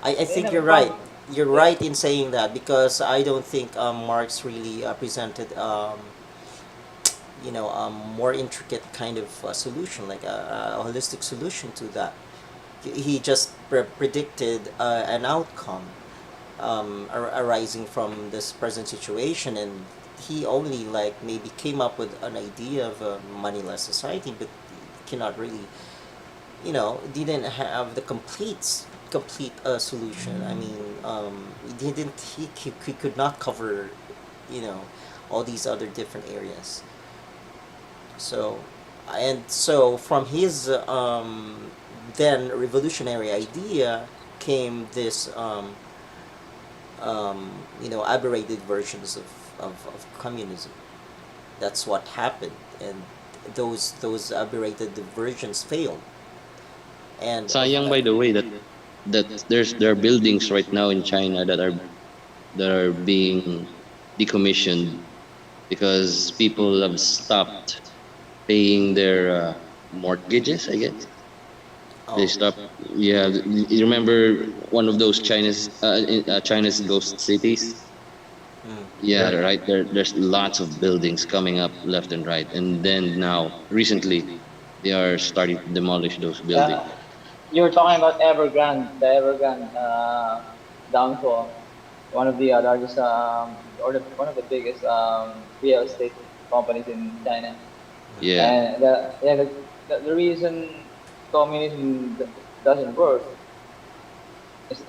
I They end think up you're in right. poverty. You're Yeah. right in saying that, because I don't think Marx really presented more intricate kind of solution, like a holistic solution to that. He just predicted an outcome arising from this present situation, and he only like maybe came up with an idea of a moneyless society, but cannot really, didn't have the complete solution. I mean, he didn't he could not cover, you know all these other different areas. So, from his then revolutionary idea came this aberrated versions of communism. That's what happened, and those aberrated versions failed. And Sayang, by the way, that there are buildings right now in China that are being decommissioned because people have stopped paying their mortgages, I guess. They oh, stopped. Yeah, you remember one of those China's ghost cities? mm, Yeah, right. There's lots of buildings coming up left and right, and then now recently they are starting to demolish those buildings. You were talking about Evergrande, the Evergrande downfall. One of the largest one of the biggest real estate companies in China. Yeah. And the reason communism doesn't work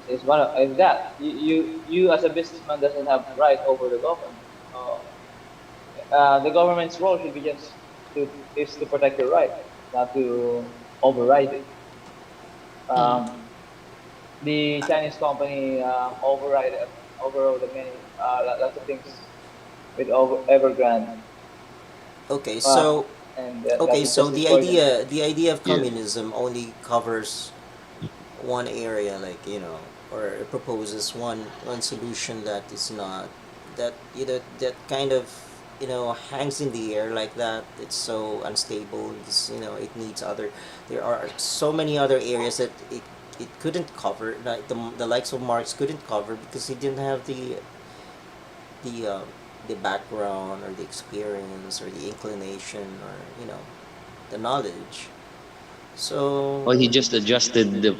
is that you as a businessman doesn't have right over the government. The government's role should be just to protect your right, not to override it. Mm. Um, the Chinese company overrode the many lots of things with Evergrande, Okay, uh, so and that okay, is so just destroyed them. the idea of Yeah. communism only covers one area, like, or it proposes one solution that is not, that, that kind of, hangs in the air like that. It's so unstable. It's, it needs other. There are so many other areas that it couldn't cover. Like the likes of Marx couldn't cover because he didn't have the uh, the background or the experience or the inclination or, the knowledge. So Or he just adjusted the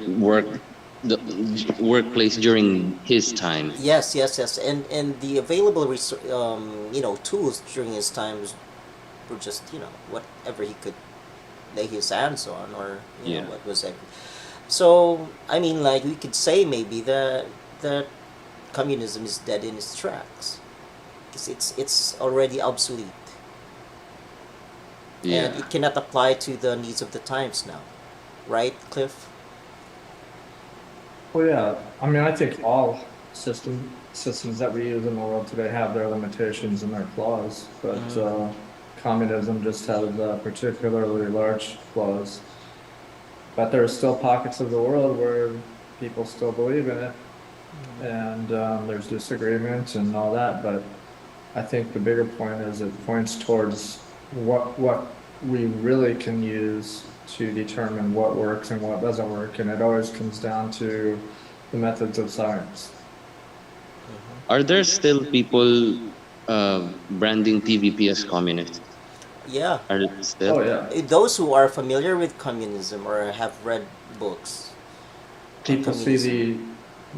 workplace during his time. yes, yes, yes, and the available tools during his times were just, whatever he could lay his hands on, or, Yeah. what was it. So I mean, like, we could say maybe that communism is dead in its tracks because it's already obsolete, and Yeah. it cannot apply to the needs of the times now, right, Cliff? Well, yeah. I mean, I think all systems that we use in the world today have their limitations and their flaws, but communism just has particularly large flaws. But there are still pockets of the world where people still believe in it, and there's disagreement and all that. But I think the bigger point is it points towards what we really can use to determine what works and what doesn't work, and it always comes down to the methods of science. Are there still people branding TVP as communist? Yeah. Are there still? Oh yeah, Those who are familiar with communism or have read books on people see communism,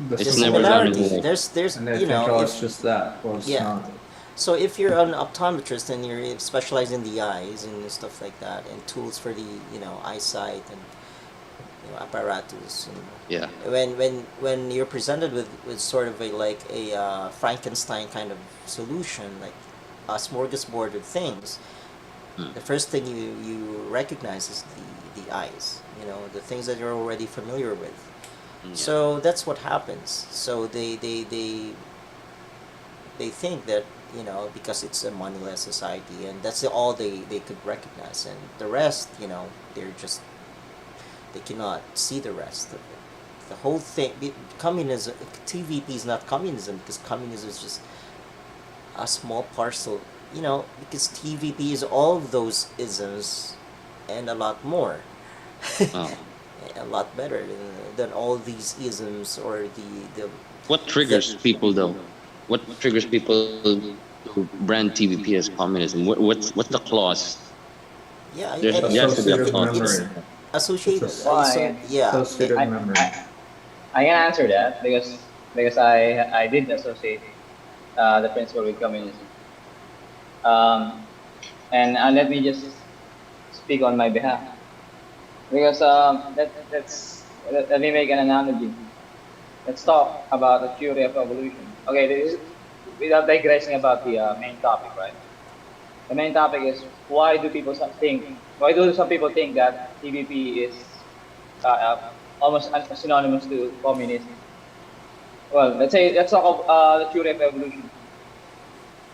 the the It's never gone similarity similarity, away. there's and they think, oh, it's if, just that. Well, it's yeah, not. so if you're an optometrist and you're specialized in the eyes and stuff like that, and tools for the, eyesight, and, apparatus, Yeah. and when you're presented with sort of a, like a, Frankenstein kind of solution, like a smorgasbord of things, Mm. the first thing you recognize is the eyes, the things that you're already familiar with. Yeah. So that's what happens. So they think that, because it's a moneyless society, and that's all they could recognize, and the rest, they're just, they cannot see the rest of it. The whole thing, communism, TVP is not communism, because communism is just a small parcel, because TVP is all of those isms and a lot more. Oh. A lot better than all these isms, or What the triggers people though? What triggers people to brand TVP as communism? What's the clause? yeah, There has to be a Associative clause for it's memory. that. It's associated. Well, So yeah, associative I, memory. I, I can answer that because I did associate the principle with communism. Um, and let me just speak on my behalf because let me make an analogy. Let's talk about the theory of evolution. Okay, this is, without digressing about the main topic, right? The main topic is why do some people think that TVP is uh, uh, almost synonymous to communism? Well, let's talk about the theory of evolution.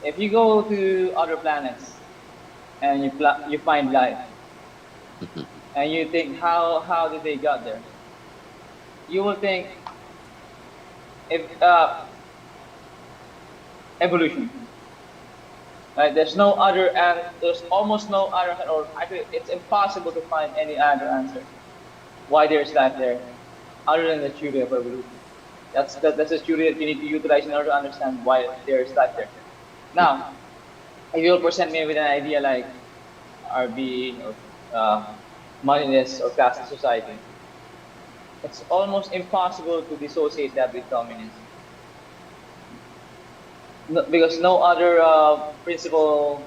If you go to other planets and you find life Mhm. and you think how did they got there? You will think if evolution. Right? There's almost no other, or actually, it's impossible to find any other answer why there's life there, other than the theory of evolution. That's a theory that you need to utilize in order to understand why there's life there. Now, if you'll present me with an idea like our being or moneyless or cashless society, it's almost impossible to dissociate that with communism. No, because no other principle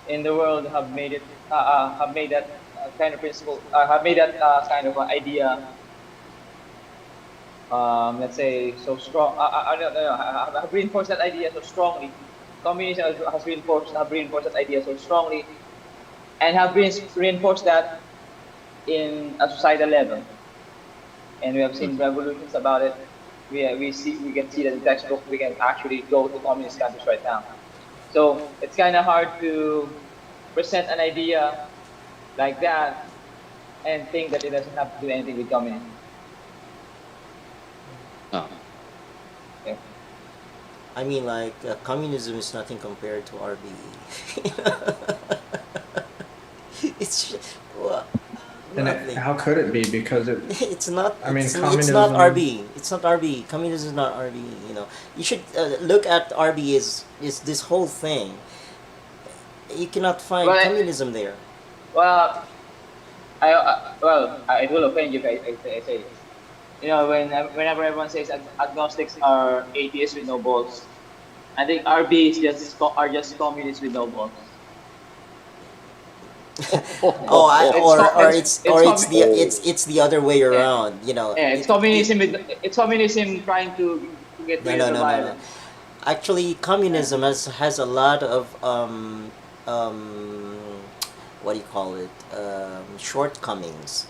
in the world have made that kind of principle have made that kind of idea let's say so strong. I don't know, have reinforced that idea so strongly. Communism have reinforced that idea so strongly, and have reinforced that in a societal level. and we have Mm. seen revolutions about it. We can see that the textbook we can actually go to communist countries right now. So it's kind of hard to present an idea like that and think that it doesn't have to do anything with communism. Ah, Yeah. I mean, like communism is nothing compared to RBE. it's well, And nothing. how could it be? Because it, It's not. I mean, It's not communism. RBE. It's not RBE. Communism is not RBE. You know, you should look at RBE is this whole thing. You cannot find Well, communism there. well, it will offend you if I say this. You know, whenever everyone says agnostics are atheists with no balls, I think RB is are just communists with no balls. Oh, It's or it's it's the other way yeah, around. You know, yeah, it's communism trying to get no rid of no the no no no. violence. Actually, Yeah. communism has a lot of what do you call it, shortcomings.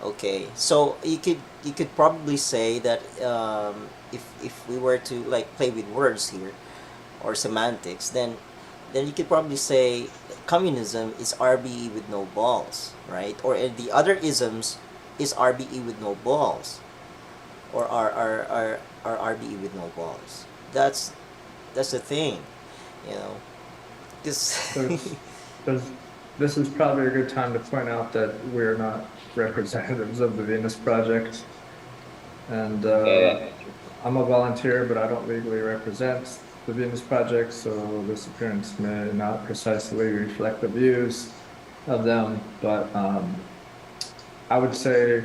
Okay, so you could probably say that if we were to like play with words here or semantics, then you could probably say communism is RBE with no balls, right? Or the other isms is RBE with no balls, or are RBE with no balls. That's the thing, you know. This There's, there's, this is probably a good time to point out that we're not representatives of the Venus Project. And Yeah, true. I'm a volunteer, but I don't legally represent the Venus Project, so this appearance may not precisely reflect the views of them. But I would say,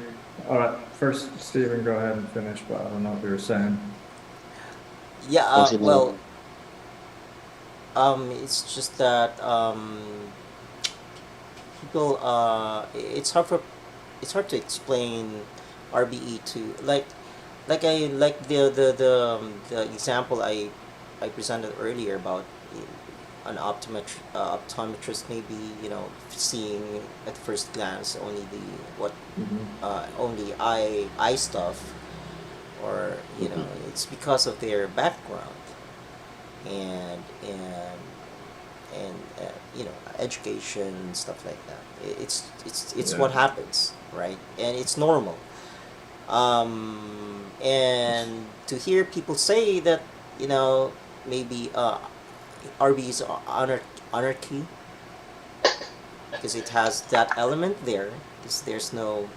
all right, first, Stephen, go ahead and finish, but I don't know what you were saying. yeah. possible. Well, it's just that people. It's hard to explain RBE to like the example I presented earlier about an optometrist maybe, you know, seeing at first glance only the what Mhm. only eye stuff, or you know, Mhm. it's because of their background and you know, education, stuff like that. It's what Yeah. happens, right? And it's normal. And to hear people say that, you know, maybe RB is anarchy because it has that element there, because there's no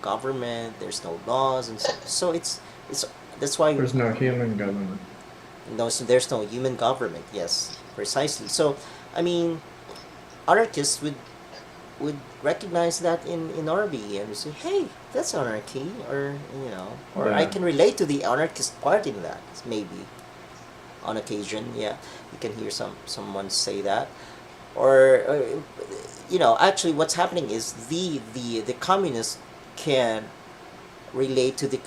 government, there's no laws, and so it's that's why There's no human government. no, so there's no human government. Yes, precisely. So I mean, anarchists would recognize that in RB and say, hey, that's anarchy, or you know, or I Yeah. can relate to the anarchist part in that, maybe on occasion. Yeah, you can hear someone say that, or you know, actually, what's happening is the communists can relate to the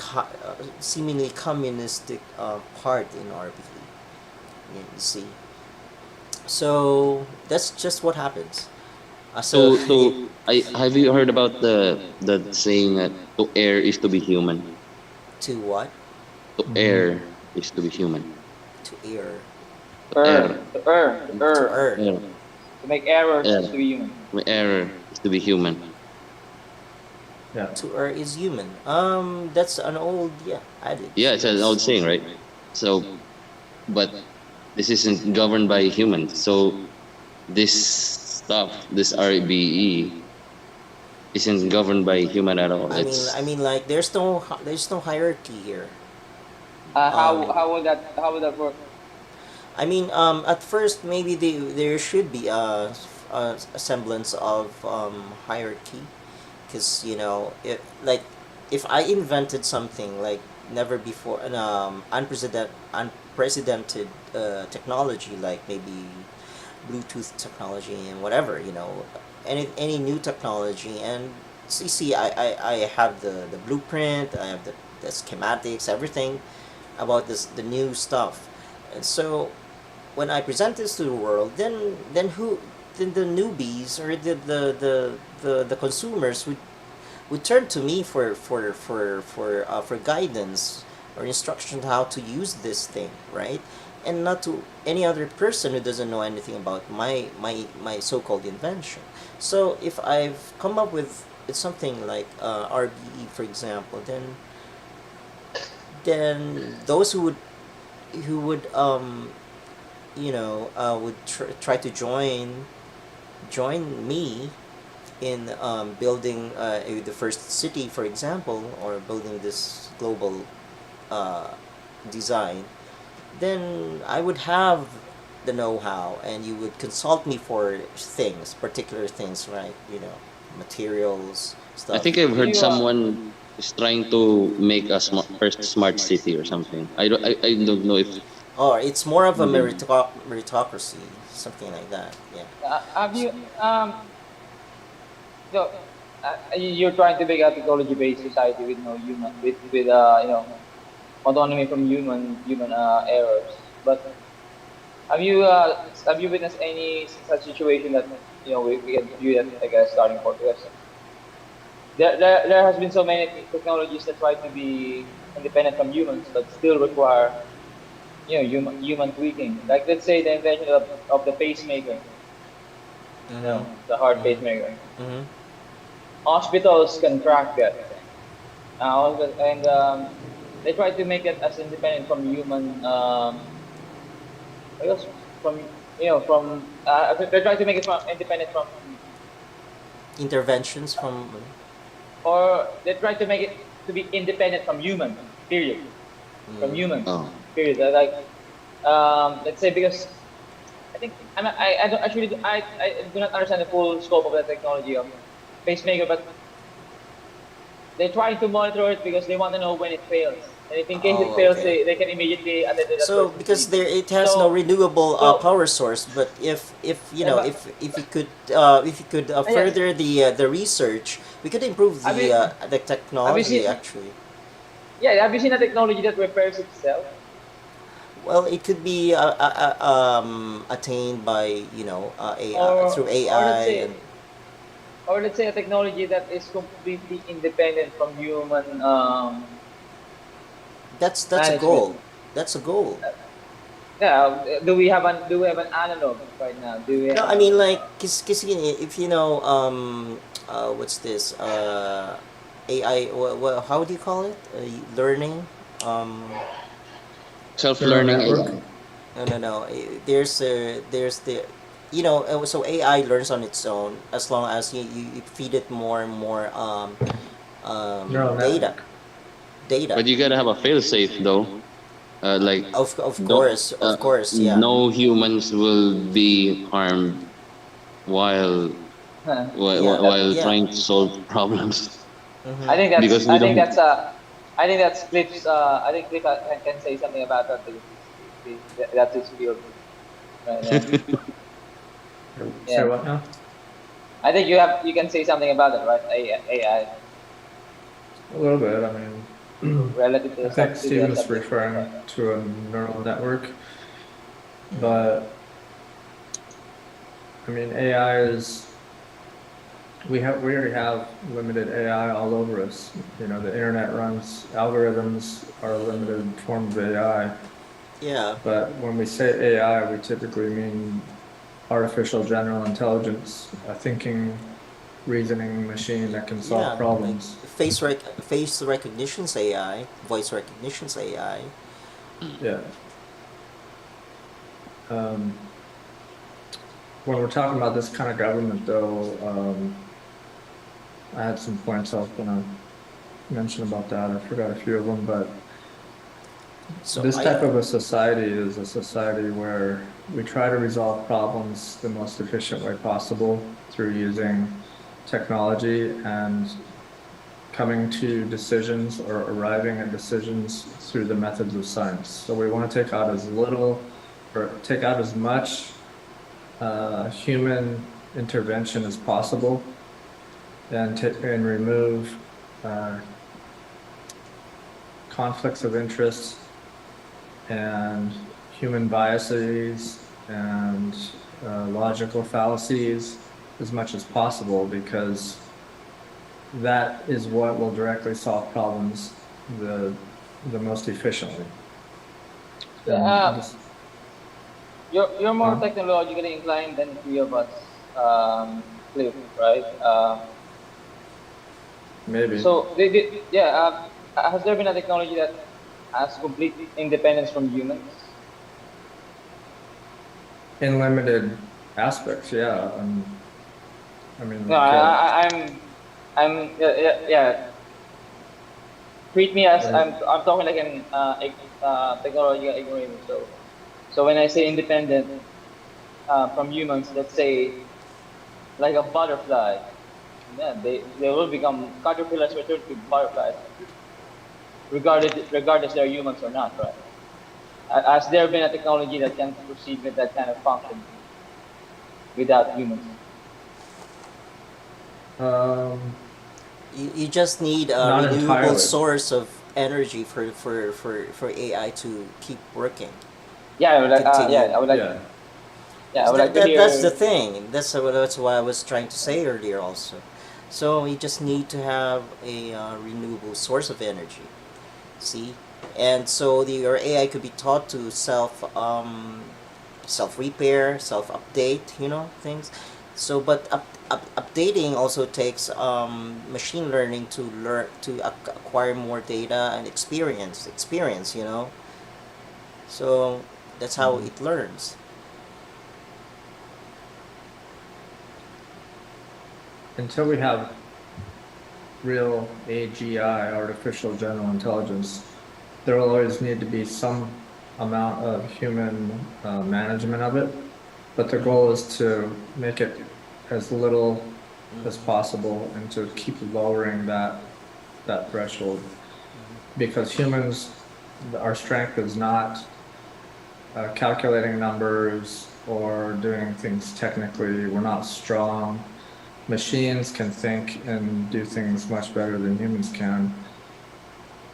seemingly communistic part in RB. You see, so that's just what happens. So So I have you heard about the saying that to err is to be human. to what? To Hmm. err is to be human. To err. To err, To Err, err. err, to make errors err. is to be human. To err is to be human. Yeah. To err is human. That's an old, yeah, Yeah, adage. it's an old Yes. saying, right? So, but this isn't governed by humans. So this stuff, this RBE, isn't governed by human at all. I It's mean, like there's no hierarchy here. How would that work? I mean, at first maybe there should be a semblance of hierarchy, because you know, if I invented something like never before, an unprecedented technology, like maybe Bluetooth technology and whatever, you know, any new technology, and see, I have the blueprint, I have the schematics, everything about the new stuff, and so when I present this to the world, then the newbies or the consumers would turn to me for guidance or instruction how to use this thing, right? And not to any other person who doesn't know anything about my so-called invention. So if I've come up with something like RBE, for example, then those who would would try to join me in building the first city, for example, or building this global uh, design, then I would have the know-how, and you would consult me for things, particular things, right? Materials, I stuff. think I've Do heard you someone is trying to make a first smart city or something. I don't know if Or it's more of a they, meritocracy, something like that. Yeah. have you so you're trying to make a technology-based society with no human with autonomy from human errors. But have you witnessed any such situation that we can view that like a starting point? Because there has been so many technologies that try to be independent from humans but still require human tweaking. Like let's say the invention of the pacemaker, Mm-hmm. the heart pacemaker. Mm-hmm. Mm-hmm. Hospitals can track that, and they try to make it as independent from human. I guess from they try to make it from independent from, Interventions from. or they try to make it to be independent from human. Period. From Mm. humans. oh, Period. Like let's say, because I don't actually I do not understand the full scope of the technology of pacemaker, but they're trying to monitor it because they want to know when it fails. And if in case it Oh, fails, okay. they can immediately attend to that So person's because needs. there it has no So renewable so power source, but if you yeah, know but if you could yeah, further the research, we could improve have you the have you technology seen actually. have you seen a technology that repairs itself? Well, it could be attained by AI, or through or AI, let's and say or let's say a technology that is completely independent from human that's a management. goal. That's a goal. Yeah, do we have an analog right now? Do we No, I have mean like, cause if what's this AI, how do you call it? Learning. Um, Neural self-learning network. AI. no. There's the so AI learns on its own as long as you feed it more and more Neural data network. data. But you gotta have a fail-safe though. Like Of don't, course, of course, yeah. no humans will be harmed while Yeah, while yeah. trying to solve problems I think Mm-hmm. because we don't. I think that's Cliff's I think Cliff can say something about that because that's his field right there. Say Yeah. what now? I think you can say something about it, right? AI A little bit. I mean, relative to I think the Steven's subject we're referring talking to a neural network, Mm-hmm. but I mean, AI is. We already have limited AI all over us. The internet runs algorithms are a limited form of AI. Yeah. But when we say AI, we typically mean artificial general intelligence, a thinking, reasoning machine that can solve Yeah, like problems. face recognition's AI, voice recognition's AI. Yeah. Um, when we're talking about this kind of government, though, I had some points I was gonna mention about that. I forgot a few of them, but So this I type of a society is a society where we try to resolve problems the most efficient way possible through using technology and coming to decisions or arriving at decisions through the methods of science. So we want to take out as little or take out as much human intervention as possible and remove uh, conflicts of interest and human biases and logical fallacies as much as possible because that is what will directly solve problems the most efficiently. Yeah, And this, you're more huh? technologically inclined than the three of us, Cliff, right? Maybe So yeah, has there been a technology that has complete independence from humans? in limited aspects, yeah. I mean, No, yeah, yeah, yeah. Treat me as uh, I'm talking like an technological ignoramus. So when I say independent from humans, let's say like a butterfly, yeah, they will become caterpillars return to butterflies, regardless they're humans or not, right? Has there been a technology that can proceed with that kind of function without humans? um, You just need a not renewable entirely. source of energy for AI to keep working, Yeah, I would like, continue. Yeah, yeah, I would like to That's the hear. thing. That's what I was trying to say earlier also. So you just need to have a renewable source of energy. See, and so your AI could be taught to self repair, self update. Things. So, but updating also takes machine learning to learn to acquire more data and experience. Experience. So that's how mhm. it learns. Until we have real AGI, artificial general intelligence, there will always need to be some amount of human management of it. But the goal is to make it as little as possible and to keep lowering that threshold. Because humans, our strength is not calculating numbers or doing things technically. We're not strong. Machines can think and do things much better than humans can.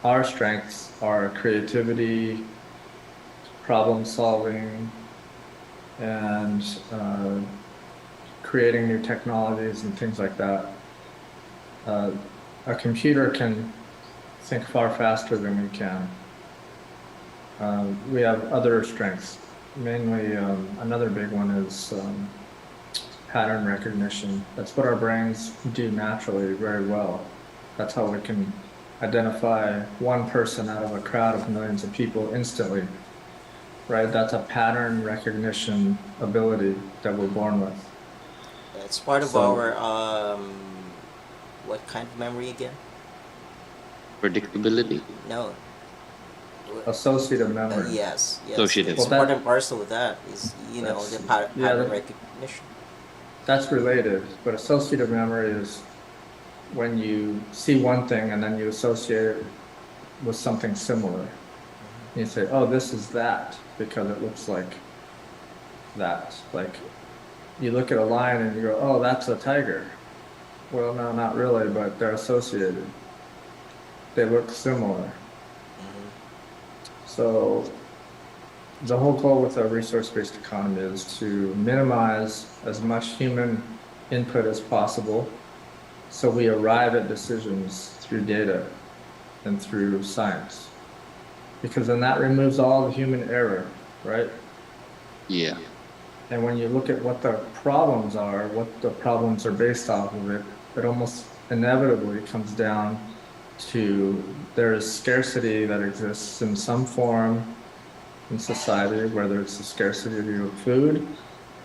Our strengths are creativity, problem solving, and creating new technologies and things like that. Uh, a computer can think far faster than we can. We have other strengths. Mainly, another big one is pattern recognition. That's what our brains do naturally very well. That's how we can identify one person out of a crowd of millions of people instantly, right? That's a pattern recognition ability that we're born with. It's part of So our what kind of memory again? Predictability. No. associative memory. Yes. Associative. It's Well, part and parcel of that. Is the that's yeah, pattern recognition. that's related. But associative memory is when you see one thing and then you associate it with something similar. You say, "Oh, this is that," because it looks like that. Like you look at a lion and you go, "Oh, that's a tiger." Well, no, not really, but they're associated. They look similar. So the whole goal with a resource-based economy is to minimize as much human input as possible, so we arrive at decisions through data and through science, because then that removes all the human error, right? Yeah. And when you look at what the problems are, what the problems are based off of it, it almost inevitably comes down to there is scarcity that exists in some form in society, whether it's the scarcity of food,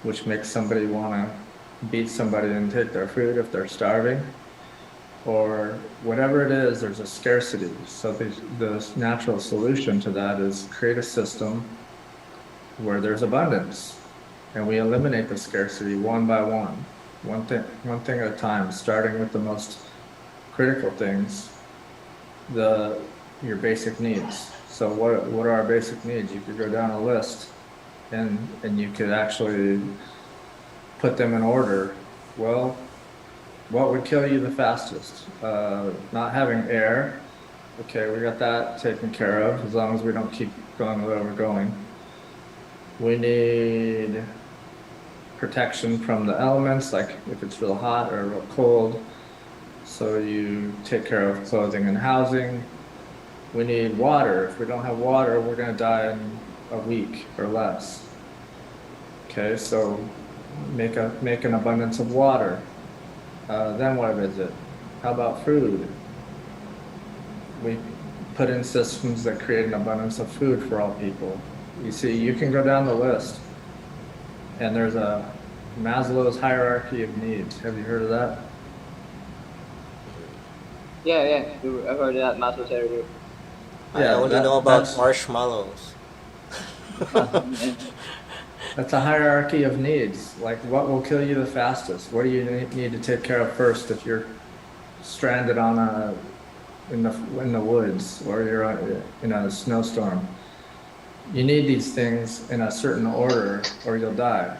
which makes somebody want to beat somebody and take their food if they're starving, or whatever it is, there's a scarcity. So the natural solution to that is create a system where there's abundance, and we eliminate the scarcity one by one thing at a time, starting with the most critical things, your basic needs. So what are our basic needs? You could go down a list and you could actually put them in order. Well, what would kill you the fastest? Not having air. Okay, we got that taken care of as long as we don't keep going where we're going. We need protection from the elements, like if it's real hot or real cold. So you take care of clothing and housing. We need water. If we don't have water, we're going to die in a week or less. Okay, so make an abundance of water. Then what is it? How about food? We put in systems that create an abundance of food for all people. You see, you can go down the list, and there's a Maslow's hierarchy of needs. Have you heard of that? Yeah. I've heard that Maslow's hierarchy. I Yeah, only know about that's marshmallows. a hierarchy of needs. Like, what will kill you the fastest? What do you need to take care of first if you're stranded in the woods, or you're in a snowstorm? You need these things in a certain order, or you'll die.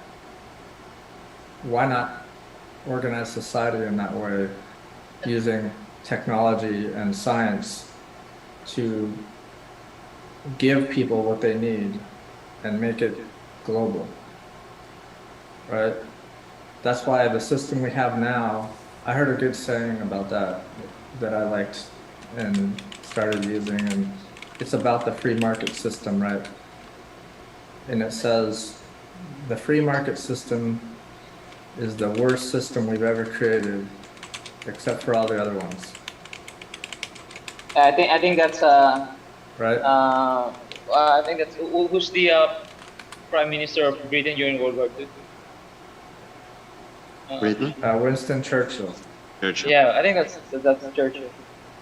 Why not organize society in that way, using technology and science to give people what they need and make it global, right? That's why the system we have now, I heard a good saying about that I liked and started using, and it's about the free market system, right? And it says, the free market system is the worst system we've ever created, except for all the other ones. I think that's right. I think that's who's the Prime Minister of Britain during World War II. Britain? Winston Churchill. Yeah, I think that's Churchill.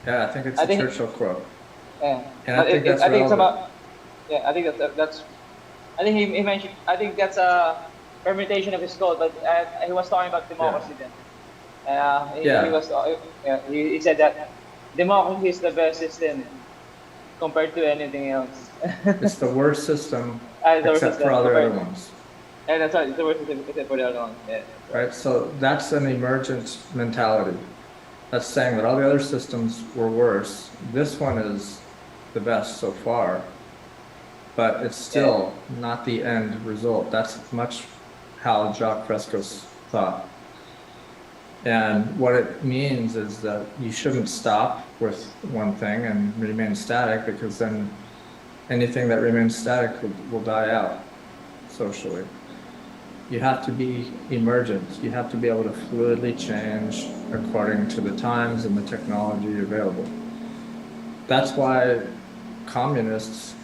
Yeah, I think it's a Churchill quote. Yeah, and I think that's relevant. Yeah, I think that's. I think he mentioned. I think that's a permutation of his quote, but he was talking about democracy then. He said that democracy is the best system compared to anything else. It's the worst system except for all the other ones. Yeah, that's right. It's the worst system except for the other ones. Yeah. Right. So that's an emergent mentality. That's saying that all the other systems were worse. This one is the best so far, but it's still not the end result. That's much how Jacques Fresco's thought. And what it means is that you shouldn't stop with one thing and remain static, because then anything that remains static will die out socially. You have to be emergent. You have to be able to fluidly change according to the times and the technology available. That's why communists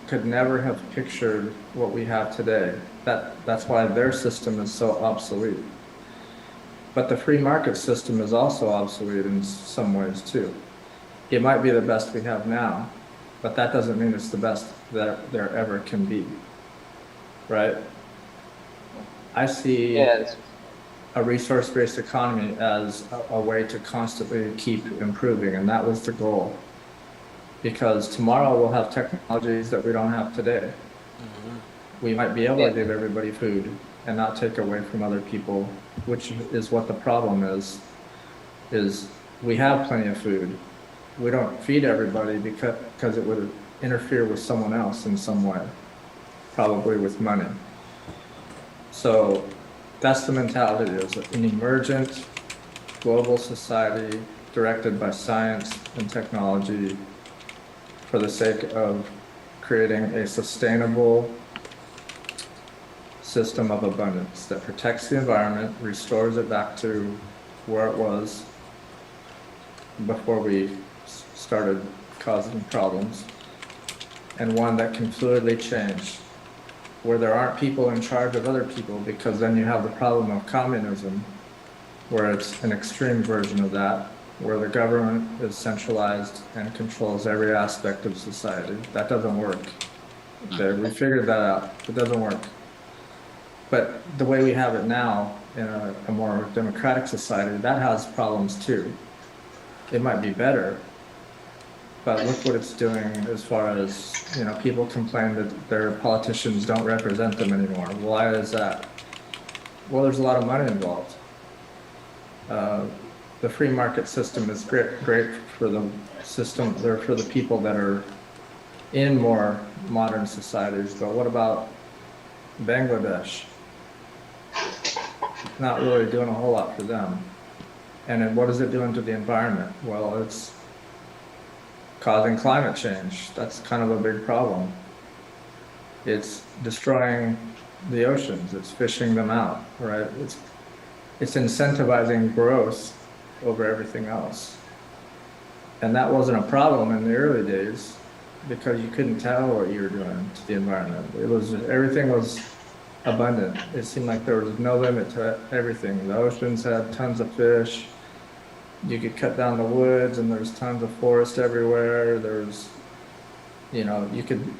could never have pictured what we have today. That's why their system is so obsolete. But the free market system is also obsolete in some ways too. It might be the best we have now, but that doesn't mean it's the best that there ever can be, right? I see a resource-based economy as a way to constantly keep improving, and that was the goal. Because tomorrow we'll have technologies that we don't have today. Mm-hmm. We might be able to give everybody food and not take away from other people, which is what the problem is we have plenty of food. We don't feed everybody because it would interfere with someone else in some way, probably with money. So that's the mentality, is an emergent global society directed by science and technology for the sake of creating a sustainable system of abundance that protects the environment, restores it back to where it was before we started causing problems, and one that can fluidly change, where there aren't people in charge of other people, because then you have the problem of communism, where it's an extreme version of that, where the government is centralized and controls every aspect of society. That doesn't work. Okay, we figured that out. It doesn't work. But the way we have it now, in a more democratic society, that has problems too. It might be better, but look what it's doing as far as, people complain that their politicians don't represent them anymore. Why is that? Well, there's a lot of money involved. The free market system is great for the system, or for the people that are in more modern societies, but what about Bangladesh? Not really doing a whole lot for them. And then what is it doing to the environment? Well, it's causing climate change. That's kind of a big problem. It's destroying the oceans. It's fishing them out, right? It's incentivizing growth over everything else. And that wasn't a problem in the early days because you couldn't tell what you were doing to the environment. Everything was abundant. It seemed like there was no limit to everything. The oceans had tons of fish. You could cut down the woods and there's tons of forest everywhere. You could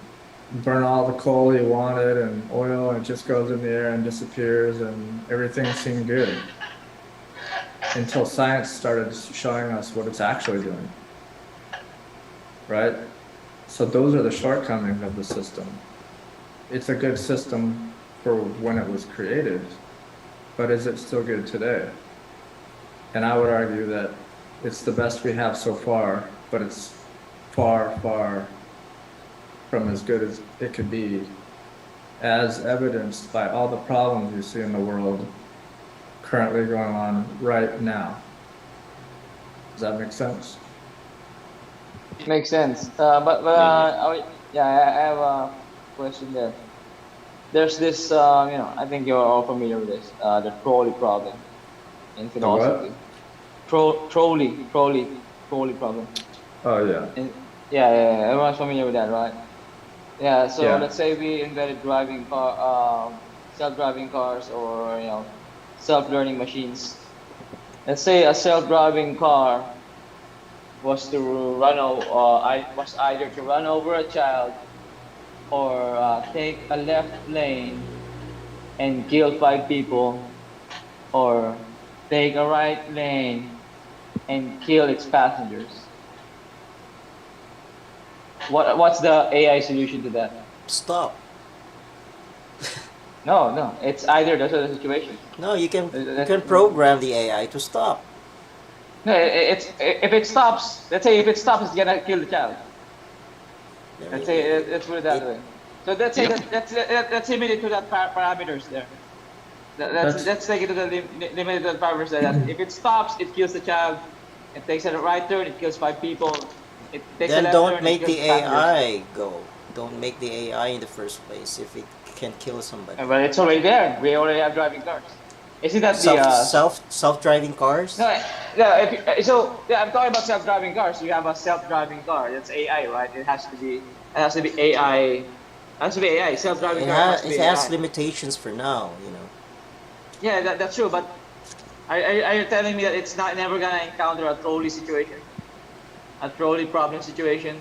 burn all the coal you wanted and oil, and it just goes in the air and disappears, and everything seemed good until science started showing us what it's actually doing, right? So those are the shortcomings of the system. It's a good system for when it was created, but is it still good today? And I would argue that it's the best we have so far, but it's far, far from as good as it could be, as evidenced by all the problems you see in the world currently going on right now. Does that make sense? Makes sense. Yeah, I have a question there. There's this, I think you're all familiar with this, the trolley problem in The what? philosophy. Trolley problem. Oh, yeah. And yeah, everyone's familiar with that, right? Yeah. So Yeah. let's say we invented self-driving cars, or self-learning machines. Let's say a self-driving car was was either to run over a child or take a left lane and kill 5 people, or take a right lane and kill its passengers. What's the AI solution to that? Stop. No, it's either those are the situations. No, you can program the AI to stop. No, it's if it stops. Let's say if it stops, it's gonna kill the child. Let's say let's put it that way. So let's say that's limited to that parameters there. Let's take it to the limited parameters there. That if it stops, it kills the child. It takes a right turn, it kills 5 people. It takes a Then left don't turn, make it the kills passengers. AI go. Don't make the AI in the first place if it can kill somebody. But it's already there. We already have driving cars. Isn't that Self-driving cars? No, I'm talking about self-driving cars. You have a self-driving car. That's AI, right? It has to be AI. It has to be AI. Self-driving car has to be It has AI. limitations for now, Yeah, that's true. But are you telling me that it's never gonna encounter a trolley situation, a trolley problem situation?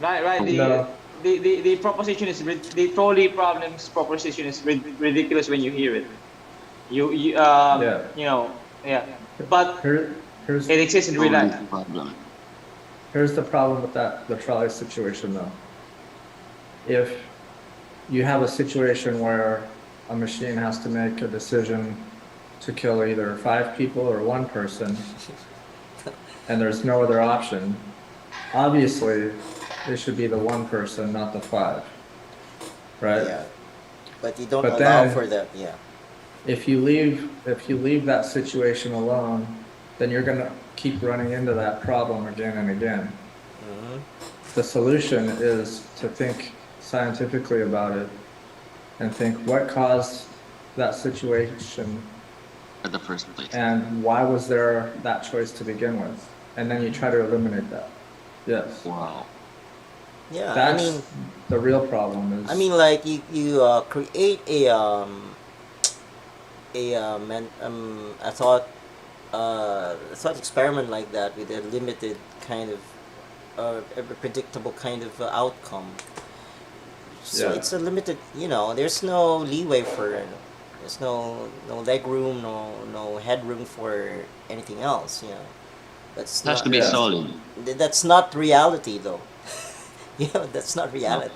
Right. No. The proposition is the trolley problems proposition is ridiculous when you hear it. Yeah. But Here's it exists in real life. Problem. Here's the problem with the trolley situation, though. If you have a situation where a machine has to make a decision to kill either 5 people or 1 person, and there's no other option, obviously it should be the 1 person, not the 5, right? Yeah. But you don't But allow then- for that, yeah. If you leave that situation alone, then you're gonna keep running into that problem again and again. Mhm. The solution is to think scientifically about it and think what caused that situation At the first place. and why was there that choice to begin with, and then you try to eliminate that. Yes, Wow. Yeah, that's the real problem. Is like you create a thought experiment like that with a limited kind of a predictable kind of outcome. So Yeah. it's a limited, there's no leeway for, there's no leg room, no headroom for anything else. That's It has not, to be Yeah. solid. that's not reality though. That's not reality.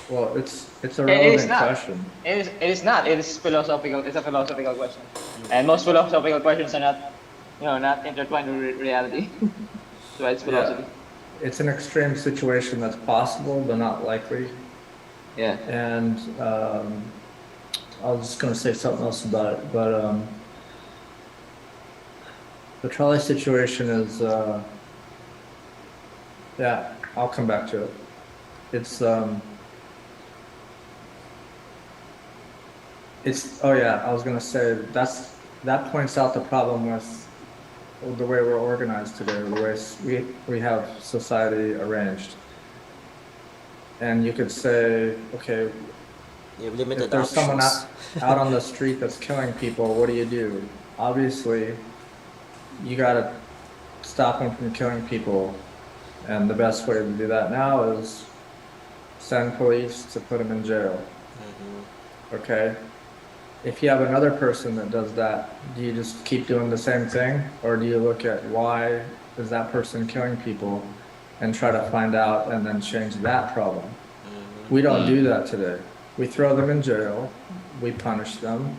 well, it's a It is relevant not. question. It is not. It is philosophical. It's a philosophical question, and most philosophical questions are not intertwined with reality. So it's philosophy. Yeah. It's an extreme situation that's possible but not likely. Yeah. And I was just going to say something else about it, but The trolley situation is, yeah, I'll come back to it. It's oh yeah, I was gonna say that points out the problem with the way we're organized today, the way we have society arranged. And you could say, okay, You have if limited there's someone options. out on the street that's killing people, what do? Obviously, you gotta stop them from killing people. And the best way to do that now is send police to put them in jail. Hmm. Okay? If you have another person that does that, do you just keep doing the same thing? Or do you look at why is that person killing people and try to find out and then change that problem? We don't do that today. We throw them in jail, we punish them,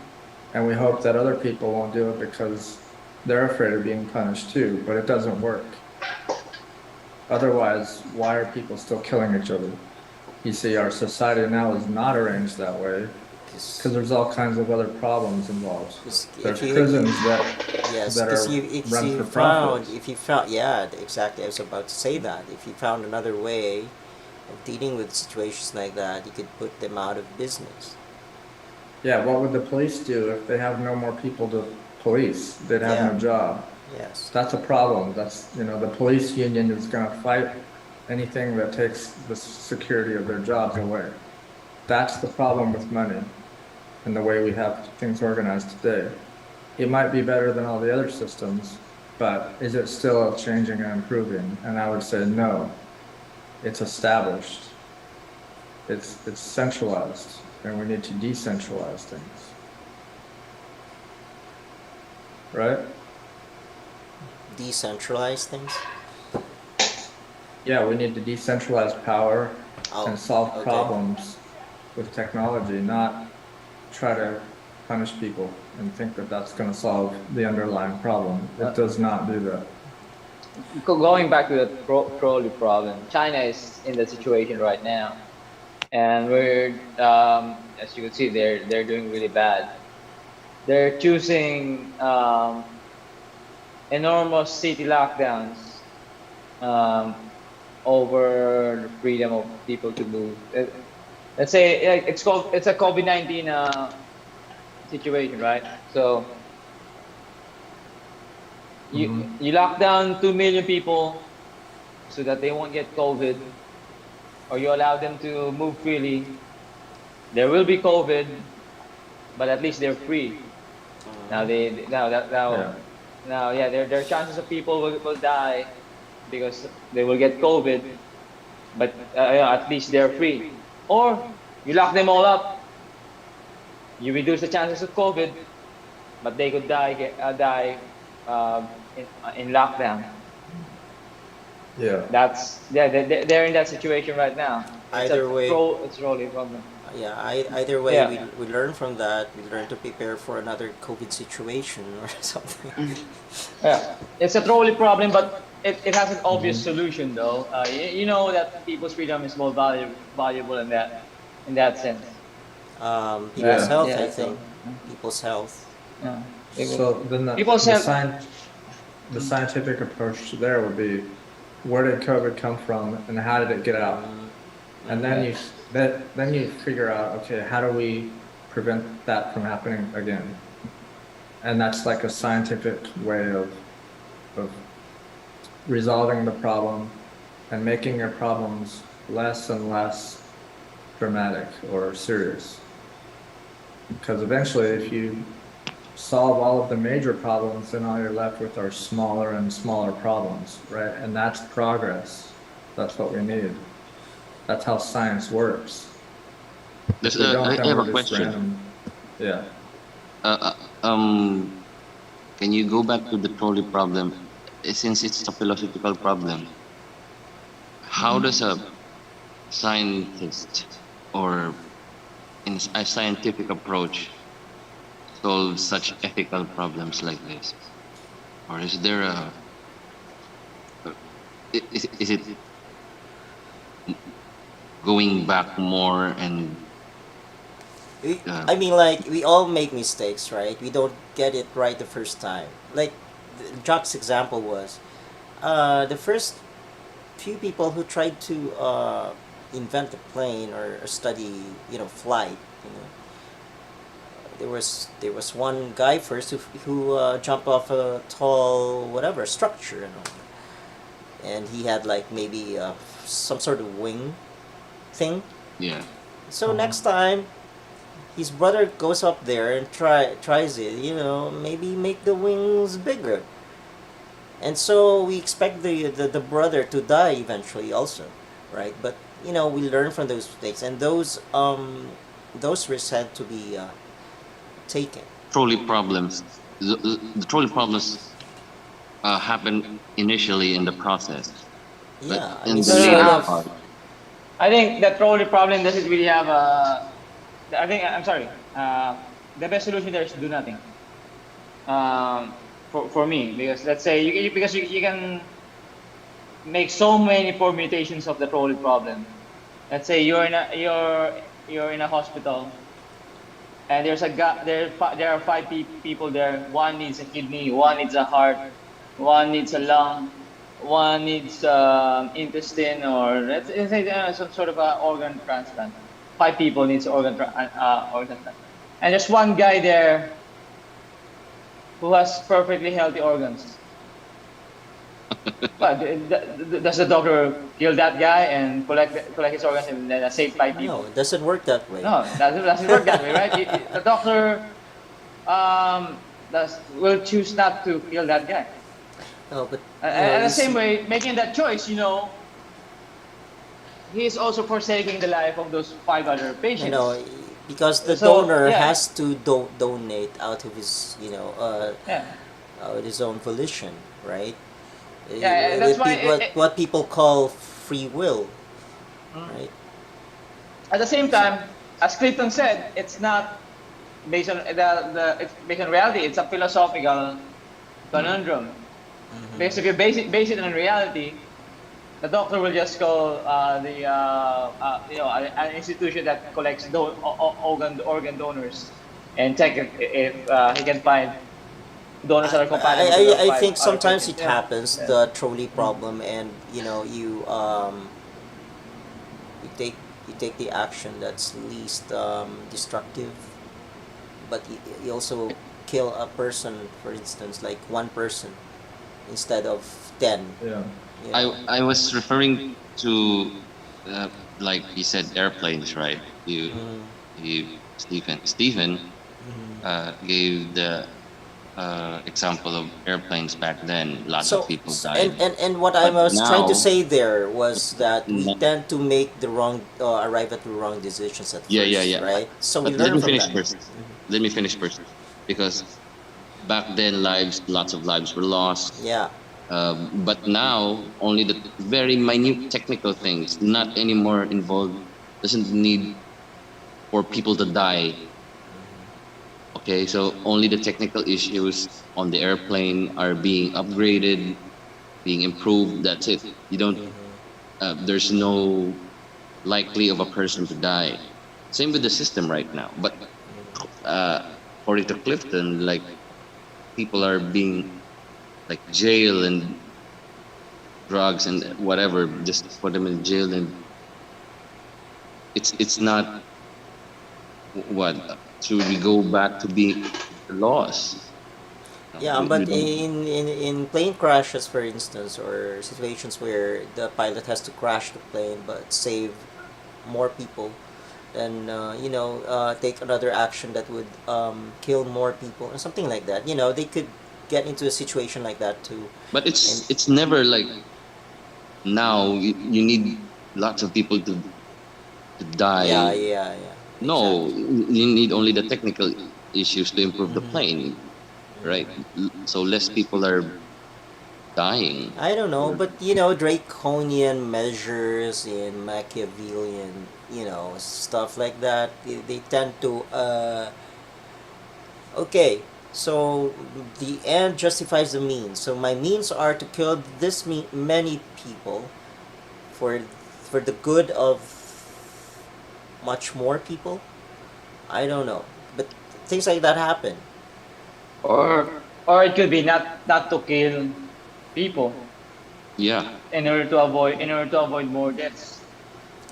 and we hope that other people won't do it because they're afraid of being punished too, but it doesn't work. Otherwise, why are people still killing each other? You see, our society now is not arranged that way because Because there's all kinds of other problems involved. if There's you prisons yes, that because are you if run you for found profit. yeah, exactly. I was about to say that if you found another way of dealing with situations like that, you could put them out of business. Yeah, what would the police do if they have no more people to police? They'd have Yeah. no job. Yes. That's a problem. The police union is going to fight anything that takes the security of their jobs away. That's the problem with money and the way we have things organized today. It might be better than all the other systems, but is it still changing and improving? And I would say no. It's established. It's centralized, and we need to decentralize things, right? Decentralize things. Yeah, we need to decentralize power Oh, and solve okay. problems with technology, not try to punish people and think that that's going to solve the underlying problem. It does not do that. Going back to the trolley problem, China is in the situation right now, and we're as you can see, they're doing really bad. They're choosing enormous city lockdowns um, over the freedom of people to move. Let's say it's a COVID-19 situation, right? So Mhm. you lock down 2 million people so that they won't get COVID, or you allow them to move freely. There will be COVID, but at least they're free. Now they now that Yeah. now yeah, there are chances of people will die because they will get COVID, but yeah, at least they're free. Or you lock them all up, you reduce the chances of COVID, but they could die in lockdown. Yeah. That's yeah, they're in that situation right now. Either way, It's a rolling problem. yeah. Either way, Yeah. we learn from that. We learn to prepare for another COVID situation or something. Yeah, it's a trolley problem, but it has an obvious Mhm. solution though. You know that people's freedom is more valuable in that sense. People's Yeah. health, I Yeah, think. so People's health. yeah, So then people's the health. the scientific approach there would be, where did COVID come from and how did it get out? And then Yeah, you figure out, okay, how do we prevent that from happening again? And that's like a scientific way of resolving the problem and making your problems less and less dramatic or serious. Because eventually, if you solve all of the major problems, then all you're left with are smaller and smaller problems, right? And that's progress. That's what we need. That's how science works. If we don't, I then have a we're just question. random. Yeah. Uh, uh, um, can you go back to the trolley problem? Since it's a philosophical problem, how does a scientist or in a scientific approach solve such ethical problems like this? Or is there a is it going back more and I mean, like we all make mistakes, right? We don't get it right the first time. Like Jock's example was the first few people who tried to invent a plane or study, flight. There was one guy first who jumped off a tall whatever structure, and he had like maybe some sort of wing thing. Yeah. So next time his brother goes up there and tries it, maybe make the wings bigger. And so we expect the brother to die eventually also, right? But we learn from those mistakes, and those risks had to be taken. Trolley problems. The trolley problems happen initially in the process, but Yeah, I mean, in the No, no. sort later of. part, I think the trolley problem doesn't really have a. I think I'm sorry. The best solution there is do nothing. For me, because let's say because you can make so many permutations of the trolley problem. Let's say you're in a hospital, and there's a guy there are five people there. One needs a kidney, one needs a heart, one needs a lung, one needs intestine, or let's say some sort of a organ transplant. Five people needs organ transplant, and there's one guy there who has perfectly healthy organs. But does the doctor kill that guy and collect his organs and then save five No, people? it doesn't work that way. No, doesn't work that way, right? The doctor does will choose not to kill that guy. No, but And you the same see, way, making that choice, he is also forsaking the life of those five other you know, patients. because the So donor yeah, has to donate out of his, yeah, out of his own volition, right? yeah. That's why. What people call free will, Mm. right? At the same So, time, as Clinton said, it's not based on it's based on reality. It's a philosophical conundrum. mhm. Basically, base it on reality. The doctor will just call an institution that collects organ donors and check if he can find donors that are compatible to the I five think other sometimes patients. it Yeah, happens, yeah. the trolley Mm. problem, and you take the action that's least destructive, but you also kill a person, for instance, like one person instead of 10. Yeah. You I know. I was referring to uh, like you said airplanes, right? Mm, Stephen mm. gave the example of airplanes back then. Lots of So, people and, died, and what I but was trying to now, say there was that we no, tend to make the wrong, arrive at the wrong decisions at yeah, yeah, first, yeah. right? So we But let learn me from finish that. first. Let me finish first, because back then lots of lives were lost. Yeah. But now only the very minute technical things, not anymore involved. Doesn't need for people to die. Okay, so only the technical issues on the airplane are being upgraded, being improved. That's it. You don't. There's no likely of a person to die. Same with the system right now. But according to Clifton, like people are being like jail and drugs and whatever, just put them in jail, and it's not what should we go back to being laws? No, Yeah, we but don't. in plane crashes, for instance, or situations where the pilot has to crash the plane but save more people, and take another action that would kill more people or something like that. They could get into a situation like that too, But and it's never like now you need lots of people to yeah, die. yeah, yeah, No, exactly. you need only the technical issues to improve the Hmm. plane, right? So less people are dying. I don't know, Or but draconian measures in Machiavellian, stuff like that. They tend to okay. So the end justifies the means. So my means are to kill this many people for the good of much more people. I don't know, but things like that happen. Or or it could be not to kill people Yeah, in order to avoid more deaths.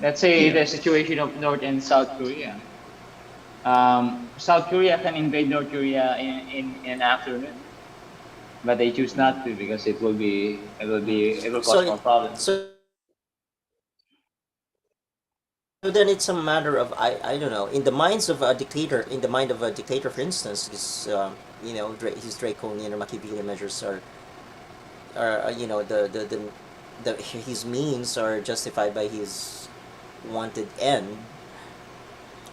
Let's say yeah. the situation of North and South Korea. South Korea can invade North Korea in an afternoon, but they choose not to because it will cause So more problems. so then it's a matter of I don't know, in the minds of a dictator, in the mind of a dictator, for instance, his his draconian or Machiavellian measures are his means are justified by his wanted end.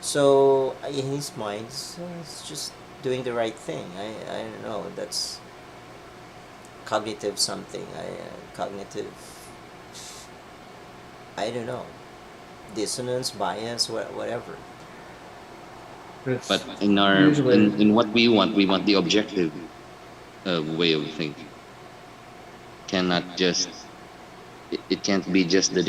So in his mind, it's just doing the right thing. I don't know. That's cognitive something. Cognitive. I don't know. Dissonance, bias, whatever. But It's in usually in what we want the objective way of thinking. Cannot just it can't be just the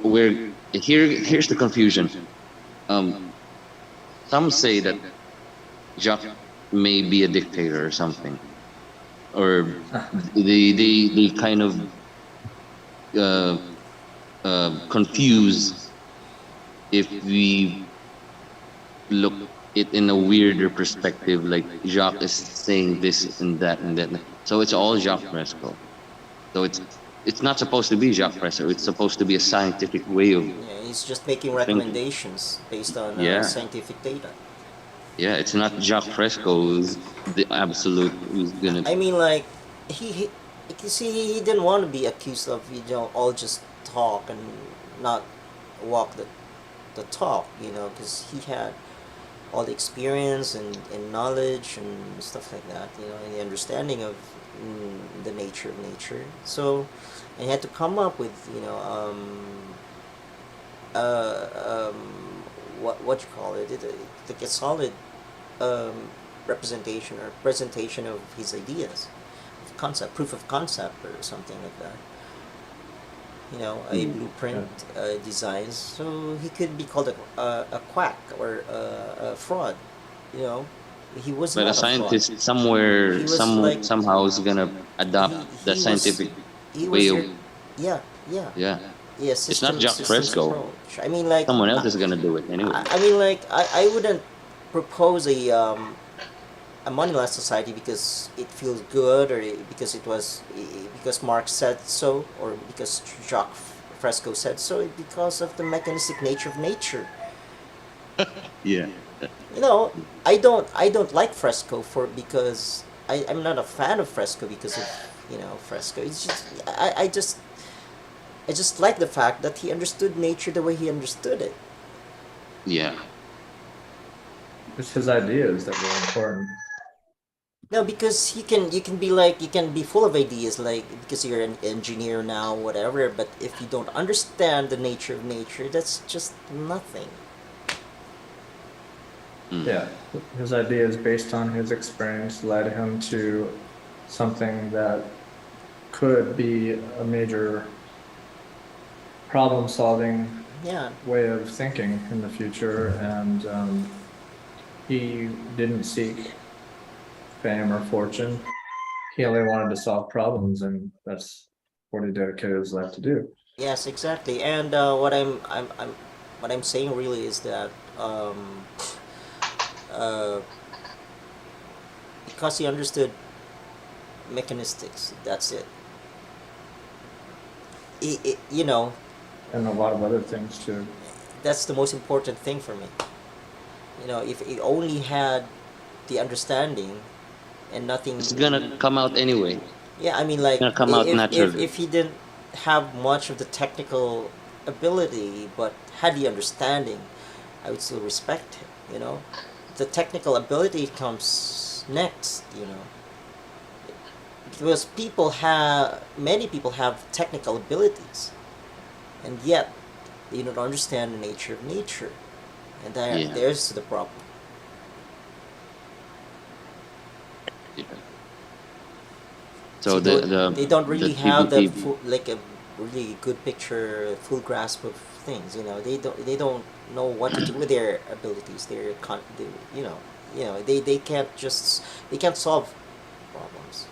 where here's the confusion. Um, some say that Jacques may be a dictator or something, or they kind of uh, confuse if we look it in a weirder perspective. Like Jacques is saying this and that and that, so it's all Jacques Fresco. So it's not supposed to be Jacques Fresco. It's supposed to be a scientific way Yeah, he's just making of thinking. recommendations based on Yeah, scientific data. yeah. It's not Jacques Fresco who's the absolute who's gonna. I mean, like he you see, he didn't want to be accused of all just talk and not walk the talk, because he had all the experience and knowledge and stuff like that, and the understanding of the nature of nature. So, and he had to come up with uh, what you call it, like a solid um, representation or presentation of his ideas, of concept, proof of concept, or something like that. A blueprint yeah. designs, so he could be called a quack or a fraud. You know, he was But a not a fraud. scientist He somewhere, was like somehow is gonna adopt the he was scientific he way was of. your yeah yeah Yeah, yeah it's not Jacques systems Fresco. approach. I mean, like Someone else is gonna do it anyway. I mean, like I wouldn't propose a moneyless society because it feels good, or because it was because Marx said so, or because Jacques Fresco said so. Because of the mechanistic nature of nature. Yeah. You know, I don't like Fresco because I'm not a fan of Fresco because of Fresco. It's just I just like the fact that he understood nature the way he understood it. Yeah. It's his ideas that were important. No, because you can be like you can be full of ideas, like because you're an engineer now, whatever. But if you don't understand the nature of nature, that's just nothing. Mm. Yeah, his ideas based on his experience led him to something that could be a major problem solving Yeah, way of thinking in the future. And he didn't seek fame or fortune. He only wanted to solve problems, and that's what he dedicated his life to do. yes, exactly. And what I'm saying really is that uh, because he understood mechanistics, that's it. You know, And a lot of other things too. that's the most important thing for me. If he only had the understanding and nothing. It's gonna come out anyway. It's Yeah, I mean, like gonna come out if naturally. he didn't have much of the technical ability, but had the understanding, I would still respect him. The technical ability comes next. Because many people have technical abilities, and yet they don't understand the nature of nature, and Yeah. there's the problem. Yeah. See, So they don't the really have the TVP. full, like a really good picture, full grasp of things. They don't know what to do with their abilities. Their. they can't just they can't solve problems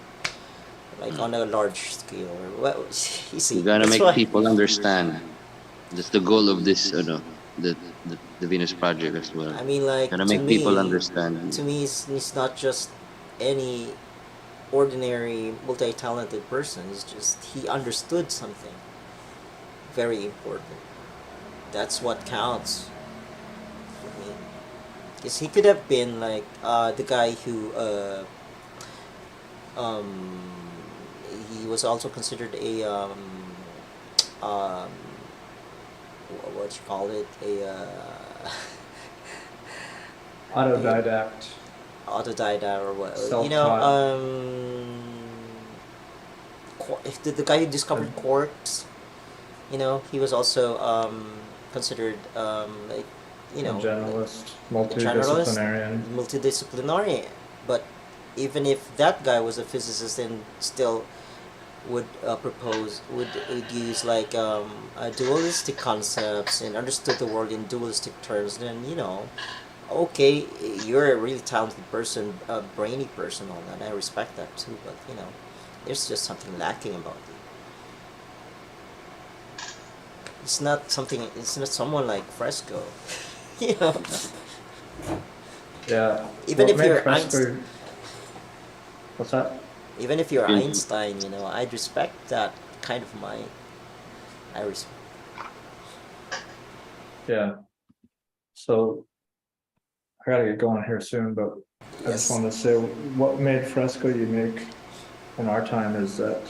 like Mm. on a large scale or well you You see gotta that's make why people understand. That's the goal of this, the Venus project as well. I mean like Gotta make people understand. to me it's not just any ordinary multi-talented person. It's just he understood something very important. That's what counts for me. Because he could have been like the guy who um, he was also considered a um, what you call it a a Autodidact, autodidact or what self-taught. if the guy who uh, discovered quarks, he was also considered like a like generalist, a generalist, multidisciplinarian. multidisciplinary. But even if that guy was a physicist and still would use like dualistic concepts and understood the world in dualistic terms, then okay, you're a really talented person, a brainy person, all that. I respect that too, but there's just something lacking about you. It's not something. It's not someone like Fresco, you know. Yeah, Even what if made you're Einstein, Fresco? What's that? even if you're In, Einstein, I'd respect that kind of mind. I res- Yeah. So I gotta get going here soon, but I just yes, wanted to say what made Fresco unique in our time is that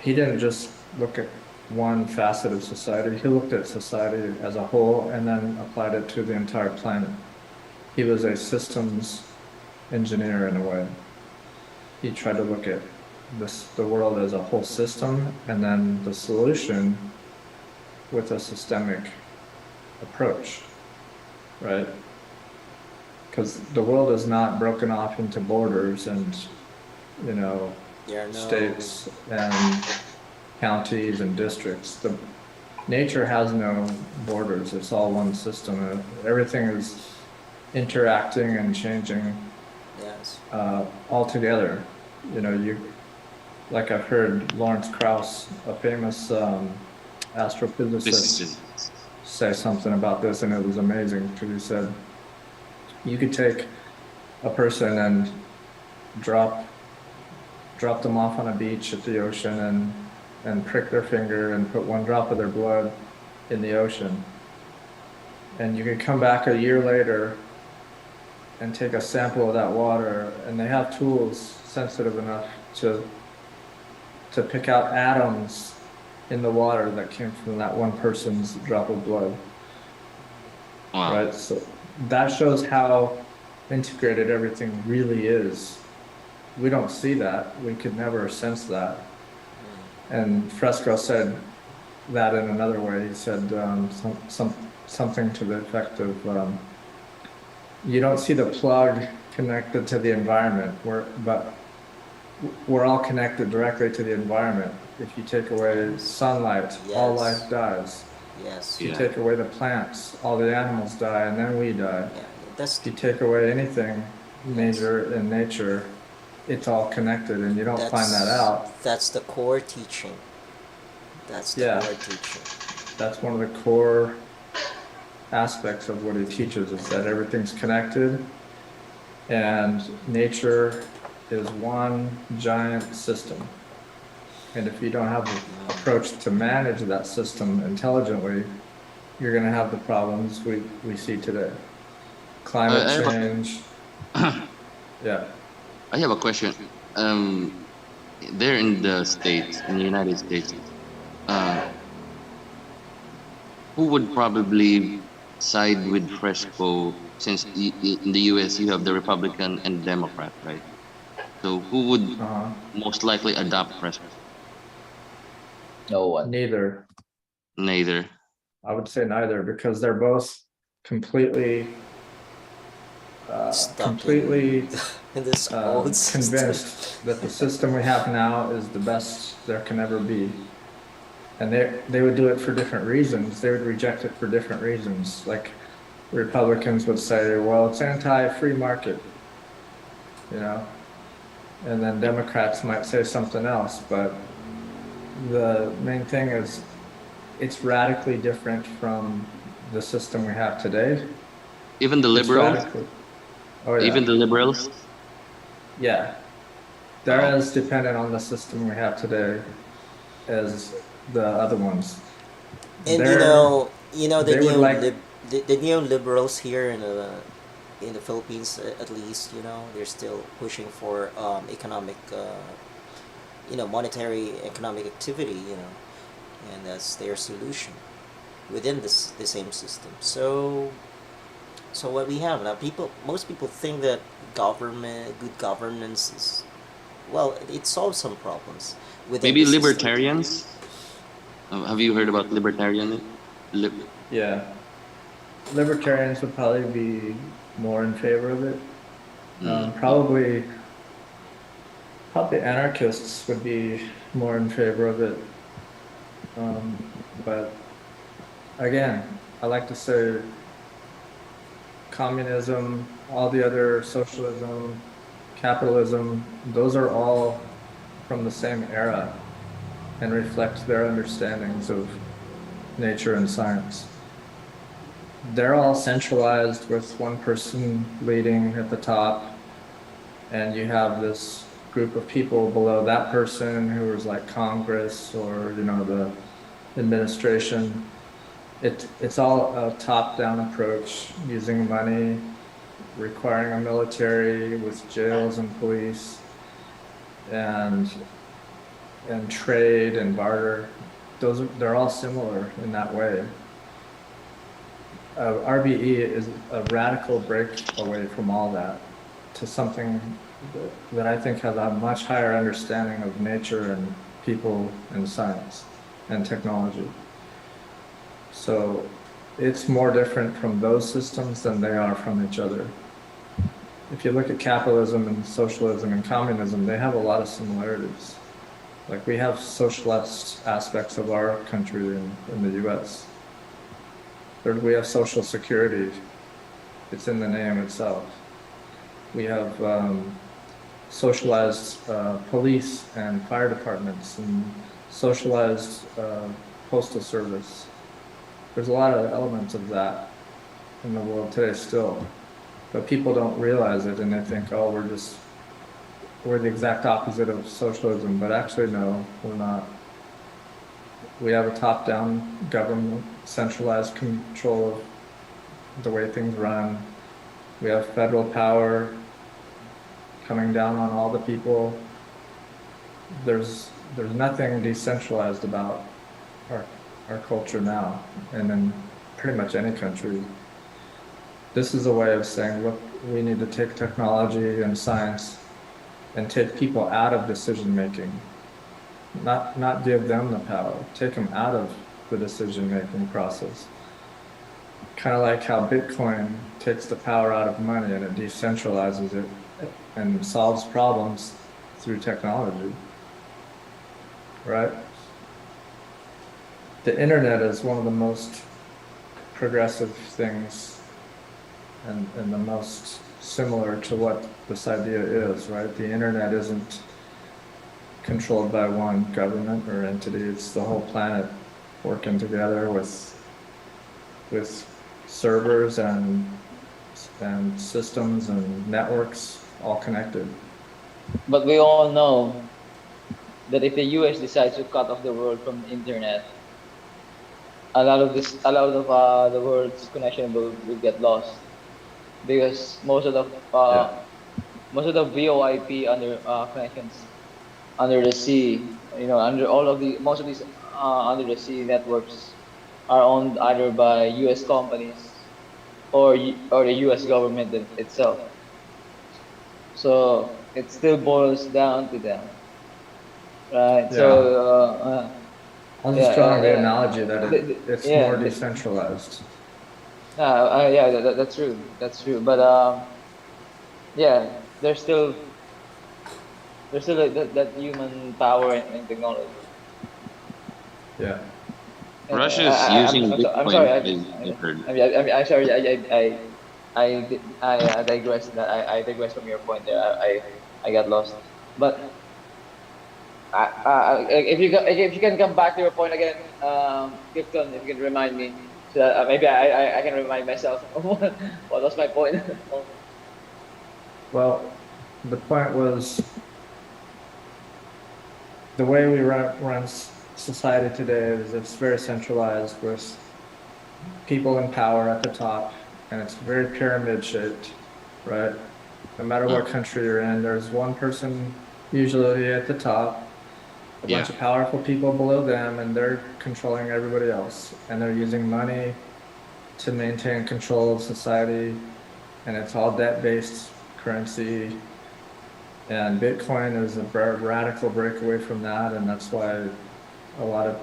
he didn't just look at one facet of society. He looked at society as a whole and then applied it to the entire planet. He was a systems engineer in a way. He tried to look at the world as a whole system and then the solution with a systemic approach, right? Because the world is not broken off into borders and, there are no. states and counties and districts. The nature has no borders. It's all one system. Everything is interacting and changing Yes. all together. Like I've heard Lawrence Krauss, a famous this astrophysicist, is say something about this, and it was amazing because he said you could take a person and drop drop them off on a beach at the ocean and prick their finger and put one drop of their blood in the ocean. And you could come back a year later and take a sample of that water, and they have tools sensitive enough to pick out atoms in the water that came from that one person's drop of blood, wow. right? So that shows how integrated everything really is. We don't see that. We could never sense that. And Fresco said that in another way. He said something to the effect of you don't see the plug connected to the environment, but we're all connected directly to the environment. If you take away sunlight, all life Yes. dies. Yes. If you Yeah. take away the plants, all the animals die, and then we die. Yeah. That's If you take away anything yes. major in nature, it's all connected, and you don't find that out. That's the core teaching. That's the Yeah, core teaching. that's one of the core aspects of what he teaches is that everything's connected and nature is one giant system. And if you don't have an approach to manage that system intelligently, you're going to have the problems we see today. Climate I have change. a, Yeah. I have a question. There in the States, in the United States, uh, who would probably side with Fresco since in the US you have the Republican and Democrat, right? So who would Uh-huh. most likely adopt Fresco? No one. Neither. Neither. I would say neither because they're both completely Stuck completely in this old system. convinced that the system we have now is the best there can ever be. And they would do it for different reasons. They would reject it for different reasons. Like Republicans would say, well, it's anti-free market, you know, and then Democrats might say something else. But the main thing is it's radically different from the system we have today. Even the It's liberals, radically, oh even yeah, the liberals. yeah. They're Oh, as dependent on the system we have today as the other ones. And They would like, the neoliberals here in the Philippines, at least, they're still pushing for economic, monetary economic activity, and that's their solution within the same system. So what we have now, most people think that good governance is, well, it solves some problems within maybe the system. libertarians. Have you heard about libertarian? yeah, libertarians would probably be more in favor of it. Probably anarchists would be more in favor of it. But again, I like to say communism, all the other socialism, capitalism, those are all from the same era and reflect their understandings of nature and science. They're all centralized with one person leading at the top, and you have this group of people below that person who is like Congress or the administration. It's all a top-down approach using money, requiring a military with jails and police, and trade and barter. They're all similar in that way. RBE is a radical break away from all that to something that I think has a much higher understanding of nature and people and science and technology. So it's more different from those systems than they are from each other. If you look at capitalism and socialism and communism, they have a lot of similarities. Like we have socialist aspects of our country in the US. We have social security. It's in the name itself. We have socialized police and fire departments and socialized postal service. There's a lot of elements of that in the world today still, but people don't realize it and they think, oh, we're the exact opposite of socialism, but actually no, we're not. We have a top-down government, centralized control of the way things run. We have federal power coming down on all the people. There's nothing decentralized about our culture now, and in pretty much any country. This is a way of saying, look, we need to take technology and science and take people out of decision making. Not give them the power, take them out of the decision-making process. Kind of like how Bitcoin takes the power out of money and it decentralizes it and solves problems through technology, right? The internet is one of the most progressive things and the most similar to what this idea is, right? The internet isn't controlled by one government or entity. It's the whole planet working together with servers and systems and networks all connected. But we all know that if the US decides to cut off the world from the internet, a lot of the world's connection will get lost because Yeah. most of the VoIP under connections under the sea, under all of the most of these under the sea networks are owned either by US companies or the US government itself. So it still boils down to them, right? Yeah. I'm Yeah, just drawing the analogy that it's more yeah, decentralized. yeah, that's true. That's true. But yeah, there's still that human power and technology. Yeah. Russia is using I'm sorry. Bitcoin. I heard. I'm sorry. I digress. That I digress from your point there. I got lost. But if you can come back to your point again, Clifton, if you can remind me, so that maybe I can remind myself of what was my point. Well, the point was the way we run society today is it's very centralized with people in power at the top, and it's very pyramid shaped, right? No matter Mm, what country you're in, there's one person usually at the top, a yeah. bunch of powerful people below them, and they're controlling everybody else, and they're using money to maintain control of society, and it's all debt-based currency. And Bitcoin is a radical breakaway from that, and that's why a lot of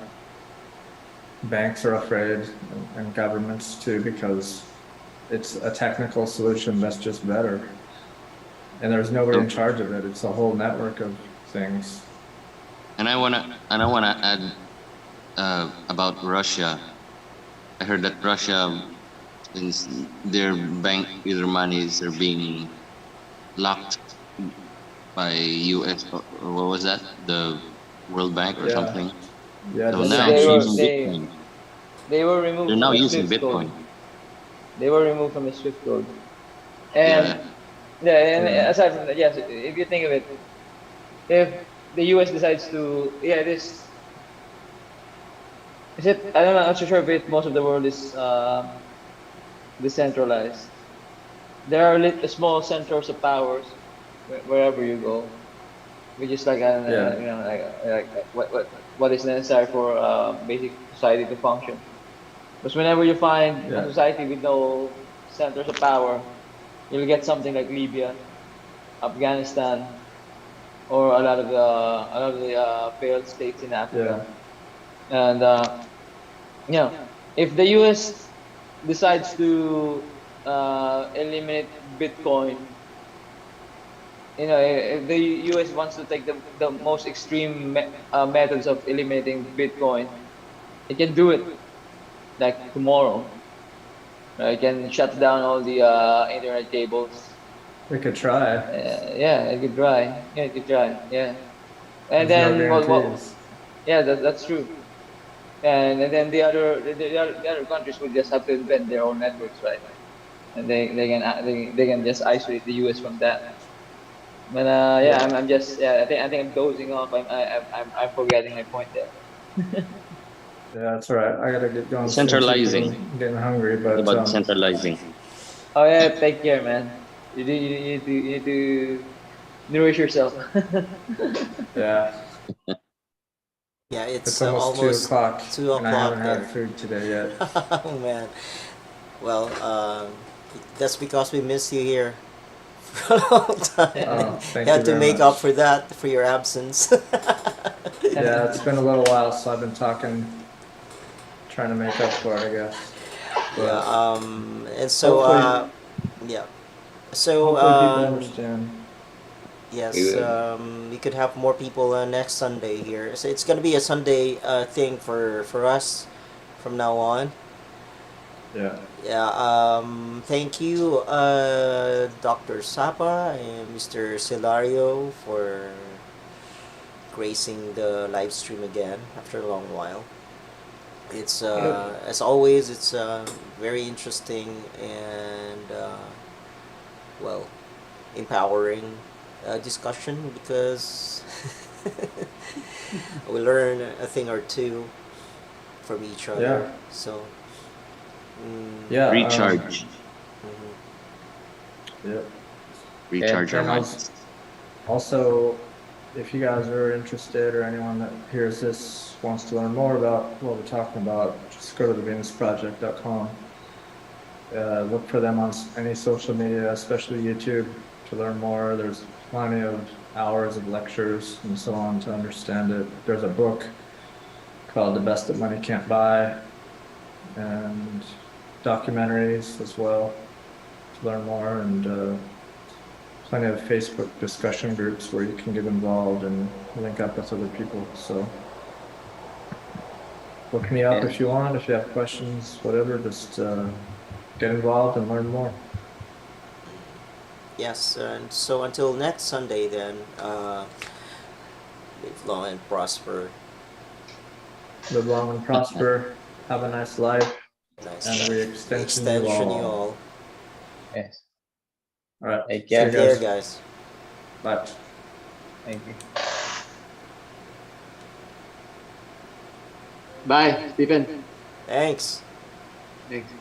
banks are afraid, and governments too, because it's a technical solution that's just better. And there's nobody So, in charge of it. It's a whole network of things. and I wanna add about Russia. I heard that Russia, since their bank, their monies are being locked by U.S. or what was that? The World Bank or Yeah, something. yeah, So the now They they're were using sanctions. Bitcoin. they were They're removed from now the using Swift code. Bitcoin. They were removed from the Swift code. Yeah. And yeah, and Yeah, aside from that, yes, if you think of it, if the U.S. decides to, yeah, this is it. I don't know. I'm not so sure if most of the world is decentralized. There are small centers of powers wherever you go, which is like yeah, like what is necessary for basic society to function. Because whenever you find a yeah, society with no centers of power, you'll get something like Libya, Afghanistan, or a lot of the failed states in yeah. Africa. And you know, if the U.S. decides to eliminate Bitcoin, if the U.S. wants to take the most extreme methods of eliminating Bitcoin, it can do it like tomorrow. It can shut down all the internet cables. We could try. Yeah, it could try. Yeah, it could try. Yeah, and There's no then what? guarantees. Yeah, that's true. And then the other countries would just have to invent their own networks, right? And they can just isolate the U.S. from that. But yeah, Yeah, I'm just yeah, I think I'm dozing off. I'm forgetting my point there. yeah, that's all right. I gotta get going soon too because Decentralizing. I'm getting hungry. It's But about decentralizing. Oh yeah, take care, man. You need to nourish yourself. yeah, Yeah, it's it's almost two almost o'clock, two and I o'clock haven't had there. food today yet. Oh man. Well, that's because we miss you here for a long time. Oh, You thank you have to very make up much. for that for your absence. Yeah, it's been a little while, so I've been talking, trying to make up for it, I guess. Yeah. But And so hopefully, yeah. So hopefully people understand. We yes, will. we could have more people next Sunday here. So it's gonna be a Sunday thing for us from now on. Yeah, Yeah, thank you, Dr. Sapa and Mr. Celario, for gracing the live stream again after a long while. It's Yep. as always, it's very interesting and well, empowering discussion because we learn a thing or two from each other. yeah, So, yeah. Recharge. mhm. Yeah. Recharge our And minds. also, if you guys are interested or anyone that hears this wants to learn more about what we're talking about, just go to thevenusproject.com. Look for them on any social media, especially YouTube, to learn more. There's plenty of hours of lectures and so on to understand it. There's a book called The Best That Money Can't Buy, and documentaries as well to learn more, and plenty of Facebook discussion groups where you can get involved and link up with other people. So look me up Yeah. if you want. If you have questions, whatever, just get involved and learn more. Yes, and so until next Sunday, then, live long and prosper. Live long and prosper. Have a nice life, Nice and life. we We extension you extension you all. all. Yes. All right. Take See you Take care. care, guys. guys. Bye. Thank you. Bye, Stephen. Thanks. Thanks.